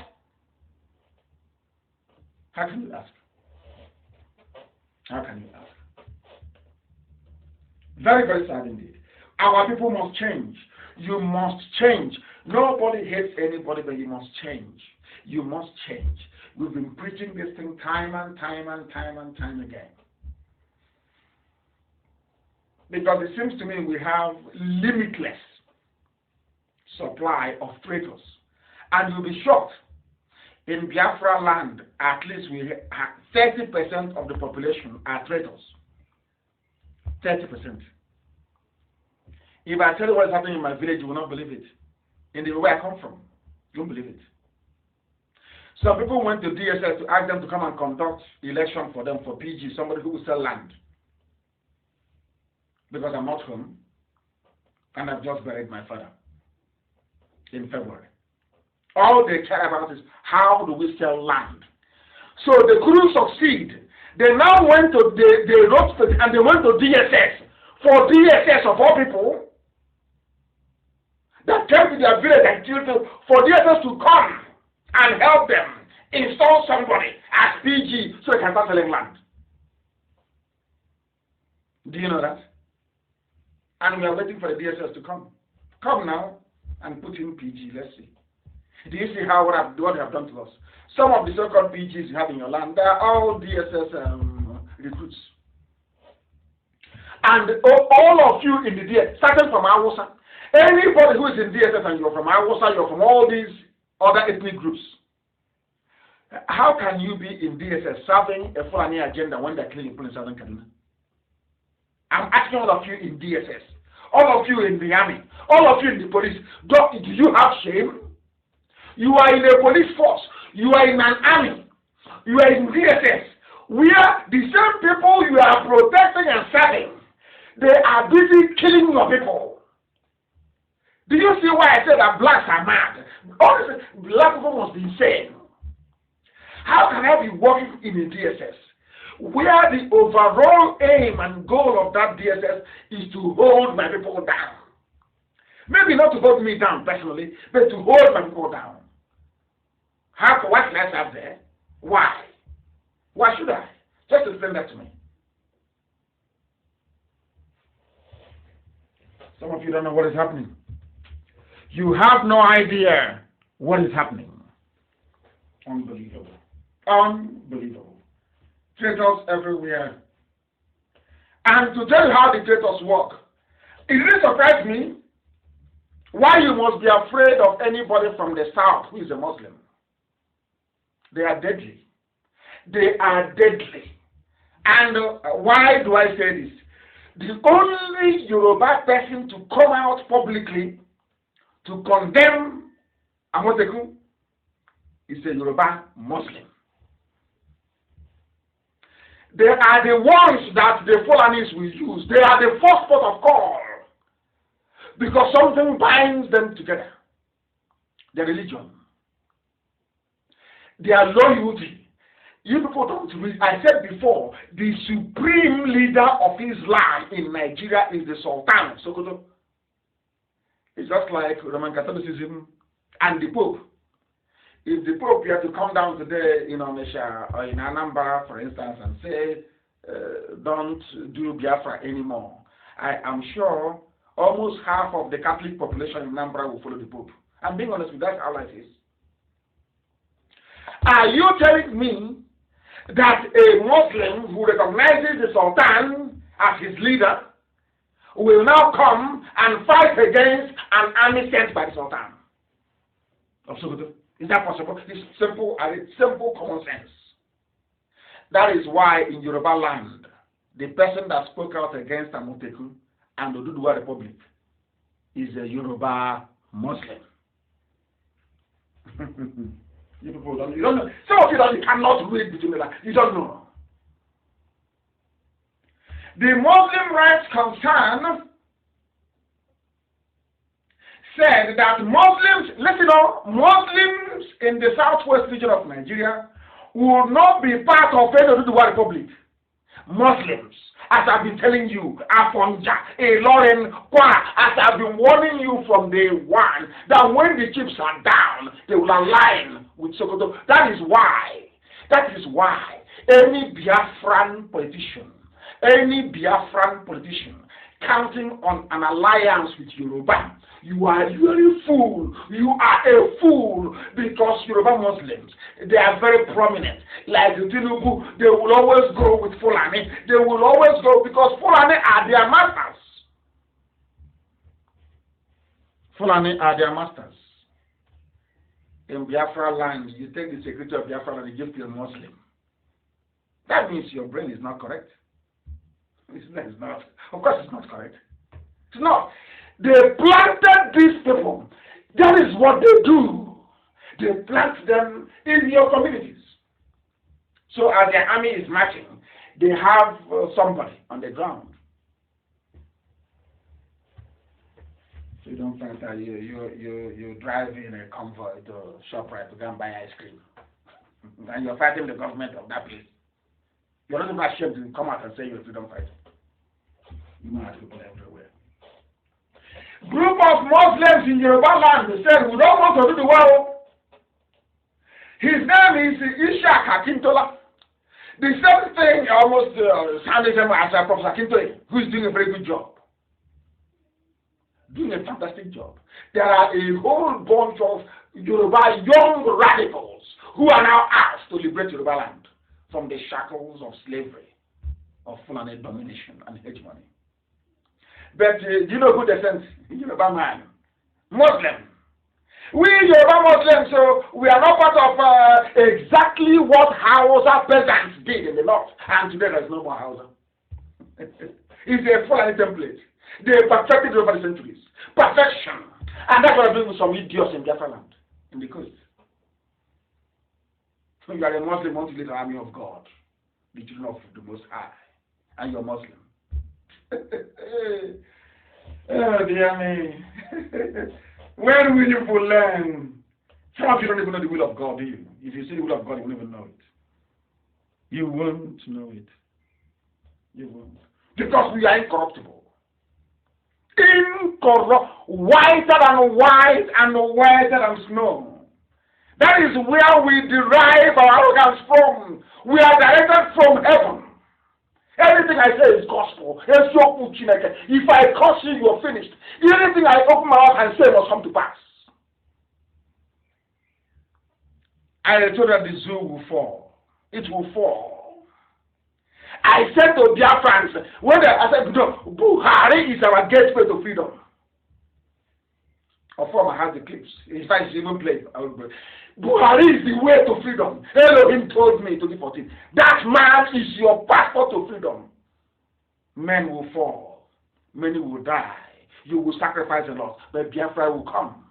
How can you ask? How can you ask? Very, very sad indeed. Our people must change. You must change. Nobody hates anybody, but you must change. You must change. We've been preaching this thing time and time and time and time again. Because it seems to me we have limitless supply of traitors. And you'll be shocked. In Biafra land, at least we have 30% of the population are traitors. 30%. If I tell you what is happening in my village, you will not believe it. In the way I come from, you won't believe it. Some people went to DSS to ask them to come and conduct election for them for PG, somebody who will sell land. Because I'm not home, and I've just buried my father in February. All they care about is how do we sell land. So they couldn't succeed. They now went to they wrote and they went to DSS for DSS of all people that came to their village and killed for DSS to come and help them install somebody as PG so they can start selling land. Do you know that? And we are waiting for the DSS to come. Come now and put in PG. Let's see. Do you see how what they have done to us? Some of the so-called PGs you have in your land, they are all DSS recruits. And all of you in the DSS, starting from Awusa, anybody who is in DSS and you're from Awusa, you're from all these other ethnic groups, how can you be in DSS serving a Fulani agenda when they're killing people in Southern Kaduna? I'm asking all of you in DSS, all of you in the army, all of you in the police, do you have shame? You are in a police force, you are in an army, you are in DSS, where the same people you are protecting and serving, they are busy killing your people. Do you see why I said that blacks are mad? Honestly, black people must be insane. How can I be working in a DSS where the overall aim and goal of that DSS is to hold my people down? Maybe not to hold me down personally, but to hold my people down. What can I serve there? Why? Why should I? Just explain that to me. Some of you don't know what is happening. You have no idea what is happening. Unbelievable. Unbelievable. Traitors everywhere. And to tell you how the traitors work, it really surprised me why you must be afraid of anybody from the south who is a Muslim. They are deadly. They are deadly. And why do I say this? The only Yoruba person to come out publicly to condemn Amotekun is a Yoruba Muslim. They are the ones that the Fulanis will use. They are the first port of call because something binds them together. Their religion, their loyalty. You people don't read. I said before, the supreme leader of Islam in Nigeria is the Sultan of Sokoto. It's just like Roman Catholicism and the Pope. If the Pope had to come down today in Onisha or in Anambra, for instance, and say, don't do Biafra anymore, I am sure almost half of the Catholic population in Anambra will follow the Pope. I'm being honest with you, that's how life is. Are you telling me that a Muslim who recognizes the Sultan as his leader will now come and fight against an army sent by the Sultan of Sokoto? Is that possible? It's simple common sense. That is why in Yoruba land, the person that spoke out against Amotekun and Oduduwa Republic is a Yoruba Muslim. You people don't, you don't know. Some of you don't, you cannot read between the lines. You don't know. The Muslim Rights Concern said that Muslims, listen up, Muslims in the southwest region of Nigeria will not be part of any Oduduwa Republic. Muslims, as I've been telling you, Afonja, Ilorin, Kwa, as I've been warning you from day one, that when the chips are down, they will align with Sokoto. That is why any Biafran politician counting on an alliance with Yoruba, you are really fool. You are a fool, because Yoruba Muslims, they are very prominent. Like the Tinubu, they will always go with Fulani. They will always go because Fulani are their masters. Fulani are their masters. In Biafra land, you take the secretary of Biafra land and give to a Muslim. That means your brain is not correct. It's not. Of course it's not correct. It's not. They planted these people. That is what they do. They plant them in your communities. So as their army is marching, they have somebody on the ground. So you don't find that you drive in a convoy to ShopRite to go and buy ice cream. And you're fighting the government of that place. You're not even ashamed to come out and say you're a freedom fighter. You know, people everywhere. Group of Muslims in Yoruba land said, we don't want to do the world. His name is Ishaq Akintola. The same thing almost sounded as Professor Akintola, who is doing a very good job. Doing a fantastic job. There are a whole bunch of Yoruba young radicals who are now asked to liberate Yoruba land from the shackles of slavery, of Fulani domination and hegemony. But do you know who they sent? Yoruba man. Muslim. We Yoruba Muslims, so we are not part of exactly what Hausa peasants did in the north. And today there is no more Hausa. It's a Fulani template. They perfected it over the centuries. Perfection. And that's what I'm doing with some idiots in Biafra land, in the coast. So you are a Muslim, want to lead the army of God, the children of the Most High, and you're Muslim. Oh dear me. When will you learn? Some of you don't even know the will of God, do you? If you see the will of God, you won't even know it. You won't know it. You won't. Because we are incorruptible. Whiter than white and whiter than snow. That is where we derive our arrogance from. We are directed from heaven. Everything I say is gospel. If I curse you, you're finished. Anything I open my mouth and say must come to pass. I told that the zoo will fall. It will fall. I said to Biafrans, I said, no, Buhari is our gateway to freedom. Of course, I have the clips. In fact, it's even played. Buhari is the way to freedom. Elohim told me in 2014. That man is your passport to freedom. Men will fall. Many will die. You will sacrifice a lot. But Biafra will come.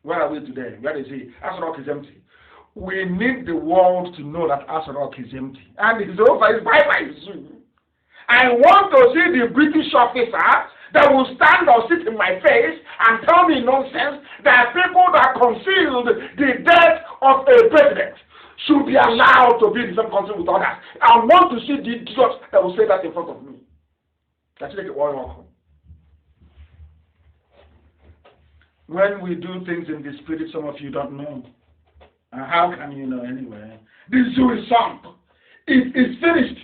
Where are we today? Where is he? Asarok is empty. We need the world to know that Asarok is empty. And it's over. It's bye-bye soon. I want to see the British officer that will stand or sit in my face and tell me nonsense that people that concealed the death of a president should be allowed to be in the same country with others. I want to see the idiots that will say that in front of me. That's like a war. When we do things in the spirit, some of you don't know. How can you know anyway? The zoo is sunk. It is finished.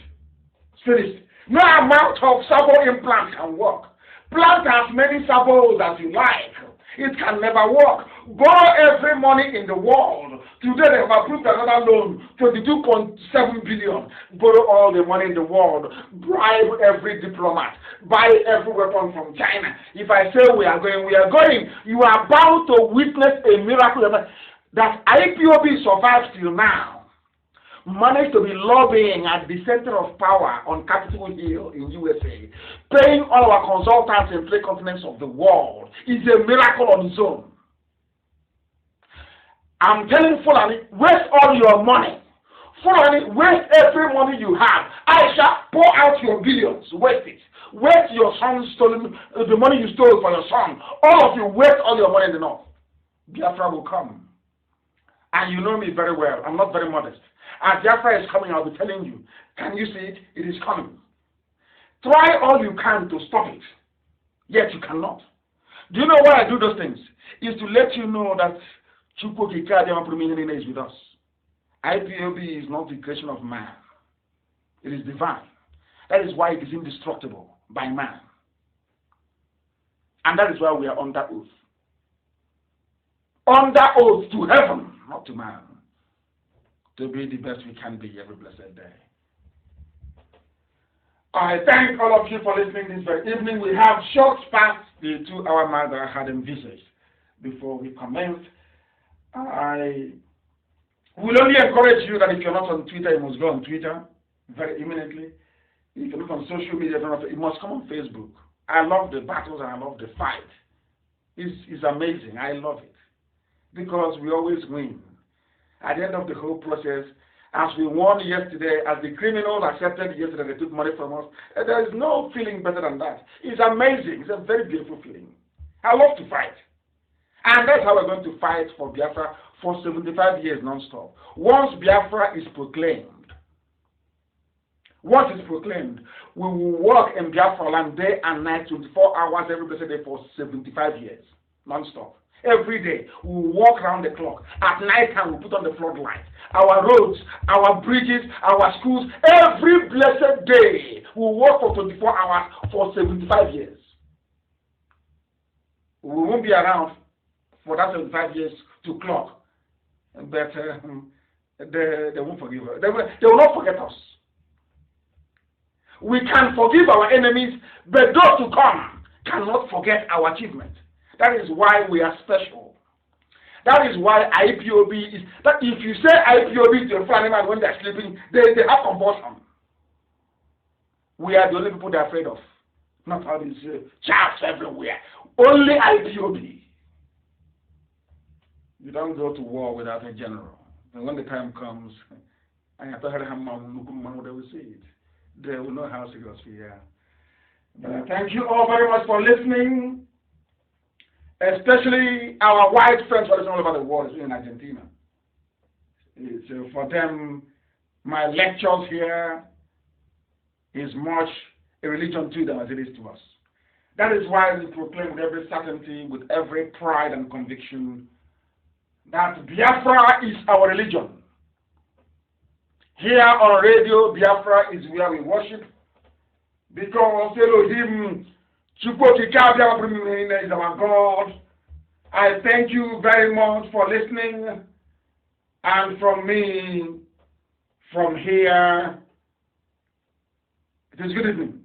It's finished. No amount of sabo implant can work. Plant as many sabos as you like. It can never work. Borrow every money in the world. Today they have approved another loan, 22.7 billion. Borrow all the money in the world. Bribe every diplomat. Buy every weapon from China. If I say we are going, we are going. You are about to witness a miracle that IPOB survives till now. managed to be lobbying at the center of power on Capitol Hill in USA, paying all our consultants in 3 continents of the world is a miracle on its own. I'm telling Fulani, waste all your money. Fulani, waste every money you have. Aisha, pour out your billions, waste it. Waste your son's stolen, the money you stole for your son. All of you, waste all your money in the north. Biafra will come. And you know me very well. I'm not very modest. As Biafra is coming, I'll be telling you. Can you see it? It is coming. Try all you can to stop it. Yet you cannot. Do you know why I do those things? It's to let you know that Chukwu Kikadi is with us. IPOB is not the creation of man. It is divine. That is why it is indestructible by man. And that is why we are under oath. Under oath to heaven, not to man. To be the best we can be every blessed day. I thank all of you for listening this very evening. We have short past the 2-hour mark that I had envisaged before we commenced. I will only encourage you that if you're not on Twitter, you must go on Twitter very imminently. If you look on social media, you must come on Facebook. I love the battles and I love the fight. It's amazing. I love it. Because we always win. At the end of the whole process, as we won yesterday, as the criminals accepted yesterday, they took money from us, there is no feeling better than that. It's amazing. It's a very beautiful feeling. I love to fight. And that's how we're going to fight for Biafra for 75 years non-stop. Once Biafra is proclaimed, we will work in Biafra land day and night, 24 hours every blessed day for 75 years non-stop. Every day, we will walk around the clock. At night time, we put on the floodlights. Our roads, our bridges, our schools, every blessed day, we will work for 24 hours for 75 years. We won't be around for that 75 years to clock. But they won't forgive us. They will not forget us. We can forgive our enemies, but those to come cannot forget our achievement. That is why we are special. That is why IPOB is, that if you say IPOB to a family man when they're sleeping, they have convulsion. We are the only people they're afraid of. Not all these chaps everywhere. Only IPOB. You don't go to war without a general. And when the time comes, they will see it. They will know how serious we are. But thank you all very much for listening. Especially our white friends who are all over the world, especially in Argentina. So for them, my lectures here is much a religion to them as it is to us. That is why we proclaim with every certainty, with every pride and conviction, that Biafra is our religion. Here on radio, Biafra is where we worship, because Elohim is our God. I thank you very much for listening. And from me, from here, it is good evening.